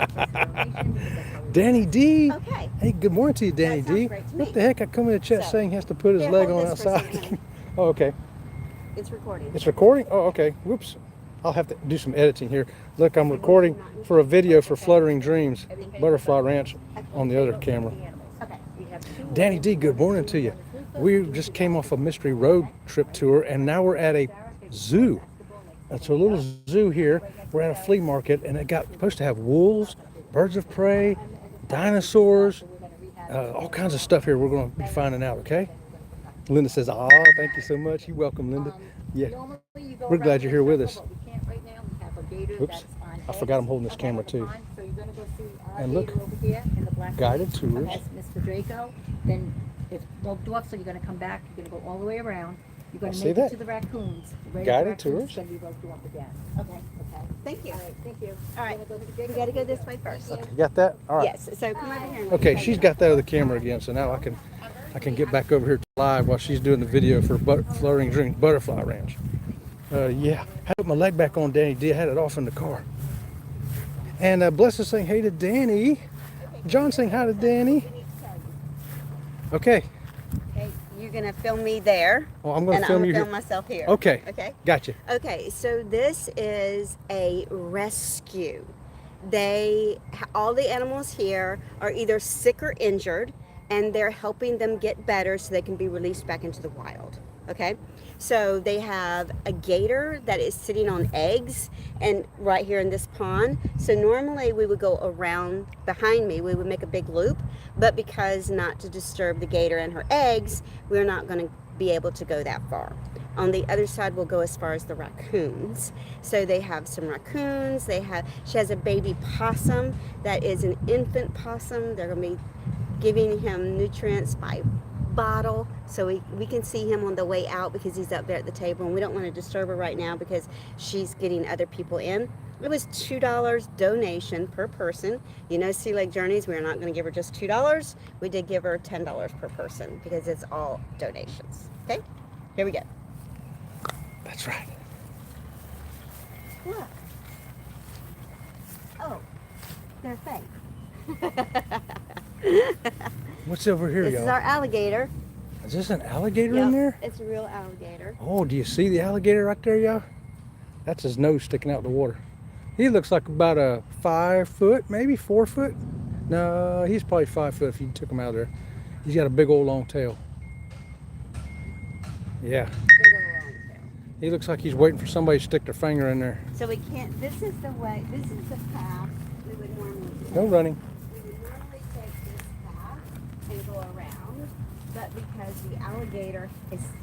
Danny D. Okay. Hey, good morning to you, Danny D. What the heck? I come in the chat saying he has to put his leg on outside. Oh, okay. It's recording. It's recording? Oh, okay. Whoops. I'll have to do some editing here. Look, I'm recording for a video for Fluttering Dreams, Butterfly Ranch on the other camera. Okay. We have 2 Danny D, good morning to you. We just came off a mystery road trip tour, and now we're at a zoo. It's a little zoo here. We're at a flea market, and it got supposed to have wolves, birds of prey, dinosaurs, all kinds of stuff here. We're going to be finding out. Okay. Linda says, "Ah, thank you so much. You're welcome, Linda." Yeah, we're glad you're here with us. Oops, I forgot I'm holding this camera too. So you're going to go see our And look, gator over here in the black guided cage. tours. That's Mr. Draco. Then it's roped off, so you're going to come back. You're going to go all the way around. You're going I to see make that. it to the raccoons. Right, Guided raccoons tours. Going to be roped off again. Okay. Okay. Thank you. All right. Thank you. All right. You're gonna go to the We Draco. got to go this way first. Okay, you got that? All right. Yes. So come over here. and Okay, take she's it. got that other camera again, so now I can get back over here live while she's doing the video for Fluttering Dreams Butterfly Ranch. Yeah, I put my leg back on Danny D. I had it off in the car. And Bless is saying hey to Danny. John saying hi to Danny. Okay. Okay, you're gonna film me there. Well, I'm going and to film I'm you gonna here. film myself here. Okay. Okay. Gotcha. Okay, so this is a rescue. All the animals here are either sick or injured, and they're helping them get better so they can be released back into the wild. Okay, so they have a gator that is sitting on eggs, and right here in this pond. So normally we would go around behind me, we would make a big loop, but because not to disturb the gator and her eggs, we're not going to be able to go that far. On the other side, we'll go as far as the raccoons. So they have some raccoons. She has a baby possum that is an infant possum. They're going to be giving him nutrients by bottle, so we can see him on the way out because he's up there at the table, and we don't want to disturb her right now because she's getting other people in. It was $2 donation per person. You know, Sea Lake Journeys, we're not going to give her just $2. We did give her $10 per person because it's all donations. Okay, here we go. That's right. Look. Oh, they're fake. What's over here, This is y'all? our alligator. Is this an alligator in Yep, there? it's a real alligator. Oh, do you see the alligator right there, y'all? That's his nose sticking out of the water. He looks like about a 5 foot, maybe 4 foot. No, he's probably 5 foot if you took him out of there. He's got a big old long tail. Yeah. Big old long tail. He looks like he's waiting for somebody to stick their finger in there. So we can't, this is the path we would normally take. No running. We would normally take this path and go around, but because the alligator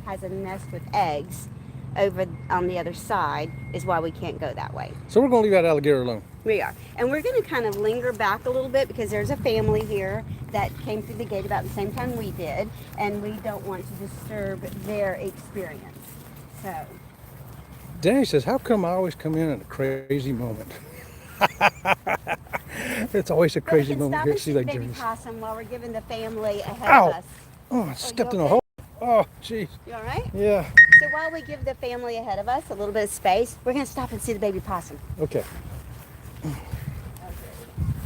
has a nest with eggs over on the other side is why we can't go that way. So we're going to leave that alligator alone. We are. And we're going to kind of linger back a little bit because there's a family here that came through the gate about the same time we did, and we don't want to disturb their experience. So Danny says, how come I always come in at a crazy moment? It's always a crazy moment stop here and at Sea see Lake baby Journeys. possum while we're giving the family ahead Ow! of us. Oh, I stepped you in a okay? hole. Oh, jeez. You all right? Yeah. So while we give the family ahead of us a little bit of space, we're going to stop and see the baby possum. Okay.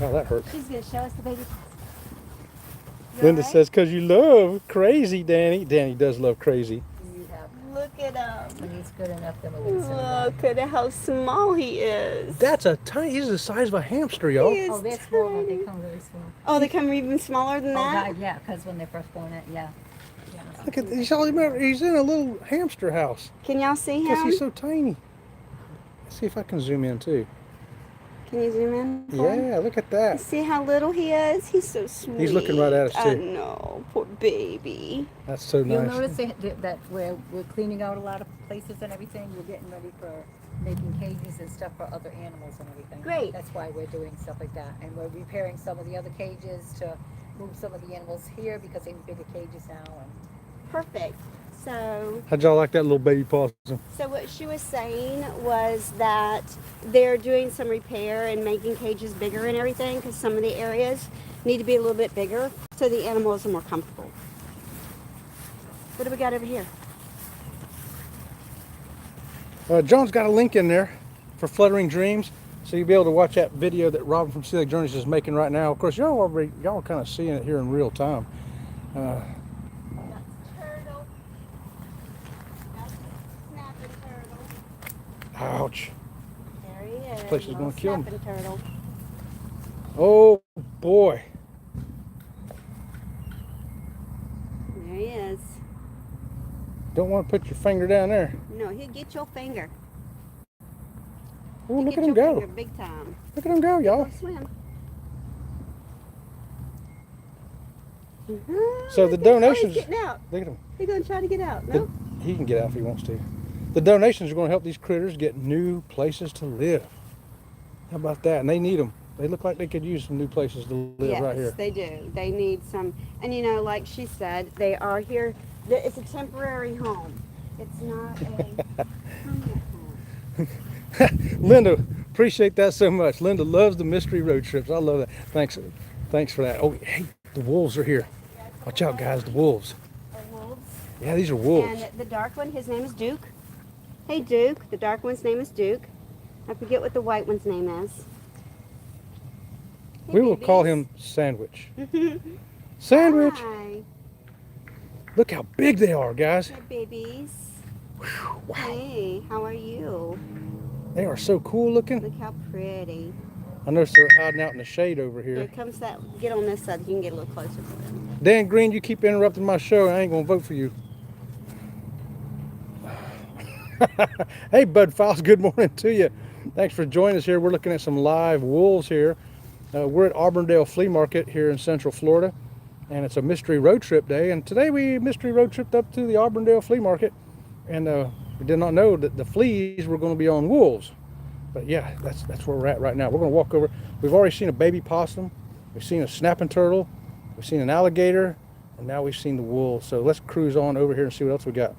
Oh, that hurt. She's going to show us the baby possum. You Linda all right? says, because you love crazy, Danny. Danny does love crazy. Look at him. When he's good enough, then we're going to send him back. Look at how small he is. That's a tiny, he's the size of a hamster, y'all. He is Oh, they're small. tiny. They come really small. Oh, they come even smaller than Oh, that? God, yeah, because when they're first born, yeah. Look at, he's in a little hamster house. Can y'all see Because him? he's so tiny. Let's see if I can zoom in too. Can you zoom in? for him? Yeah, look at that. See how little he is? He's so sweet. He's looking right at us, I too. know, poor baby. That's so You'll nice. notice that we're cleaning out a lot of places and everything. We're getting ready for making cages and stuff for other animals and everything. Great. That's why we're doing stuff like that. And we're repairing some of the other cages to move some of the animals here because they have bigger cages now. And Perfect. So How'd y'all like that little baby possum? what she was saying was that they're doing some repair and making cages bigger and everything because some of the areas need to be a little bit bigger so the animals are more comfortable. What do we got over here? John's got a link in there for Fluttering Dreams, so you'll be able to watch that video that Robin from Sea Lake Journeys is making right now. Of course, y'all are kind of seeing it here in real time. Turtle. That's a snapping turtle. Ouch. There he is. place is gonna kill him. Snapping turtle. Oh boy. Don't want to put your finger down there. No, he'll get your finger. Oh, He'll look get at him your go. finger big time. Look at him go, y'all. Go swim. So the Look at- donations. Oh, he's getting out. Look at him. He's gonna try to get out. No. He can get out if he wants to. The donations are going to help these critters get new places to live. How about that? And they need them. They look like they could use some new places to live Yes, right here. they do. They need some, and you know, like she said, they are here. It's a temporary home. It's not a permanent home. Linda, appreciate that so much. Linda loves the mystery road trips. I love that. Thanks for that. Oh, hey, the wolves are here. Watch out, guys, the wolves. Are wolves. Yeah, these are wolves. And the dark one, his name is Duke. Hey, Duke. The dark one's name is Duke. I forget what the white one's name is. Hey, We will call babies. him Sandwich. Sandwich. Hi. Look how big they are, guys. Hi, babies. Wow. Hey, how are you? They are so cool looking. Look how pretty. I noticed they're hiding out in the shade over Here here. comes that. Get on this side. You can get a little closer for them. Dan Green, you keep interrupting my show. I ain't going to vote for you. Hey, Bud Files, good morning to you. Thanks for joining us here. We're looking at some live wolves here. We're at Auburndale Flea Market here in Central Florida, and it's a mystery road trip day. And today we mystery road tripped up to the Auburndale Flea Market, and we did not know that the fleas were going to be on wolves. But yeah, that's where we're at right now. We're going to walk over. We've already seen a baby possum. We've seen a snapping turtle. We've seen an alligator, and now we've seen the wolves. So let's cruise on over here and see what else we got.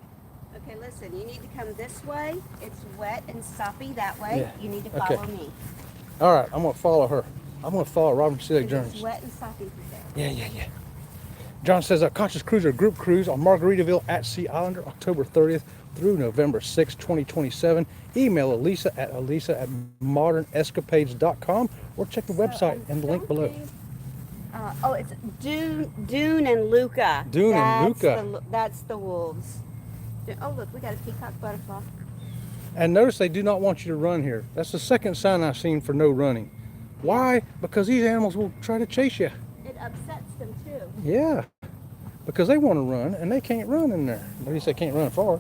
Okay, listen. You need to come this way. It's wet and soppy that way. Yeah. You need to Okay. follow me. All right, I'm going to follow her. I'm going to follow Robin Celic It's Jones. wet and soppy through there. Yeah. John says a Conscious Cruiser group cruise on Margaritaville at Sea Islander, October 30th through November 6th, 2027. Email Elisa at modernescapades.com or check the website and the link below. It's Dune and Luca. Dune and Luca. That's the wolves. Oh, look, we got a peacock butterfly. And notice they do not want you to run here. That's the second sign I've seen for no running. Why? Because these animals will try to chase you. It upsets them too. Yeah, because they want to run and they can't run in there. At least they can't run far.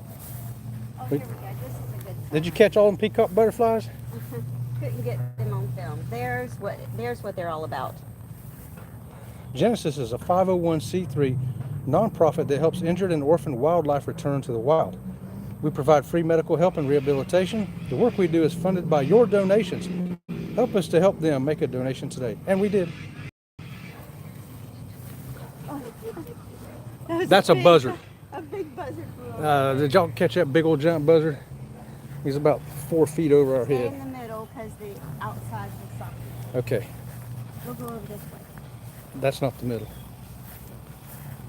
Oh, here we go. This is a good sign. Did you catch all them peacock butterflies? Couldn't get them on film. There's what they're all about. Genesis is a 501c3 nonprofit that helps injured and orphaned wildlife return to the wild. We provide free medical help and rehabilitation. The work we do is funded by your donations. Help us to help them. Make a donation today. And we did. That's a buzzard. A big buzzard flew over. Did y'all catch that big old giant buzzard? He's about 4 feet over our Stay head. in the middle because the outside will stop. Okay, We'll go over this way. that's not the middle.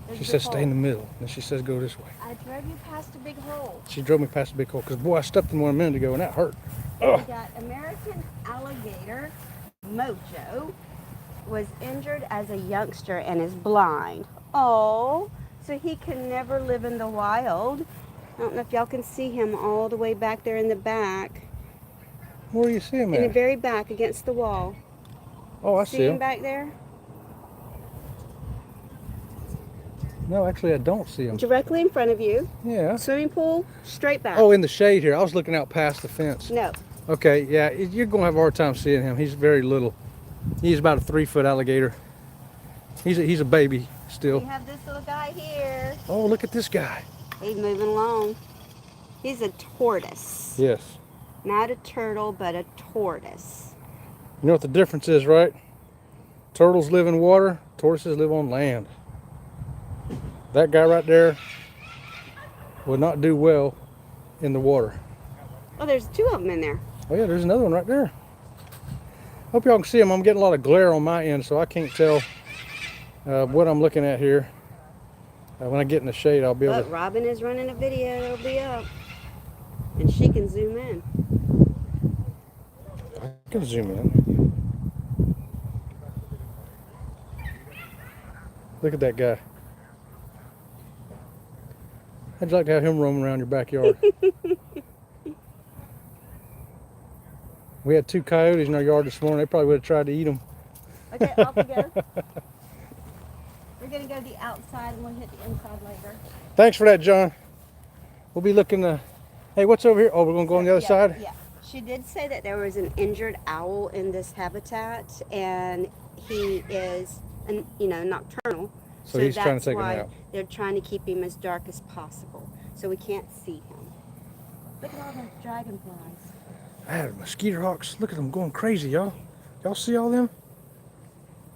There's She the says stay in the hole. middle. Then she says go this way. I drove you past a big hole. She drove me past the big hole because boy, I stepped in one a minute ago and that hurt. We Ugh. got American alligator Mojo was injured as a youngster and is blind. Oh, so he can never live in the wild. I don't know if y'all can see him all the way back there in the back. Where do you see him In the at? very back against the wall. Oh, I See see him him. back there? No, actually, I don't see him. Directly in front of you. Yeah. Swimming pool, straight back. Oh, in the shade here. I was looking out past the fence. No. Okay, yeah, you're going to have a hard time seeing him. He's very little. He's about a 3-foot alligator. He's a baby We still. have this little guy here. Oh, look at this guy. He's moving along. He's a tortoise. Yes. Not a turtle, but a tortoise. You know what the difference is, right? Turtles live in water, tortoises live on land. That guy right there would not do well in the water. Oh, there's 2 of them in there. Oh yeah, there's another one right there. Hope y'all can see him. I'm getting a lot of glare on my end, so I can't tell what I'm looking at here. When I get in the shade, I'll be able But to. Robin is running a video. It'll be up. And she can zoom in. I can zoom in. Look at that guy. How'd you like to have him roaming around your backyard? We had 2 coyotes in our yard this morning. They probably would have tried to eat them. Okay, off we go. We're going to go to the outside and we'll hit the inside later. Thanks for that, John. We'll be looking hey, what's over here? Oh, we're gonna go on the other side? Yeah. She did say that there was an injured owl in this habitat, and he is, nocturnal. So he's trying to take him why out. they're trying to keep him as dark as possible, so we can't see him. Look at all those dragonflies. Ah, mosquito hawks. Look at them going crazy, y'all. Y'all see all them?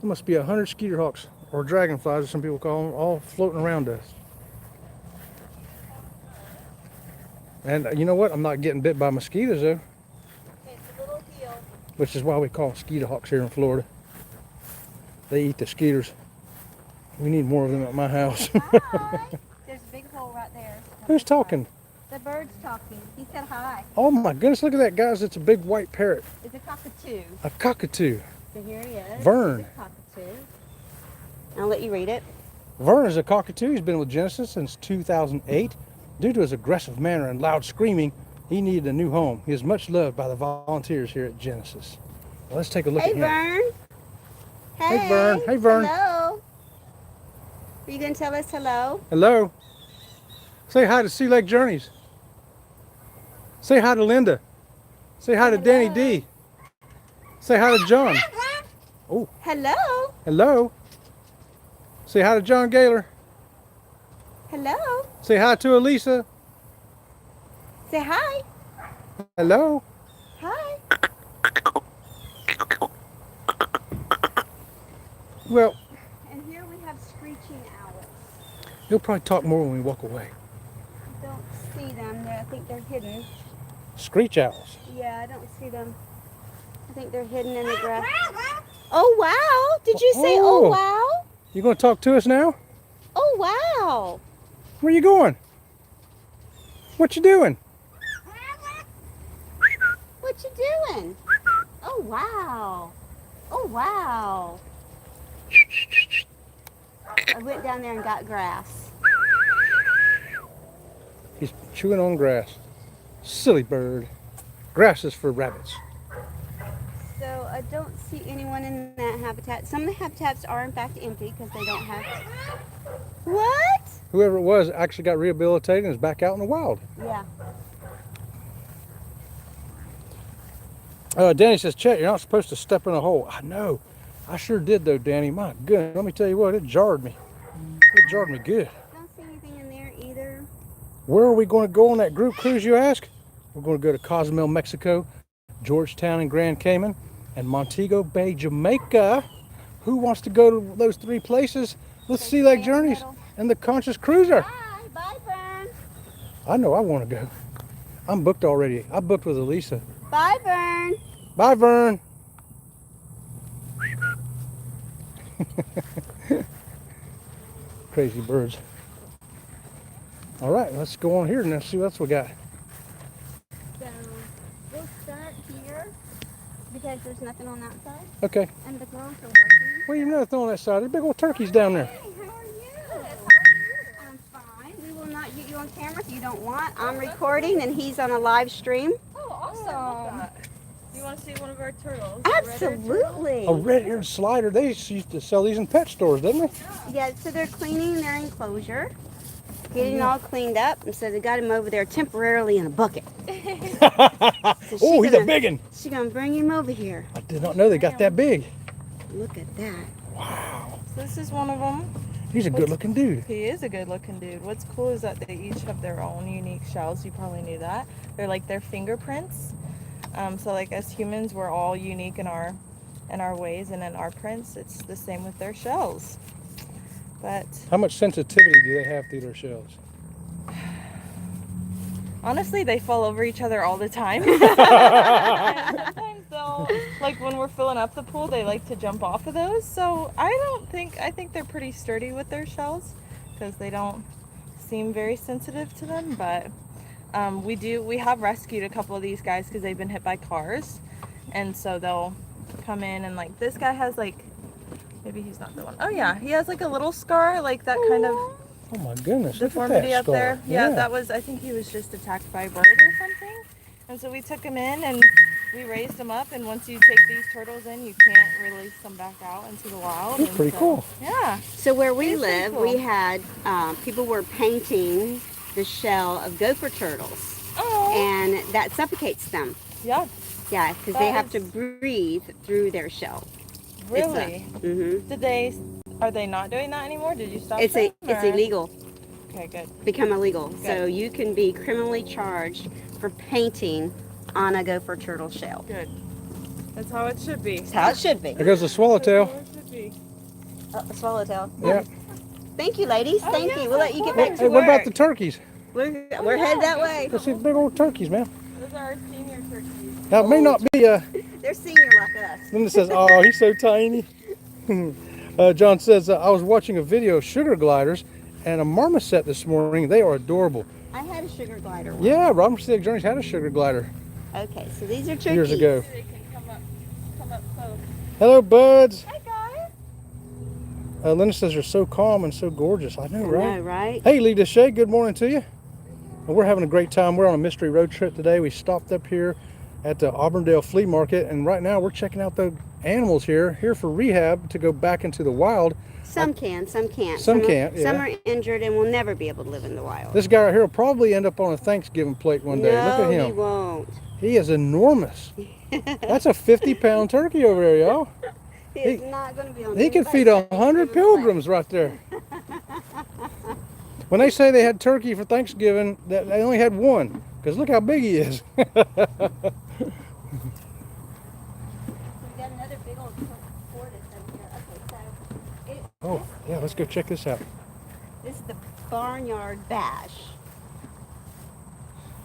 There must be 100 skeeter hawks, or dragonflies, as some people call them, all floating around us. And you know what? I'm not getting bit by mosquitoes, though. It's a little hill. Which is why we call them skeeter hawks here in Florida. They eat the skeeters. We need more of them at my house. Hi. There's a big hole right there. Who's talking? The bird's talking. He said hi. Oh my goodness, look at that, guys. It's a big white parrot. It's a cockatoo. A cockatoo. So here he is. Vern. He's a cockatoo. I'll let you read it. Vern is a cockatoo. He's been with Genesis since 2008. Due to his aggressive manner and loud screaming, he needed a new home. He is much loved by the volunteers here at Genesis. Well, let's take a look Hey, at him. Vern. Hey, Vern. Hey, Vern. Hello. Are you going to tell us hello? Hello. Say hi to Sea Lake Journeys. Say hi to Linda. Say hi to Danny D. Say hi to John. Oh, Hello. hello. Say hi to John Gaylor. Hello. Say hi to Elisa. Say hi. Hello. Hi. Well, And here we have screeching owls. he'll probably talk more when we walk away. I don't see them. I think they're hidden. Screech owls. Yeah, I don't see them. I think they're hidden in the grass. Oh, wow. Did you say, Oh. oh, wow? You gonna talk to us now? Oh, wow. Where you going? What you doing? What you doing? Oh, wow. Oh, wow. I went down there and got grass. He's chewing on grass. Silly bird. Grass is for rabbits. So I don't see anyone in that habitat. Some of the habitats are in fact empty because they don't have. What? Whoever it was actually got rehabilitated and is back out in the wild. Yeah. Danny says, Chet, you're not supposed to step in a hole. I know. I sure did though, Danny. My goodness. Let me tell you what, it jarred me. It jarred me good. Don't see anything in there either. Where are we going to go on that group cruise, you ask? We're going to go to Cozumel, Mexico, Georgetown and Grand Cayman, and Montego Bay, Jamaica. Who wants to go to those three places with Sea Lake Journeys and the Conscious Cruiser? Bye. Bye, Vern. I know I want to go. I'm booked already. I booked with Elisa. Bye, Vern. Bye, Vern. Crazy birds. All right, let's go on here and let's see what else we got. So we'll start here because there's nothing on that side, Okay. and the girls are working. Well, you know nothing on that side. There's big old turkeys down there. Hey, how are you? I'm fine. We will not get you on camera if you don't want. I'm recording, and he's on a live stream. Oh, awesome. You want to see one of our turtles? Absolutely. A red-eared slider. They used to sell these in pet stores, didn't they? Yeah, so they're cleaning their enclosure, getting all cleaned up, and so they got him over there temporarily in a bucket. Oh, he's a big one. She's gonna bring him over here. I did not know they got that big. Look at that. Wow. So this is one of them. He's a good-looking dude. He is a good looking dude. What's cool is that they each have their own unique shells. You probably knew that. They're like their fingerprints. So like as humans, we're all unique in our ways and in our prints. It's the same with their shells. But How much sensitivity do they have through their shells? honestly, they fall over each other all the time. And sometimes they'll, like when we're filling up the pool, they like to jump off of those. So I think they're pretty sturdy with their shells because they don't seem very sensitive to them. But we have rescued a couple of these guys because they've been hit by cars. And so they'll come in and like this guy has like, maybe he's not the one. Oh yeah, he has like a little scar, like that kind of Oh my goodness. deformity look at that up there. scar. Yeah, that was, I think he was just attacked by a bird or something. And so we took him in and we raised him up. And once you take these turtles in, you can't release them back out into the wild. That's And pretty so- cool. Yeah. So where we It's pretty live, cool. we had people were painting the shell of gopher turtles, Oh. and that suffocates them. Yeah. Yeah, because they have to breathe through their shell. Really? Mm-hmm. Are they not doing that anymore? Did you stop It's them, it's or- illegal. Okay, good. Become illegal. Good. So you can be criminally charged for painting on a gopher turtle shell. Good. That's how it should be. That's how it should be. There goes the That's swallowtail. how it should be. Swallowtail. Yeah. Thank you, ladies. Oh, Thank yes, you. We'll let of you get course. back Hey, to what work. about the turkeys? We're yeah. headed that way. Let's see the big old turkeys, man. Those are our senior turkeys. Now, it may not be, They're senior like us. Linda says, oh, he's so tiny. John says, I was watching a video of sugar gliders and a marmoset this morning. They are adorable. I had a sugar glider once. Yeah, Robin Select Journeys had a sugar glider Okay, so these are turkeys. years ago. They can come up close. Hello, buds. Hi, guys. Linda says, you're so calm and so gorgeous. I know, I right? know, right? Hey, Lee Deshay, good morning to you. Well, we're having a great time. We're on a mystery road trip today. We stopped up here at the Auburndale Flea Market, and right now we're checking out the animals here for rehab to go back into the wild. Some can, some can't. Some are- can't, yeah. Some are injured and will never be able to live in the wild. This guy right here will probably end up on a Thanksgiving plate one day. No, Look at he him. won't. He is enormous. That's a 50-pound turkey over there, y'all. He's not going to be on He can anybody's feed 100 Thanksgiving pilgrims right there. When they say they had turkey for Thanksgiving, they only had one, because look how big he is. plate. We got another big old tortoise over here. Okay, so Oh, yeah, let's go check this out. this is the barnyard bash.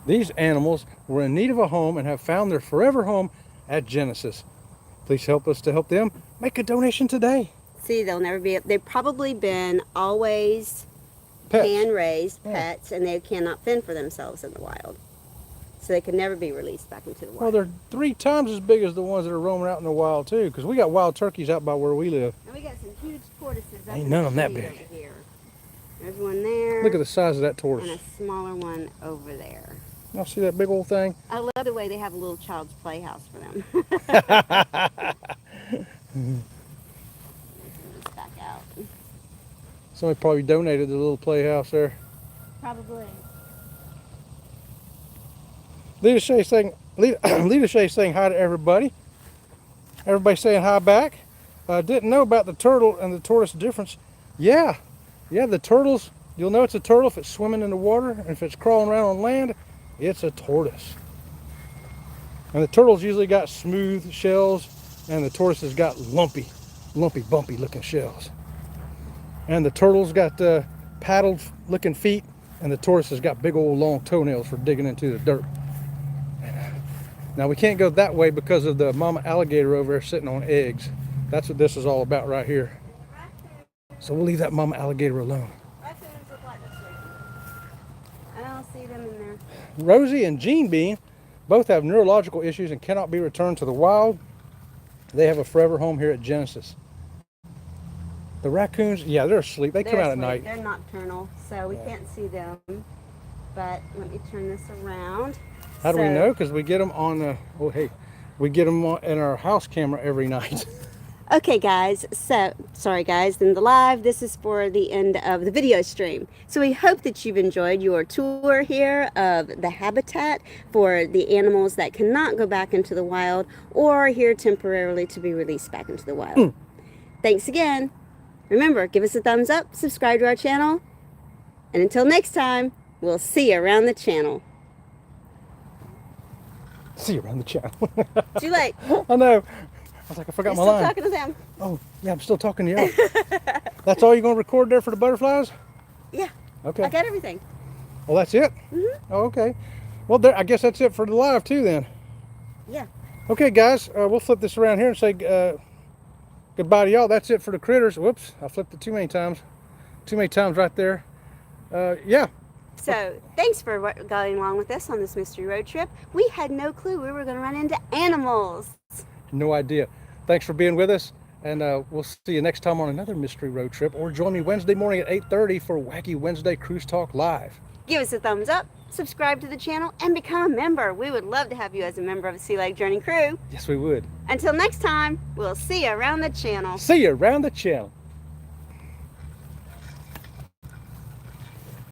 These animals were in need of a home and have found their forever home at Genesis. Please help us to help them. Make a donation today. See, they'll never be. They've probably been always Pets. hand-raised Yeah. pets, and they cannot fend for themselves in the wild. So they can never be released back into the Well, wild. they're 3 times as big as the ones that are roaming out in the wild, too, because we got wild turkeys out by where we live. And we got some huge tortoises up Ain't in none the of them that tree big. over here. There's one there. Look at the size of that And tortoise. a smaller one over there. Y'all see that big old thing? I love the way they have a little child's playhouse for them. This back out. Somebody probably donated the little playhouse there. Probably. Lita Shea saying, Lita Shea saying hi to everybody. Everybody saying hi back. Didn't know about the turtle and the tortoise difference. Yeah, the turtles, you'll know it's a turtle if it's swimming in the water, and if it's crawling around on land, it's a tortoise. And the turtles usually got smooth shells, and the tortoises got lumpy, bumpy looking shells. And the turtles got paddled looking feet, and the tortoises got big old long toenails for digging into the dirt. Now we can't go that way because of the mama alligator over there sitting on eggs. That's what this is all about right here. So we'll leave that mama alligator alone. Raccoons look like this way. I don't see them in there. Rosie and Jean Bean both have neurological issues and cannot be returned to the wild. They have a forever home here at Genesis. The raccoons, yeah, they're asleep. They come They're out at asleep. night. They're nocturnal, so we can't see them. But let me turn this around. How do we So- know? Because we get them on the, we get them in our house camera every night. Okay guys, so sorry guys, in the live, this is for the end of the video stream. So we hope that you've enjoyed your tour here of the habitat for the animals that cannot go back into the wild or are here temporarily to be released back into the wild. Thanks again. Remember, give us a thumbs up, subscribe to our channel, and until next time, we'll see you around the channel. See you around the channel. Too late. I know. I was like, I forgot You're my still line. talking to them. Oh, yeah, I'm still talking to you. That's all you're going to record there for the butterflies? Yeah, Okay. I got everything. Well, that's it? Oh, okay. Well, there, I guess that's it for the live, too, then. Yeah. Okay, guys, we'll flip this around here and say goodbye to y'all. That's it for the critters. Whoops, I flipped it too many times. Too many times right there. Yeah. So, thanks for going along with us on this mystery road trip. We had no clue we were going to run into animals. No idea. Thanks for being with us, and we'll see you next time on another mystery road trip, or join me Wednesday morning at 8:30 for Wacky Wednesday Cruise Talk Live. Give us a thumbs up, subscribe to the channel, and become a member. We would love to have you as a member of the Sea Lake Journey crew. Yes, we would. Until next time, we'll see you around the channel. See you around the channel.